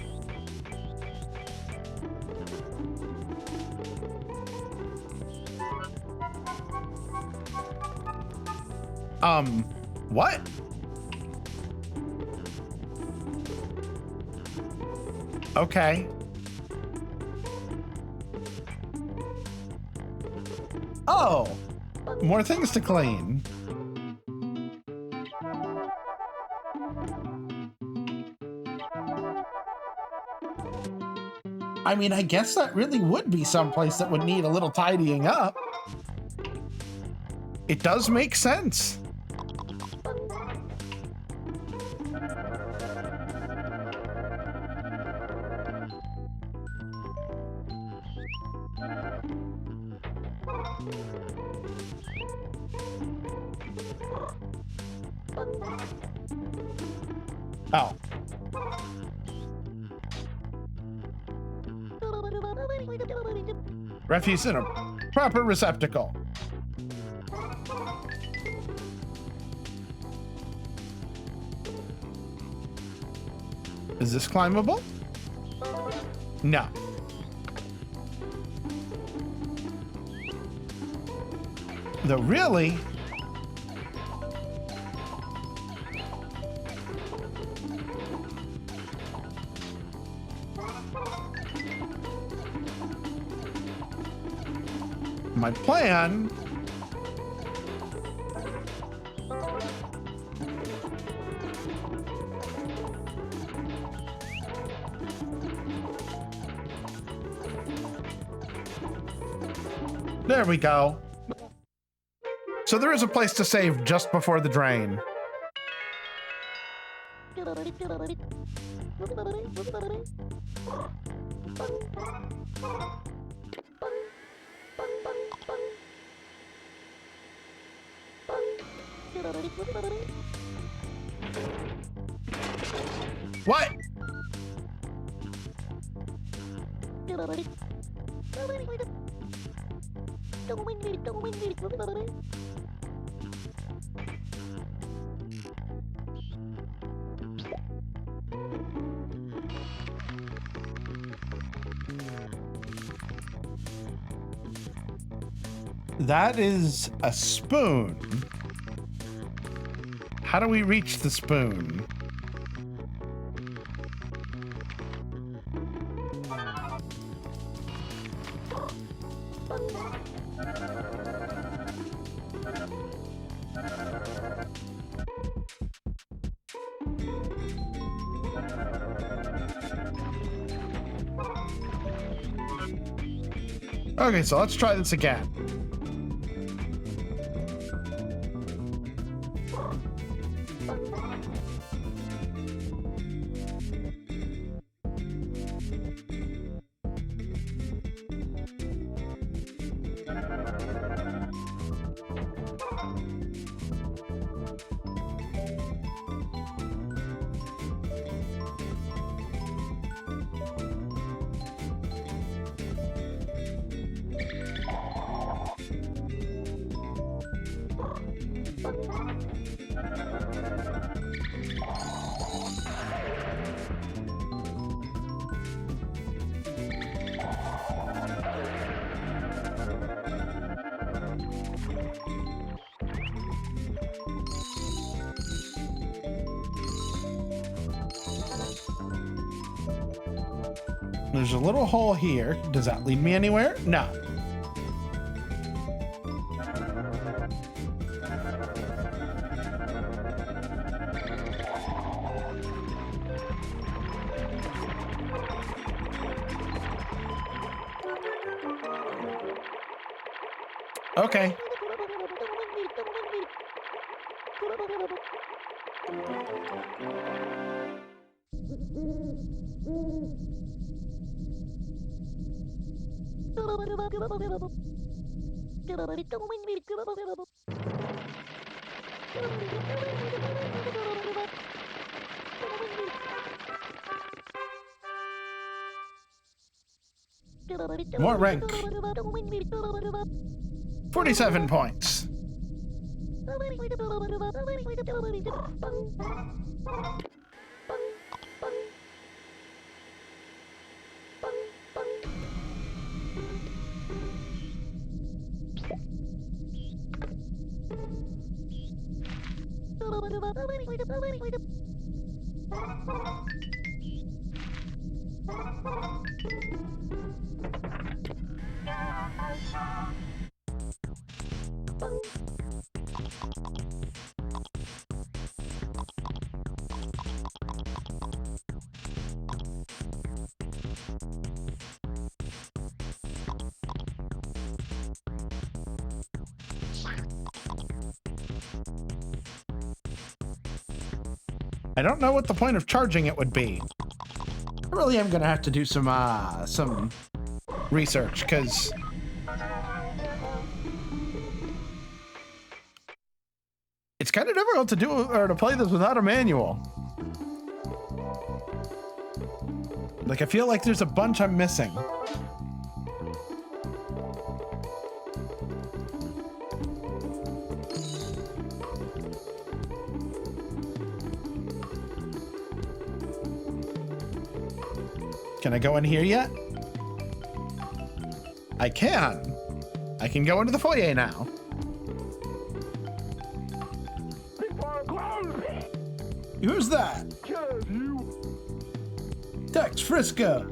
Speaker 2: What? Okay. Oh, more things to clean. I mean, I guess that really would be someplace that would need a little tidying up. It does make sense. Oh. Refuse in a proper receptacle. Is this climbable? No. Though really, my plan there we go. So there is a place to save just before the drain. What? That is a spoon. How do we reach the spoon? Okay, so let's try this again. There's a little hole here. Does that lead me anywhere? No. Okay. More rank. 47 points. I don't know what the point of charging it would be. I really am gonna have to do some research, because it's kind of difficult to do or to play this without a manual. Like, I feel like there's a bunch I'm missing. Can I go in here yet? I can. I can go into the foyer now. Who's that? Dex Frisco.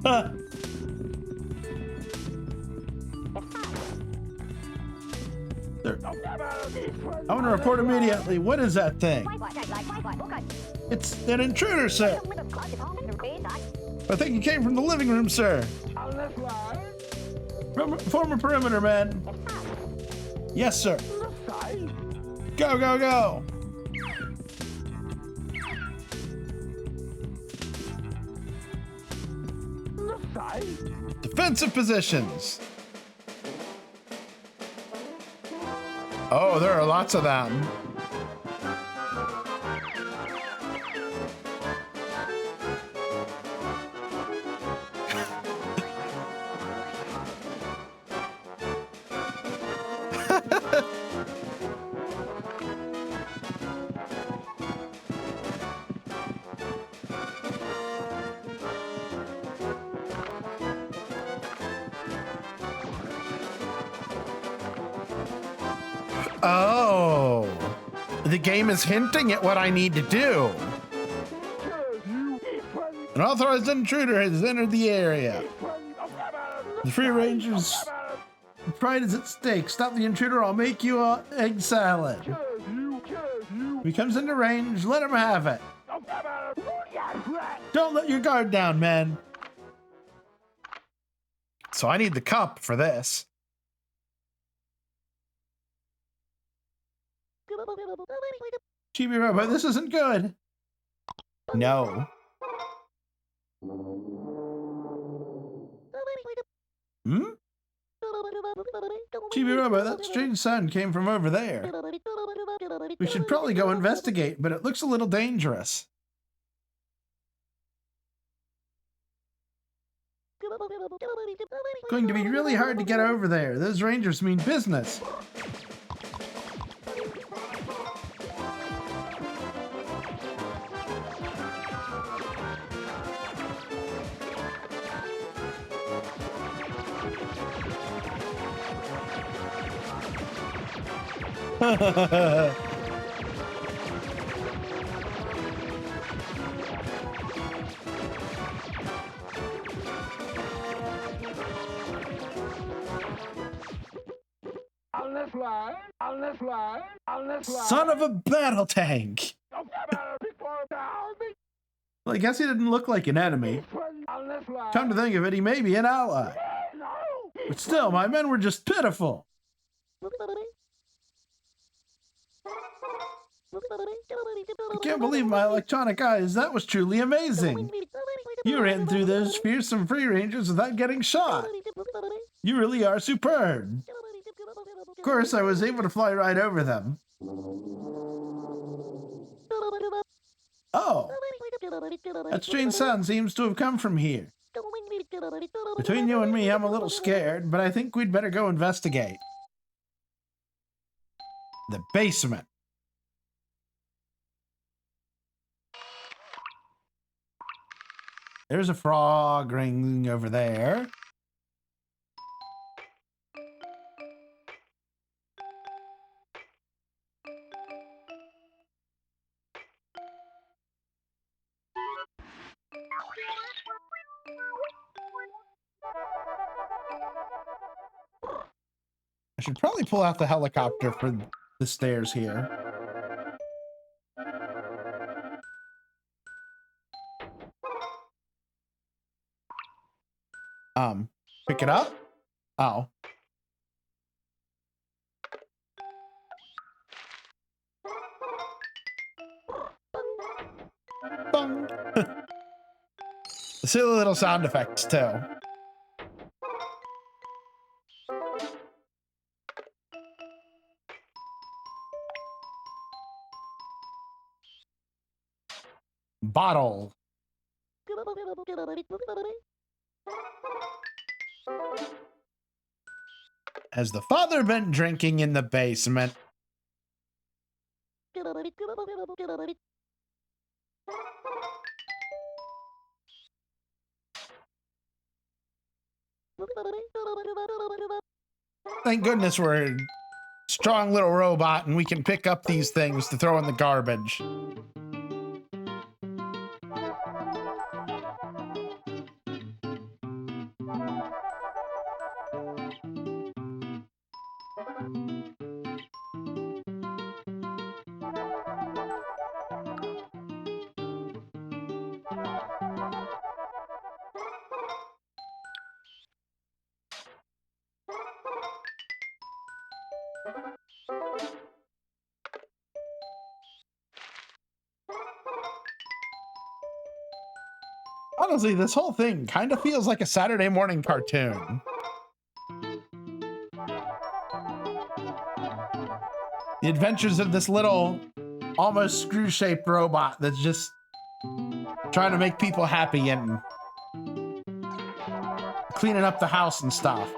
Speaker 2: Huh. I want to report immediately. What is that thing? It's an intruder, sir. I think he came from the living room, sir. Former perimeter man. Yes, sir. Go, go, go. Defensive positions. Oh, there are lots of them. Oh, the game is hinting at what I need to do. An authorized intruder has entered the area. The Free Ranger's pride is at stake. Stop the intruder, I'll make you an egg salad. If he comes into range, let him have it. Don't let your guard down, man. So I need the cup for this. Chibi-Robo, this isn't good. No. Hmm? Chibi-Robo, that strange sound came from over there. We should probably go investigate, but it looks a little dangerous. It's going to be really hard to get over there. Those rangers mean business. Son of a battle tank! Well, I guess he didn't look like an enemy. Come to think of it, he may be an ally. But still, my men were just pitiful. I can't believe my electronic eyes. That was truly amazing. You ran through those fearsome Free Rangers without getting shot. You really are superb. Of course, I was able to fly right over them. Oh, that strange sound seems to have come from here. Between you and me, I'm a little scared, but I think we'd better go investigate. The basement. There's a frog ring over there. I should probably pull out the helicopter for the stairs here. Pick it up? Oh. Bong. Silly little sound effects too. Bottle. Has the father been drinking in the basement? Thank goodness we're a strong little robot and we can pick up these things to throw in the garbage. Honestly, this whole thing kind of feels like a Saturday morning cartoon. The adventures of this little, almost screw-shaped robot that's just trying to make people happy and cleaning up the house and stuff.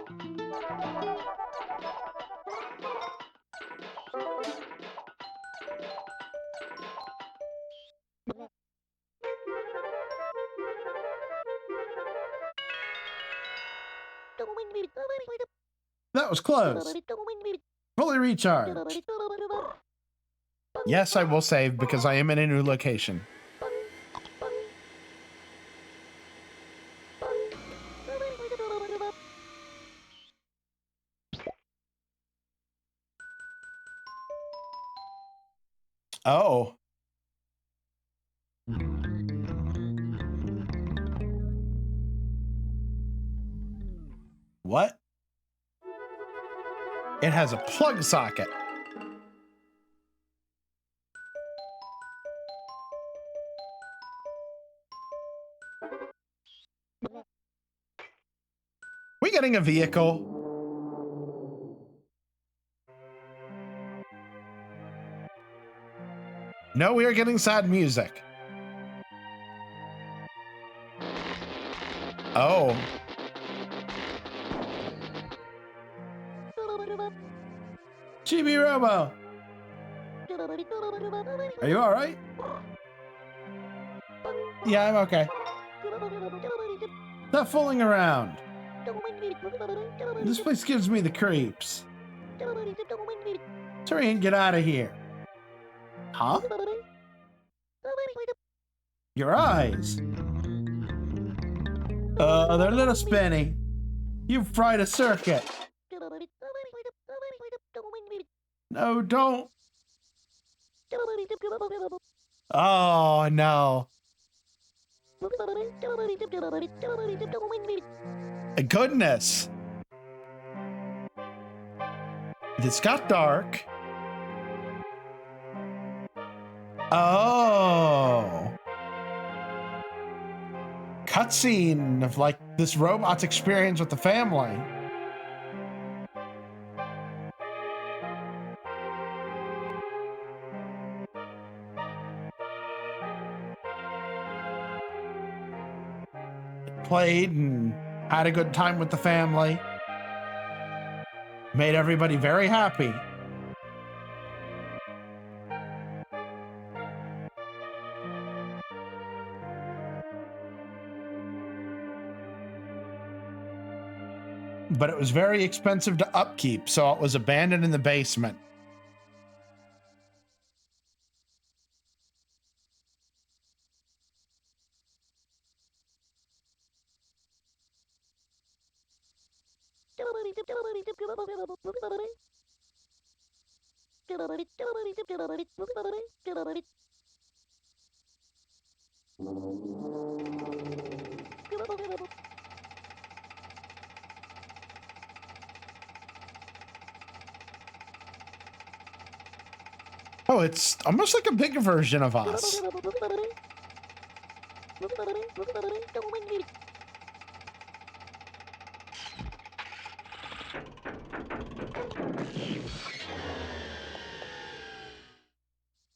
Speaker 2: That was close. Fully recharged. Yes, I will save because I am in a new location. Oh. What? It has a plug socket. We getting a vehicle? No, we are getting sad music. Oh. Chibi-Robo. Are you all right? Yeah, I'm okay. Stop fooling around. This place gives me the creeps. Hurry and get out of here. Huh? Your eyes. They're a little spinny. You fried a circuit. No, don't. Oh, no. Goodness. This got dark. Oh. Cutscene of like this robot's experience with the family. Played and Had a good time with the family. Made everybody very happy. But it was very expensive to upkeep, so it was abandoned in the basement. Oh, it's almost like a bigger version of us.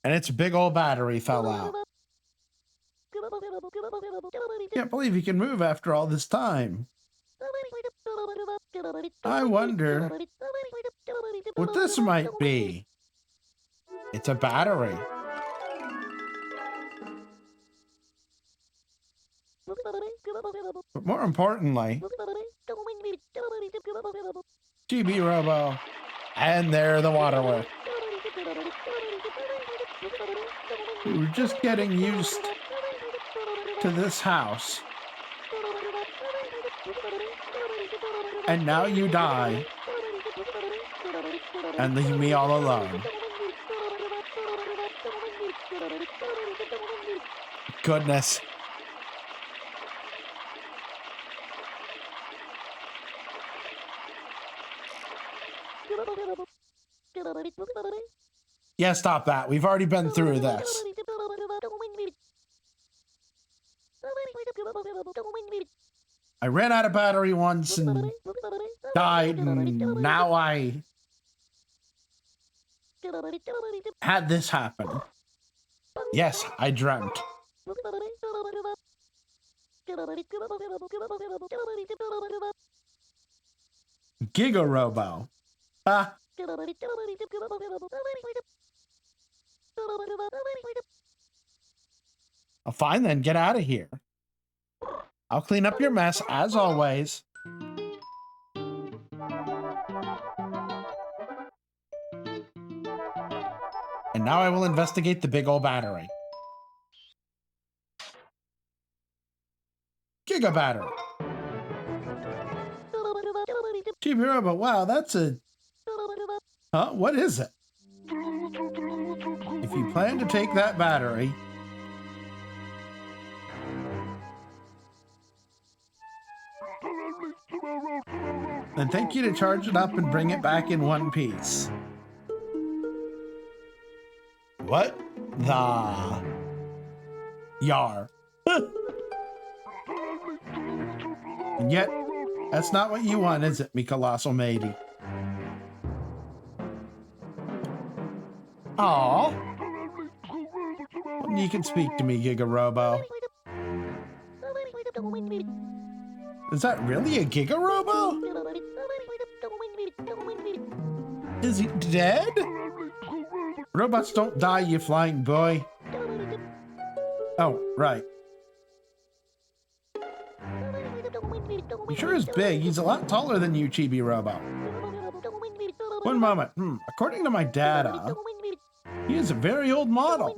Speaker 2: And its big old battery fell out. Can't believe you can move after all this time. I wonder what this might be. It's a battery. But more importantly, Chibi-Robo, and there the waterworks. We were just getting used to this house. And now you die. And leave me all alone. Goodness. Yeah, stop that. We've already been through this. I ran out of battery once and died, and now I had this happen. Yes, I dreamt. Giga-Robo. Ah. Oh, fine then, get out of here. I'll clean up your mess, as always. And now I will investigate the big old battery. Giga battery. Chibi-Robo, wow, that's a... Huh? What is it? If you plan to take that battery... then thank you to charge it up and bring it back in one piece. What the... Yar. And yet, that's not what you want, is it, me colossal matey? Aw. You can speak to me, Giga-Robo. Is that really a Giga-Robo? Is he dead? Robots don't die, you flying boy. Oh, right. He sure is big. He's a lot taller than you, Chibi-Robo. One moment. According to my data, he is a very old model.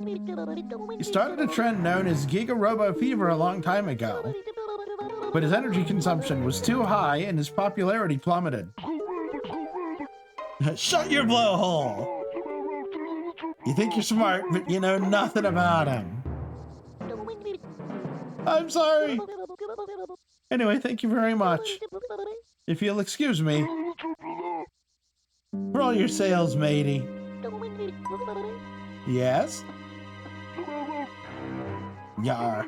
Speaker 2: He started a trend known as Giga-Robo fever a long time ago, but his energy consumption was too high and his popularity plummeted. Shut your blowhole! You think you're smart, but you know nothing about him. I'm sorry. Anyway, thank you very much. If you'll excuse me. For all your sales, matey. Yes? Yar.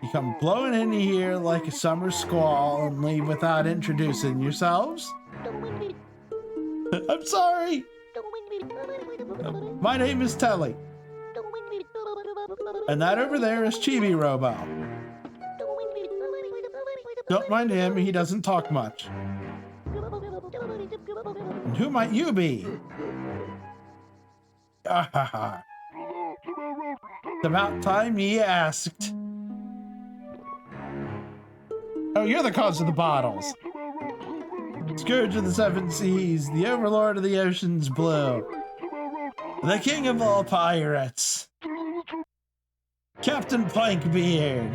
Speaker 2: You come blowing in here like a summer squall and leave without introducing yourselves? I'm sorry. My name is Telly. And that over there is Chibi-Robo. Don't mind him, he doesn't talk much. And who might you be? Ah ha ha. It's about time ye asked. Oh, you're the cause of the bottles. Scourge of the seven seas, the overlord of the ocean's blue, the king of all pirates, Captain Plankbeard.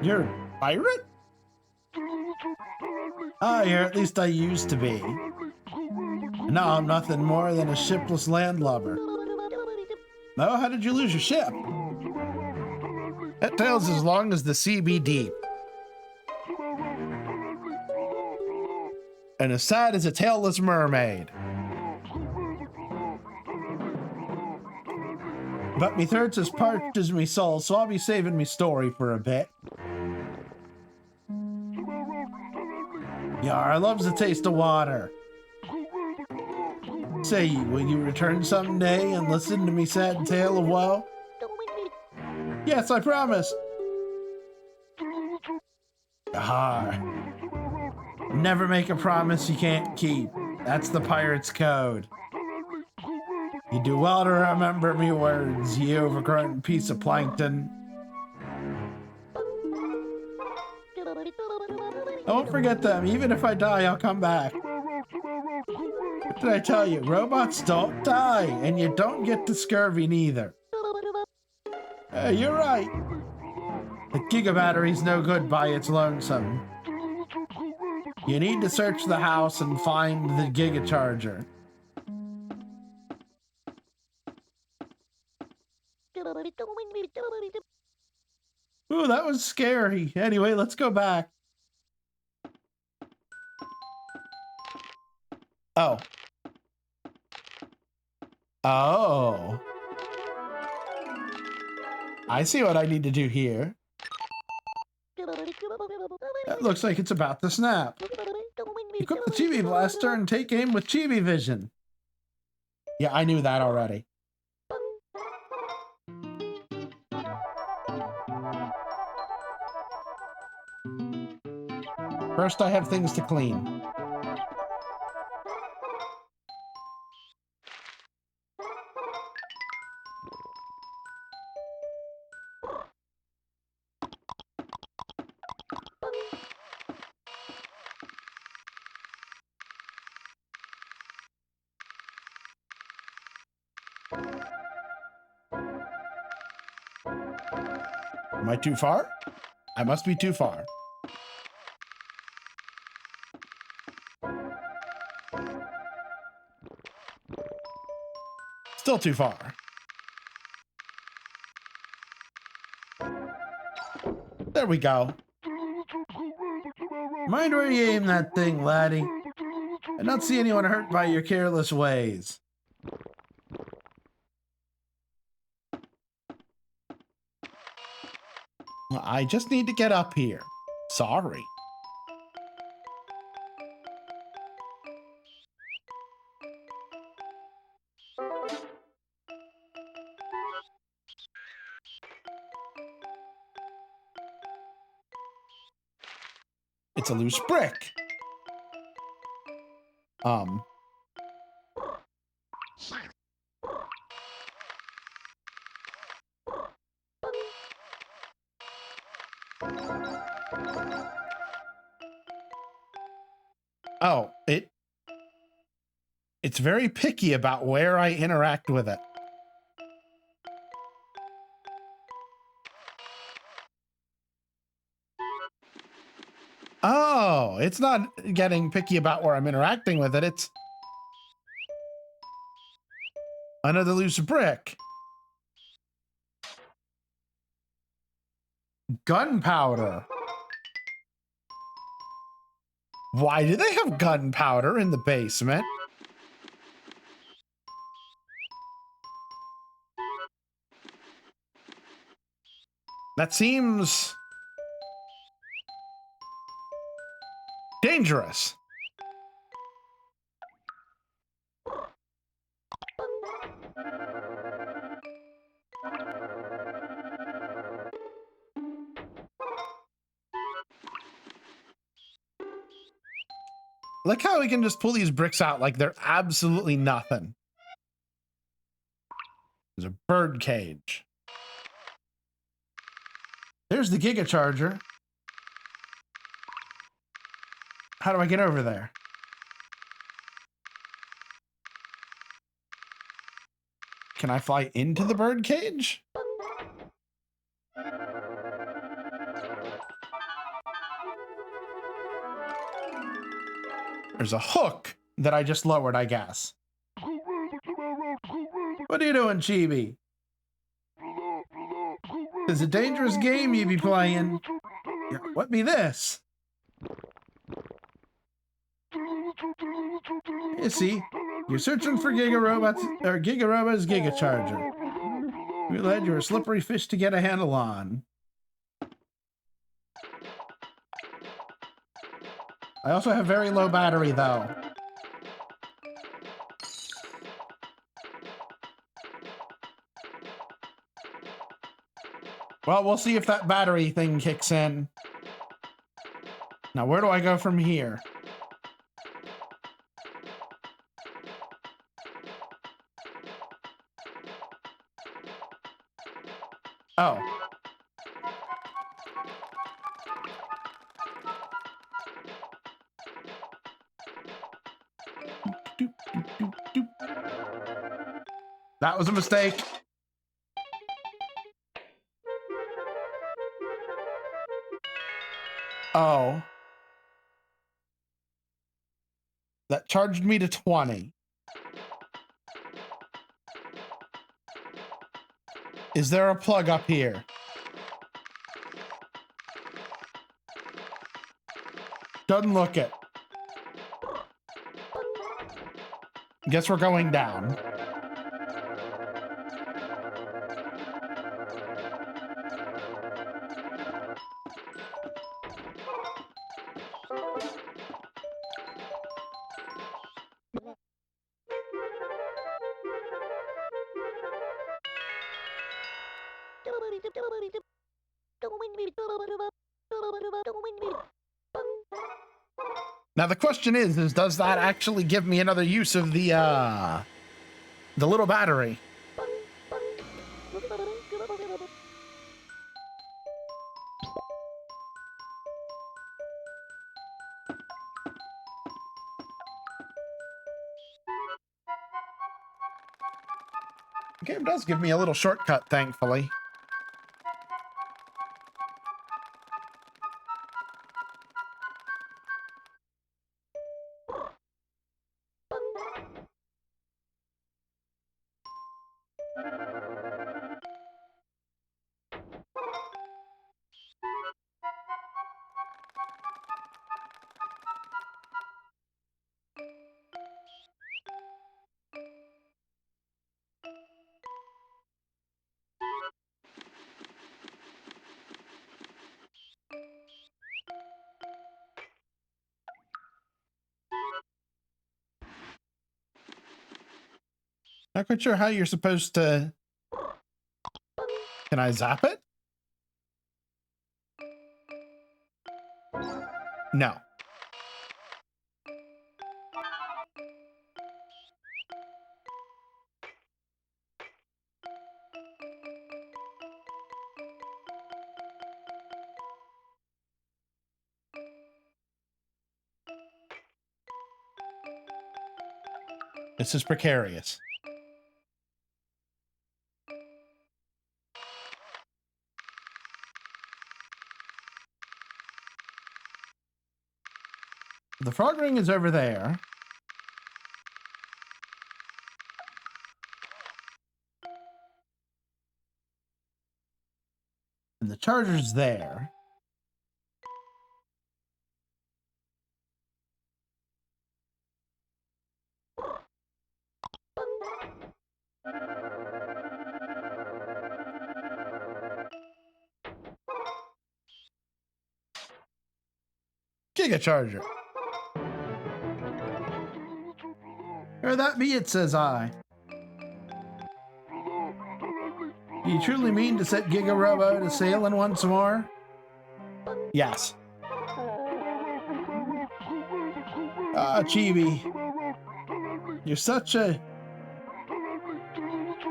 Speaker 2: You're a pirate? Ah, here at least I used to be. Now I'm nothing more than a shipless landlubber. Oh, how did you lose your ship? That tale's as long as the sea be deep. And as sad as a tailless mermaid. But me throat's as parched as me soul, so I'll be saving me story for a bit. Yar, I loves the taste of water. Say ye, will you return someday and listen to me sad tale of woe? Yes, I promise. Yar. Never make a promise you can't keep. That's the pirate's code. You do well to remember me words, ye overgrown piece of plankton. Don't forget them. Even if I die, I'll come back. What did I tell you? Robots don't die, and you don't get the scurvy neither. Hey, you're right. The Giga battery's no good by its lonesome. You need to search the house and find the Giga charger. Ooh, that was scary. Anyway, let's go back. Oh. Oh. I see what I need to do here. That looks like it's about to snap. Equip the Chibi Blaster and take aim with Chibi Vision. Yeah, I knew that already. First, I have things to clean. Am I too far? I must be too far. Still too far. There we go. Mind where you aim that thing, laddie. I don't see anyone hurt by your careless ways. I just need to get up here. Sorry. It's a loose brick. Oh, it's very picky about where I interact with it. Oh, it's not getting picky about where I'm interacting with it. It's another loose brick. Gunpowder. Why do they have gunpowder in the basement? That seems dangerous. Look how we can just pull these bricks out like they're absolutely nothing. There's a bird cage. There's the Giga Charger. How do I get over there? Can I fly into the bird cage? There's a hook that I just lowered, I guess. What are you doing, Chibi? It's a dangerous game you be playing. Yeah, what be this? You see, you're searching for Giga-Robo's Giga Charger. We led you're a slippery fish to get a handle on. I also have very low battery, though. Well, we'll see if that battery thing kicks in. Now, where do I go from here? Oh. That was a mistake. Oh. That charged me to 20. Is there a plug up here? Doesn't look it. Guess we're going down. Now the question is does that actually give me another use of the little battery? The game does give me a little shortcut, thankfully. Not quite sure how you're supposed to... Can I zap it? No. This is precarious. The frog ring is over there. And the charger's there. Giga Charger. Or that be it, says I. Do you truly mean to set Giga-Robo to sailing once more? Yes. Ah, Chibi. You're such a...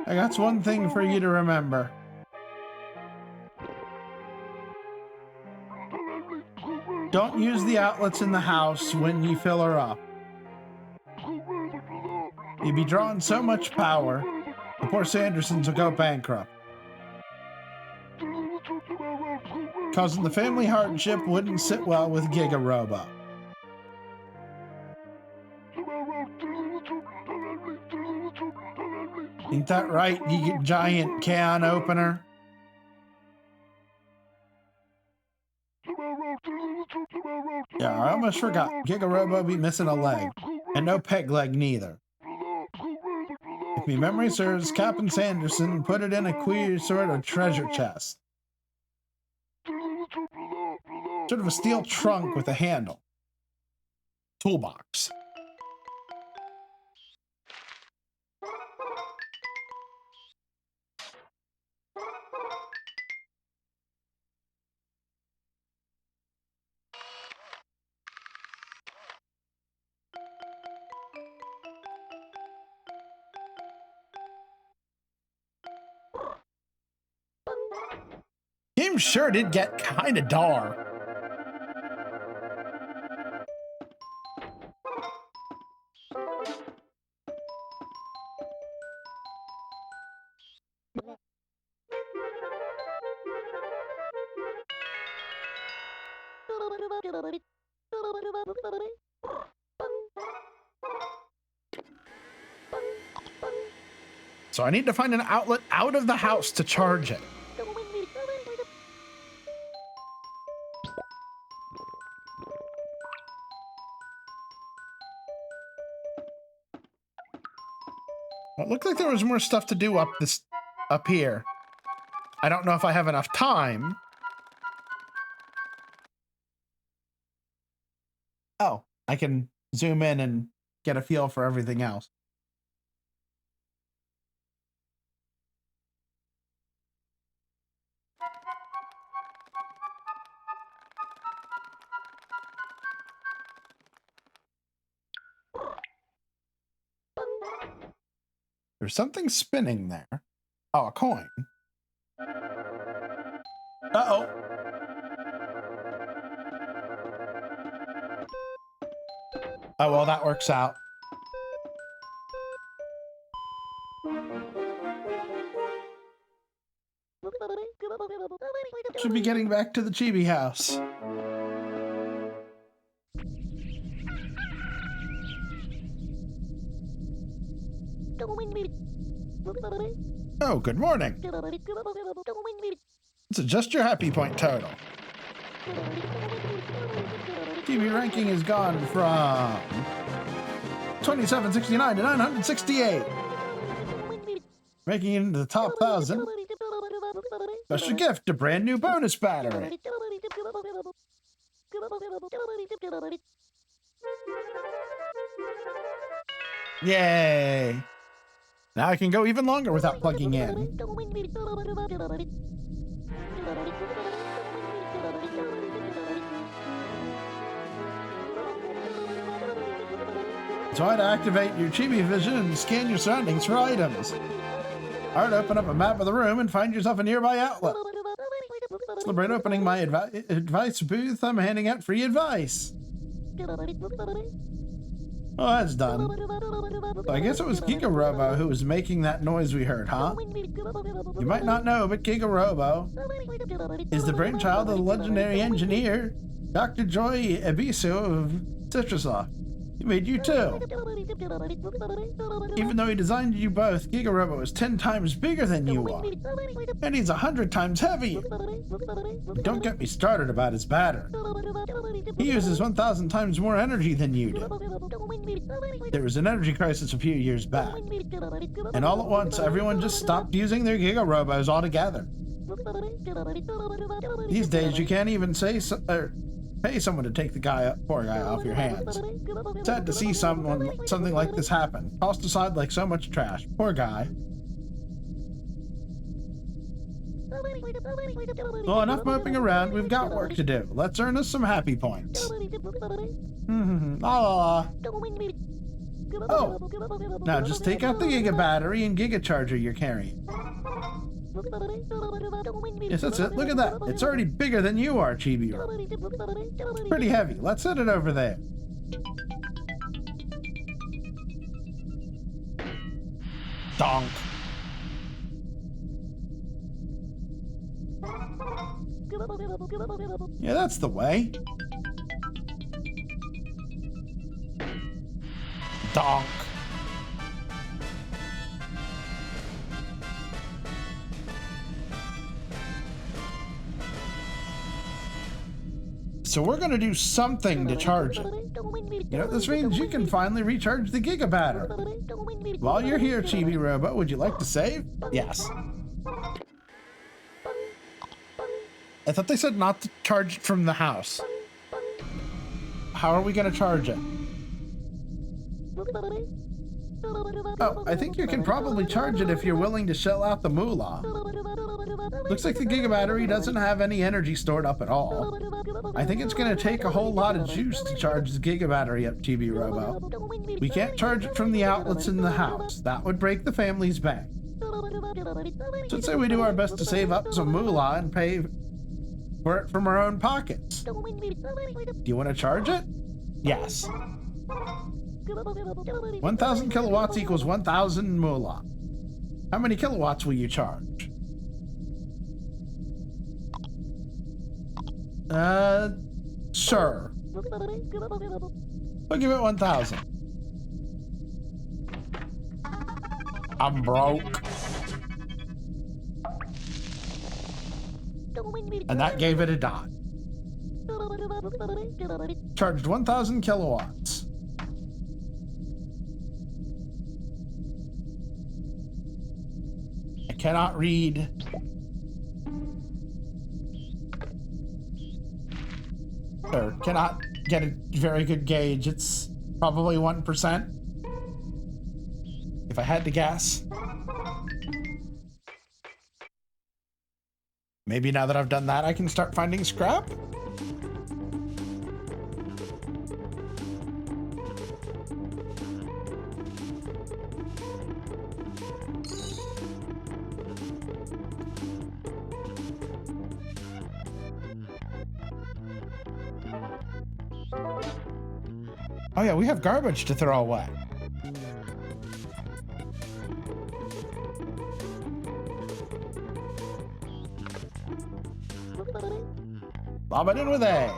Speaker 2: I got one thing for you to remember. Don't use the outlets in the house when you fill her up. You'd be drawing so much power, the poor Sandersons will go bankrupt. Causing the family hardship wouldn't sit well with Chibi-Robo. Ain't that right, you giant can opener? Yeah, I almost forgot. Chibi-Robo be missing a leg. And no peg leg neither. If me memory serves, Captain Sanderson put it in a queer sort of treasure chest. Sort of a steel trunk with a handle. Toolbox. Game sure did get kind of dark. So I need to find an outlet out of the house to charge it. Well, it looked like there was more stuff to do up here. I don't know if I have enough time. Oh, I can zoom in and get a feel for everything else. There's something spinning there. Oh, a coin. Uh-oh. Oh, well, that works out. Should be getting back to the Chibi house. Oh, good morning. Let's adjust your happy point total. Chibi ranking has gone from 2769 to 968. Making it into the top 1,000. Special gift, a brand new bonus battery. Yay! Now I can go even longer without plugging in. Try to activate your Chibi vision and scan your surroundings for items. Or to open up a map of the room and find yourself a nearby outlet. Celebrate opening my advice booth. I'm handing out free advice. Oh, that's done. So I guess it was Chibi-Robo who was making that noise we heard, huh? You might not know, but Chibi-Robo is the brainchild of the legendary engineer, Dr. Joy Ebisu of Citrusoft. He made you too. Even though he designed you both, Chibi-Robo is 10 times bigger than you are. And he's 100 times heavier. Don't get me started about his battery. He uses 1,000 times more energy than you do. There was an energy crisis a few years back. And all at once, everyone just stopped using their Chibi-Robos altogether. These days, you can't even pay someone to take the poor guy off your hands. Sad to see something like this happen. Tossed aside like so much trash. Poor guy. Well, enough moping around. We've got work to do. Let's earn us some happy points. La la la. Oh, now just take out the Giga battery and Giga charger you're carrying. Yes, that's it. Look at that. It's already bigger than you are, Chibi-Robo. It's pretty heavy. Let's set it over there. Donk. Yeah, that's the way. Donk. So we're gonna do something to charge it. You know, this means you can finally recharge the Giga battery. While you're here, Chibi-Robo, would you like to save? Yes. I thought they said not to charge it from the house. How are we gonna charge it? Oh, I think you can probably charge it if you're willing to shell out the moolah. Looks like the Giga battery doesn't have any energy stored up at all. I think it's going to take a whole lot of juice to charge the Giga battery up, Chibi-Robo. We can't charge it from the outlets in the house. That would break the family's bank. So I'd say we do our best to save up some moolah and pay for it from our own pockets. Do you want to charge it? Yes. 1,000 kilowatts equals 1,000 moolah. How many kilowatts will you charge? Sure. We'll give it 1,000. I'm broke. And that gave it a dot. Charged 1,000 kilowatts. I cannot read. Or cannot get a very good gauge. It's probably 1%. If I had to guess. Maybe now that I've done that, I can start finding scrap? Oh yeah, we have garbage to throw away. Lob it in with A.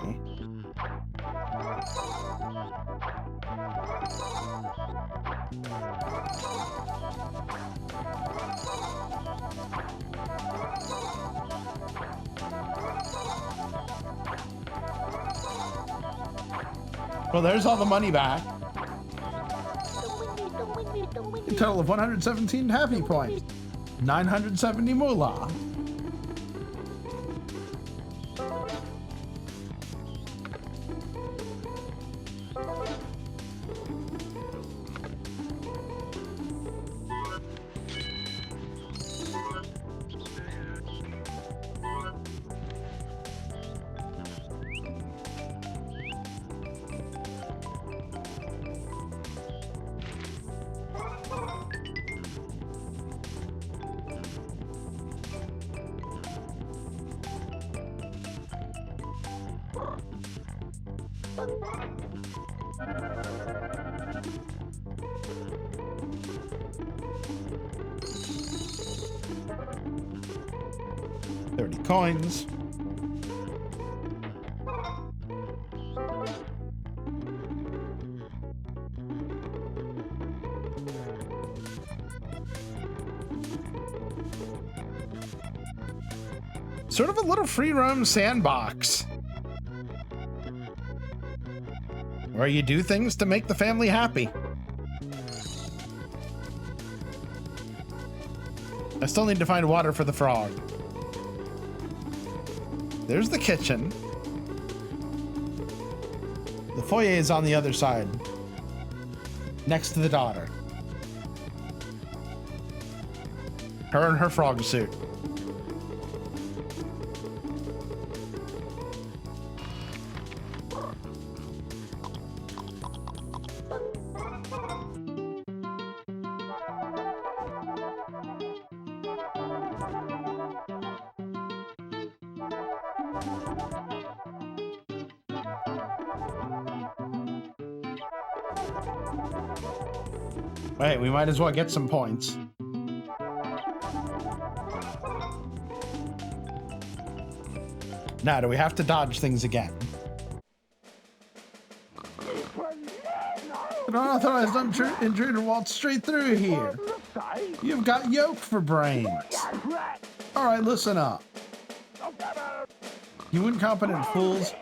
Speaker 2: Well, there's all the money back. A total of 117 happy points. 970 moolah. Coins. Sort of a little free roam sandbox where you do things to make the family happy. I still need to find water for the frog. There's the kitchen. The foyer is on the other side, next to the daughter. Her in her frog suit. Wait, we might as well get some points. Now, do we have to dodge things again? An unauthorized intruder waltzed straight through here. You've got yolk for brains. All right, listen up. You incompetent fools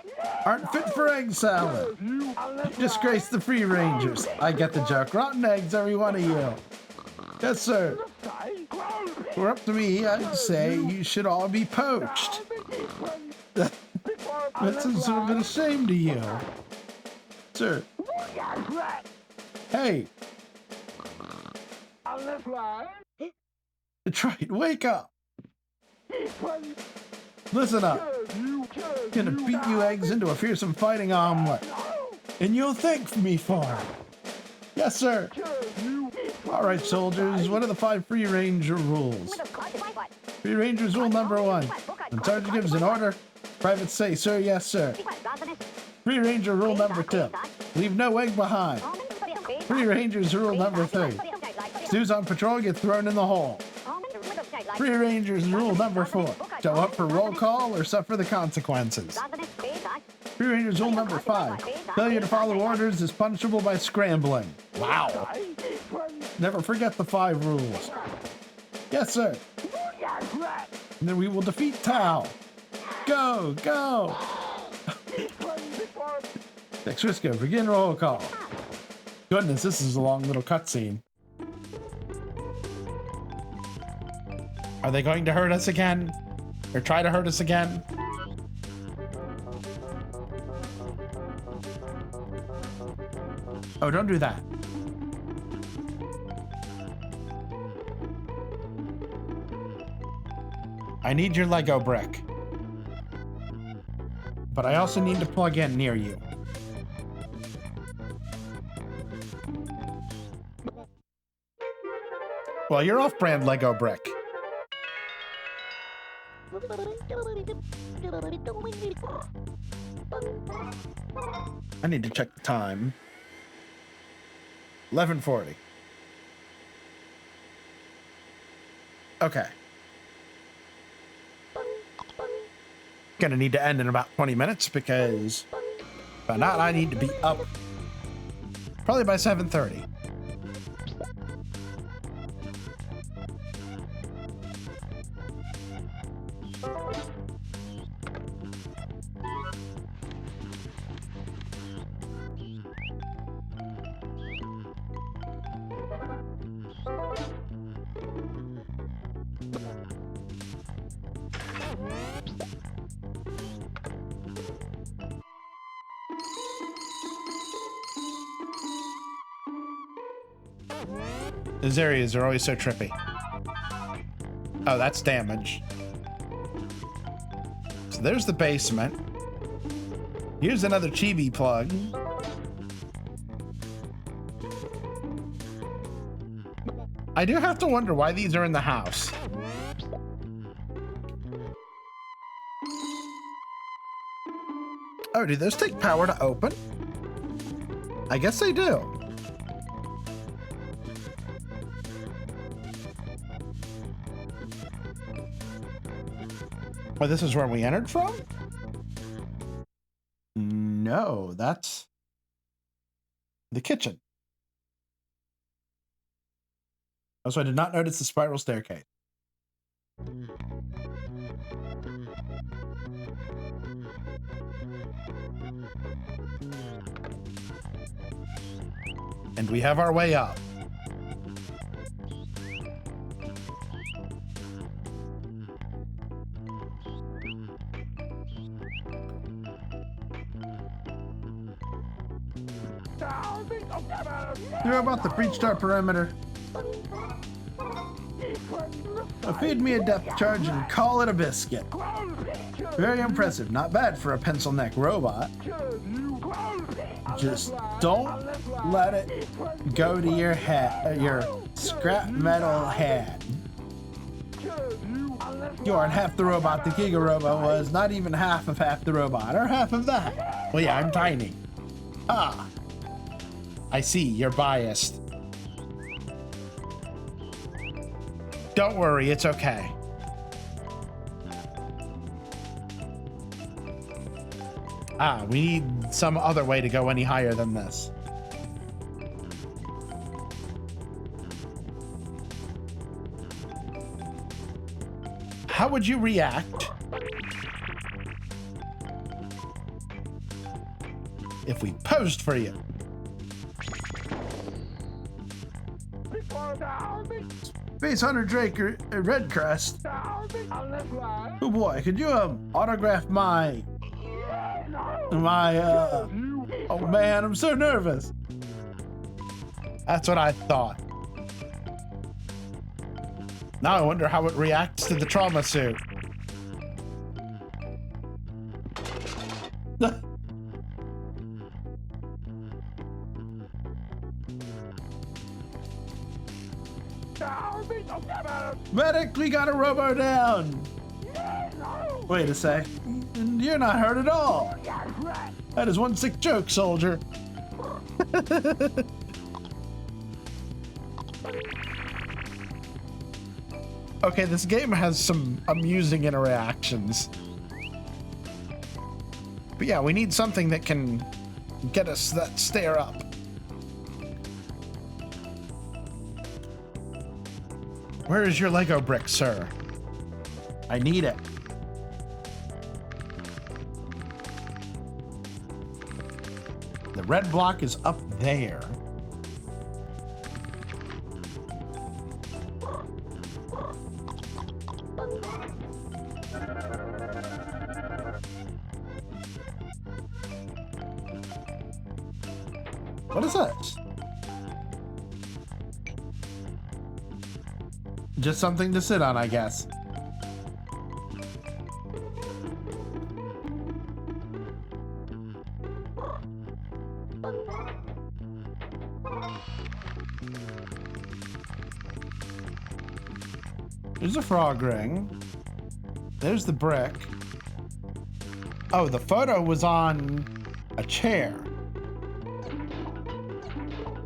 Speaker 2: aren't fit for egg salad. You disgrace the Free Rangers. I get the joke. Rotten eggs, every one of you. Yes, sir. If it were up to me, I'd say you should all be poached. That's sort of been a shame to you. Sir. Hey. Detroit, wake up. Listen up. I'm gonna beat you eggs into a fearsome fighting omelet. And you'll thank me for it. Yes, sir. All right, soldiers, what are the 5 Free Ranger rules? Free Rangers rule number 1. When Sergeant gives an order, privates say, sir, yes, sir. Free Ranger rule number 2. Leave no egg behind. Free Rangers rule number 3. Stews on patrol get thrown in the hole. Free Rangers rule number 4. Show up for roll call or suffer the consequences. Free Rangers rule number 5. Failure to follow orders is punishable by scrambling. Wow. Never forget the 5 rules. Yes, sir. And then we will defeat Tao. Go, go. Next Risco, begin roll call. Goodness, this is a long little cutscene. Are they going to hurt us again? Or try to hurt us again? Oh, don't do that. I need your Lego brick. But I also need to plug in near you. Well, you're off-brand Lego brick. I need to check the time. 11:40. Okay. Gonna need to end in about 20 minutes because by now I need to be up probably by 7:30. These areas are always so trippy. Oh, that's damage. So there's the basement. Here's another chibi plug. I do have to wonder why these are in the house. Oh, do those take power to open? I guess they do. Oh, this is where we entered from? No, that's the kitchen. Also, I did not notice the spiral staircase. And we have our way up. Throw about the breached our perimeter. Now feed me a depth charge and call it a biscuit. Very impressive. Not bad for a pencil neck robot. Just don't let it go to your head, your scrap metal head. You aren't half the robot the Chibi-Robo was, not even half of the robot, or half of that. Well, yeah, I'm tiny. Ah. I see, you're biased. Don't worry, it's okay. Ah, we need some other way to go any higher than this. How would you react if we posed for you? Space Hunter Drake Redcrest. Oh boy, could you autograph my oh man, I'm so nervous. That's what I thought. Now I wonder how it reacts to the trauma suit. Medic, we got a robo down. Wait a sec. You're not hurt at all. That is one sick joke, soldier. Okay, this game has some amusing interactions. But yeah, we need something that can get us that stare up. Where is your Lego brick, sir? I need it. The red block is up there. What is this? Just something to sit on, I guess. There's a frog ring. There's the brick. Oh, the photo was on a chair.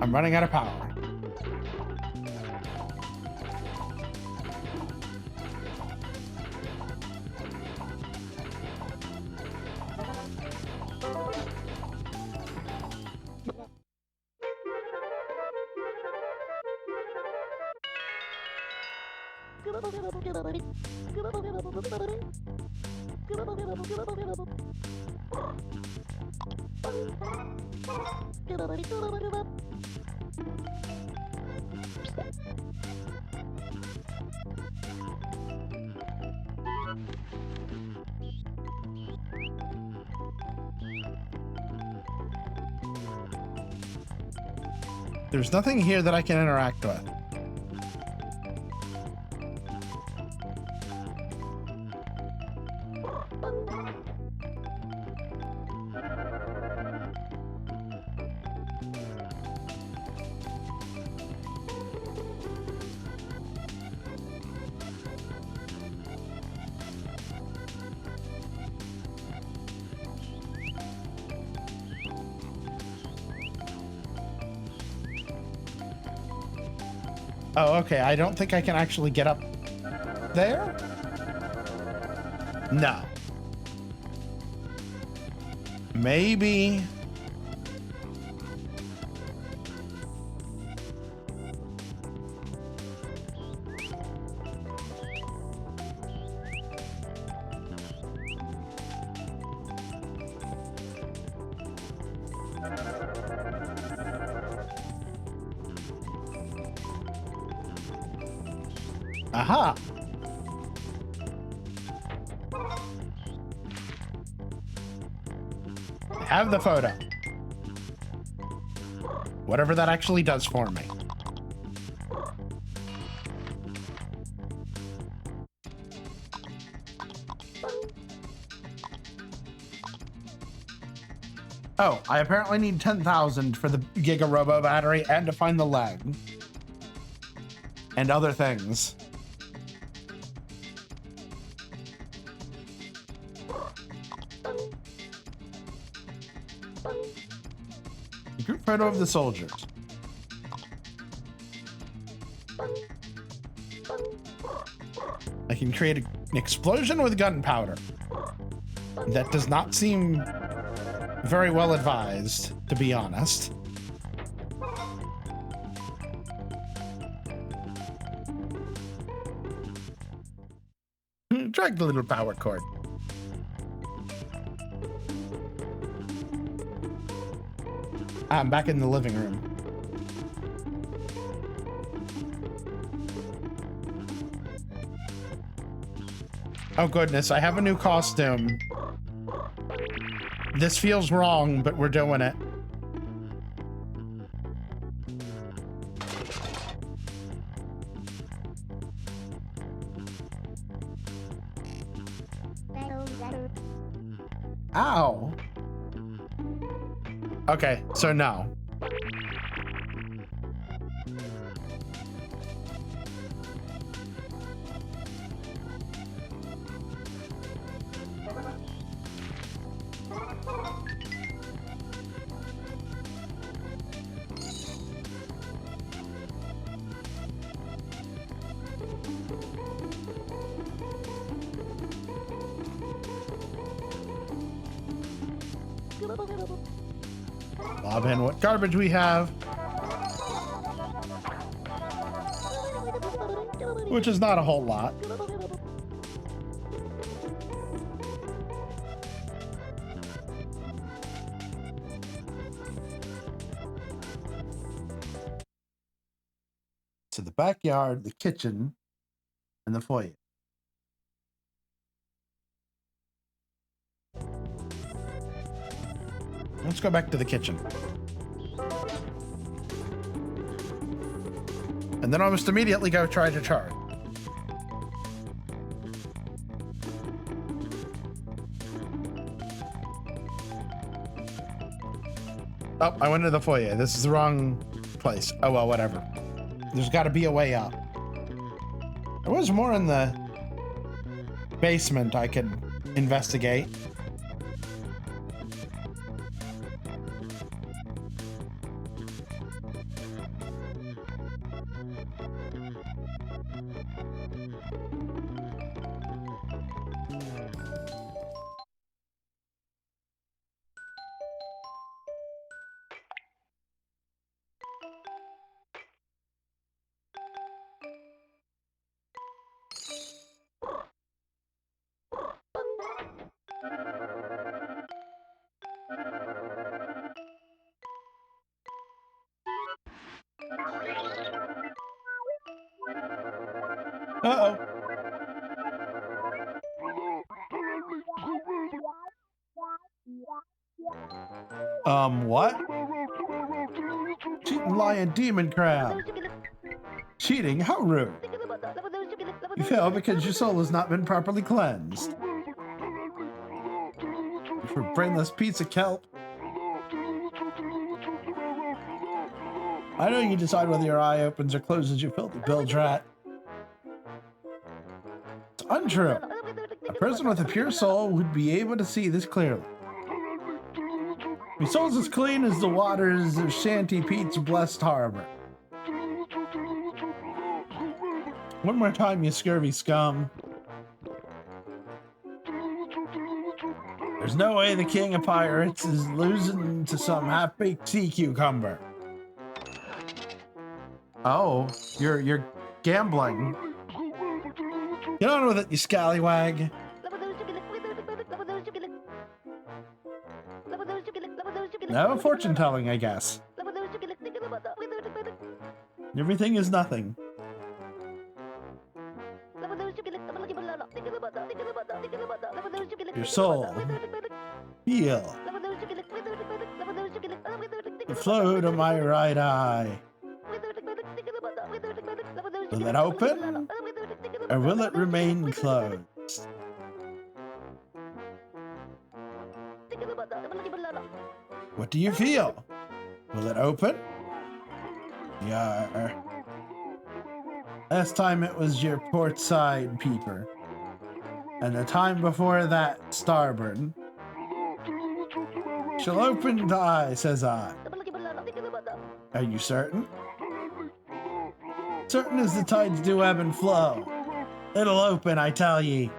Speaker 2: I'm running out of power. There's nothing here that I can interact with. Oh, okay. I don't think I can actually get up there. No. Maybe. Aha! I have the photo. Whatever that actually does for me. Oh, I apparently need 10,000 for the Chibi-Robo battery and to find the leg. And other things. photo of the soldiers. I can create an explosion with gunpowder. That does not seem very well advised, to be honest. Drag the little power cord. I'm back in the living room. Oh goodness, I have a new costume. This feels wrong, but we're doing it. Ow. Okay, so no. Lob in what garbage we have. Which is not a whole lot. To the backyard, the kitchen, and the foyer. Let's go back to the kitchen. And then almost immediately go try to charge. Oh, I went to the foyer. This is the wrong place. Oh, well, whatever. There's got to be a way up. There was more in the basement I could investigate. Uh-oh. What? Cheating lion demon crab. Cheating? How rude. You fail because your soul has not been properly cleansed. For brainless piece of kelp. I know you decide whether your eye opens or closes, you filthy bilge rat. It's untrue. A person with a pure soul would be able to see this clearly. My soul's as clean as the waters of Shanty Pete's blessed harbor. One more time, you scurvy scum. There's no way the king of pirates is losing to some half-baked sea cucumber. Oh, you're gambling. Get on with it, you scallywag. No fortune telling, I guess. Everything is nothing. Your soul. Feel. The flow to my right eye. Will it open? Or will it remain closed? What do you feel? Will it open? Yeah. Last time it was your port side peeper. And the time before that, starboard. Shall open the eye, says I. Are you certain? Certain as the tides do ebb and flow. It'll open, I tell ye.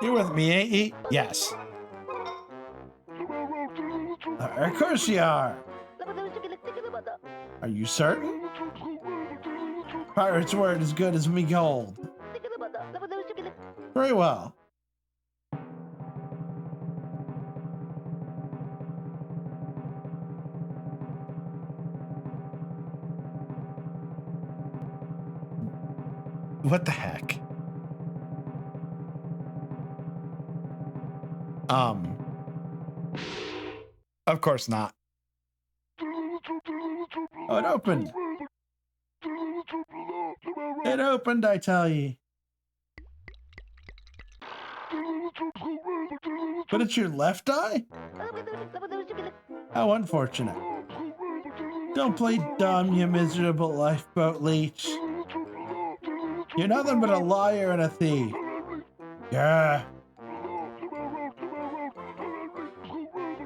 Speaker 2: You're with me, ain't ye? Yes. Of course you are. Are you certain? Pirate's word is good as me gold. Very well. What the heck? Of course not. Oh, it opened. It opened, I tell ye. But it's your left eye? How unfortunate. Don't play dumb, you miserable lifeboat leech. You're nothing but a liar and a thief. Yeah.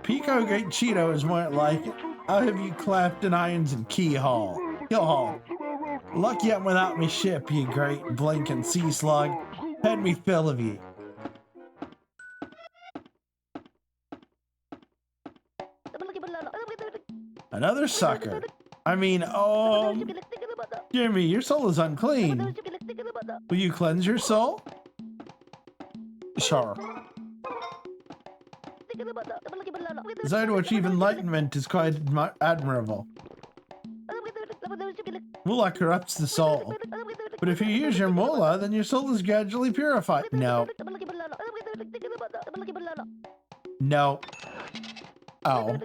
Speaker 2: Pico Great Cheetos weren't like it. I'll have you clapped in irons and keel haul. Lucky I'm without me ship, you great blinking sea slug. Had me fill of ye. Another sucker. I mean, Jimmy, your soul is unclean. Will you cleanse your soul? Sure. Desire to achieve enlightenment is quite admirable. Moolah corrupts the soul. But if you use your moolah, then your soul is gradually purified. No. No. Oh.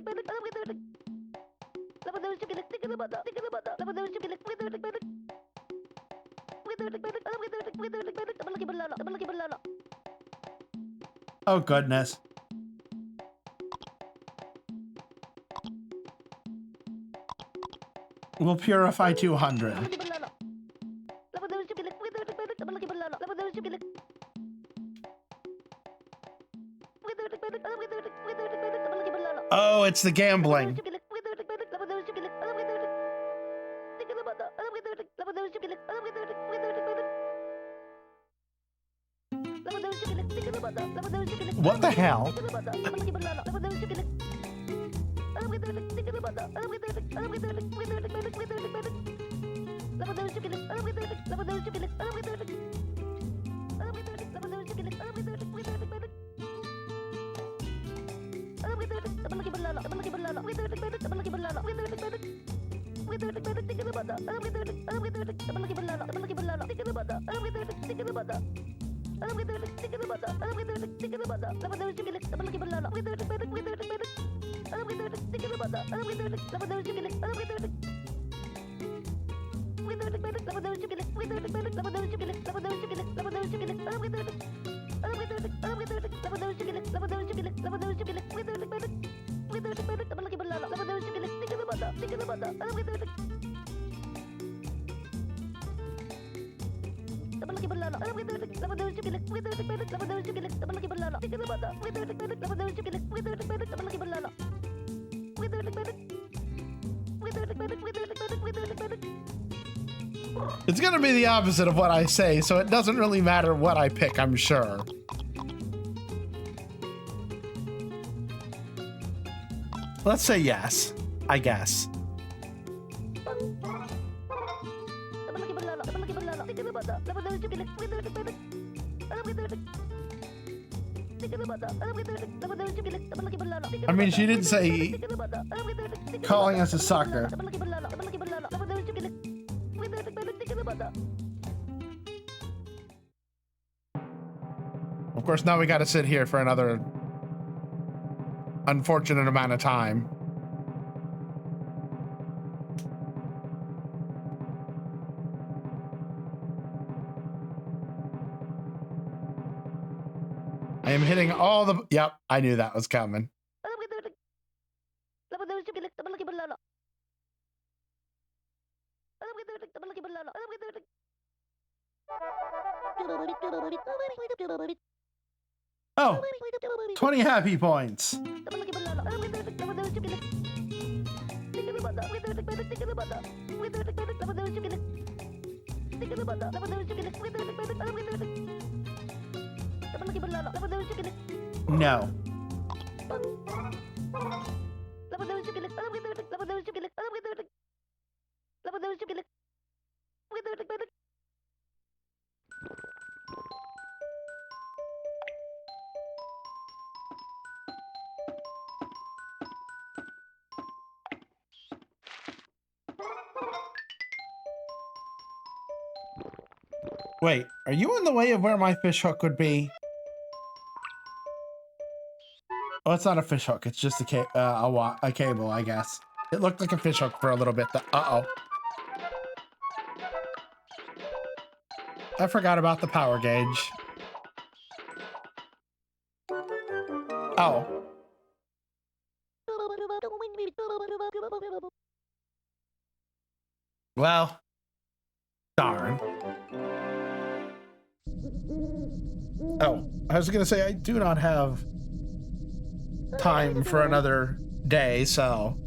Speaker 2: Oh, goodness. We'll purify 200. Oh, it's the gambling. What the hell? It's gonna be the opposite of what I say, so it doesn't really matter what I pick, I'm sure. Let's say yes, I guess. I mean, she did say calling us a sucker. Of course, now we got to sit here for another unfortunate amount of time. I am hitting all the... Yep, I knew that was coming. Oh, 20 happy points. No. Wait, are you in the way of where my fish hook would be? Oh, it's not a fish hook. It's just a cable, I guess. It looked like a fish hook for a little bit. Uh-oh. I forgot about the power gauge. Oh. Well, darn. Oh, I was gonna say I do not have time for another day, so.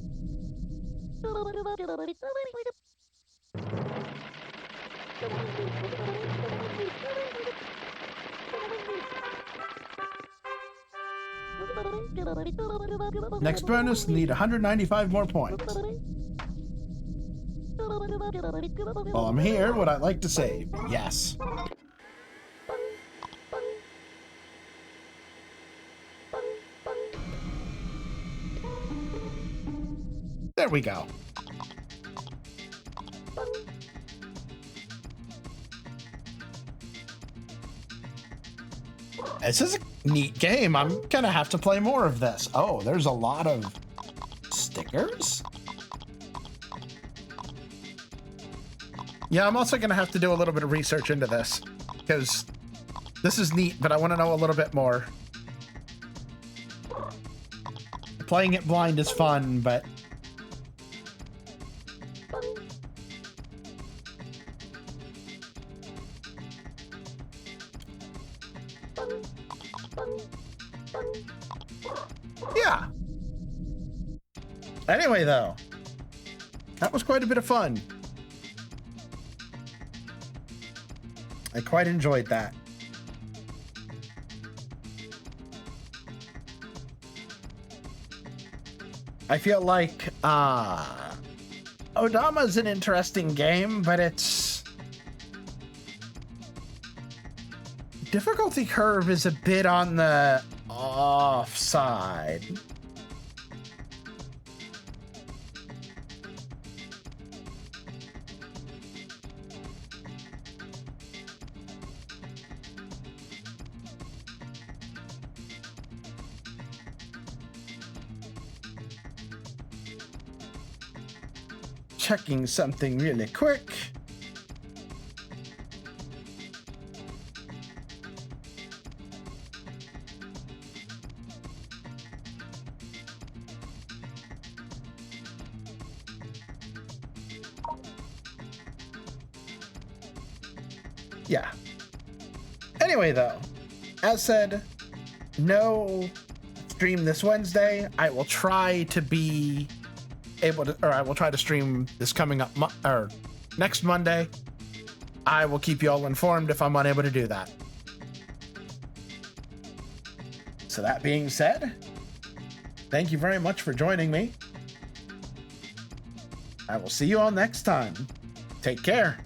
Speaker 2: Next bonus, need 195 more points. While I'm here, would I like to save? Yes. There we go. This is a neat game. I'm gonna have to play more of this. Oh, there's a lot of stickers. Yeah, I'm also gonna have to do a little bit of research into this because this is neat, but I want to know a little bit more. Playing it blind is fun, but yeah. Anyway, though, that was quite a bit of fun. I quite enjoyed that. I feel like Odama is an interesting game, but its difficulty curve is a bit on the off side. Checking something really quick. Yeah. Anyway, though, as said, no stream this Wednesday. I will try to be able to, or I will try to stream this coming up or next Monday. I will keep you all informed if I'm unable to do that. So that being said, thank you very much for joining me. I will see you all next time. Take care.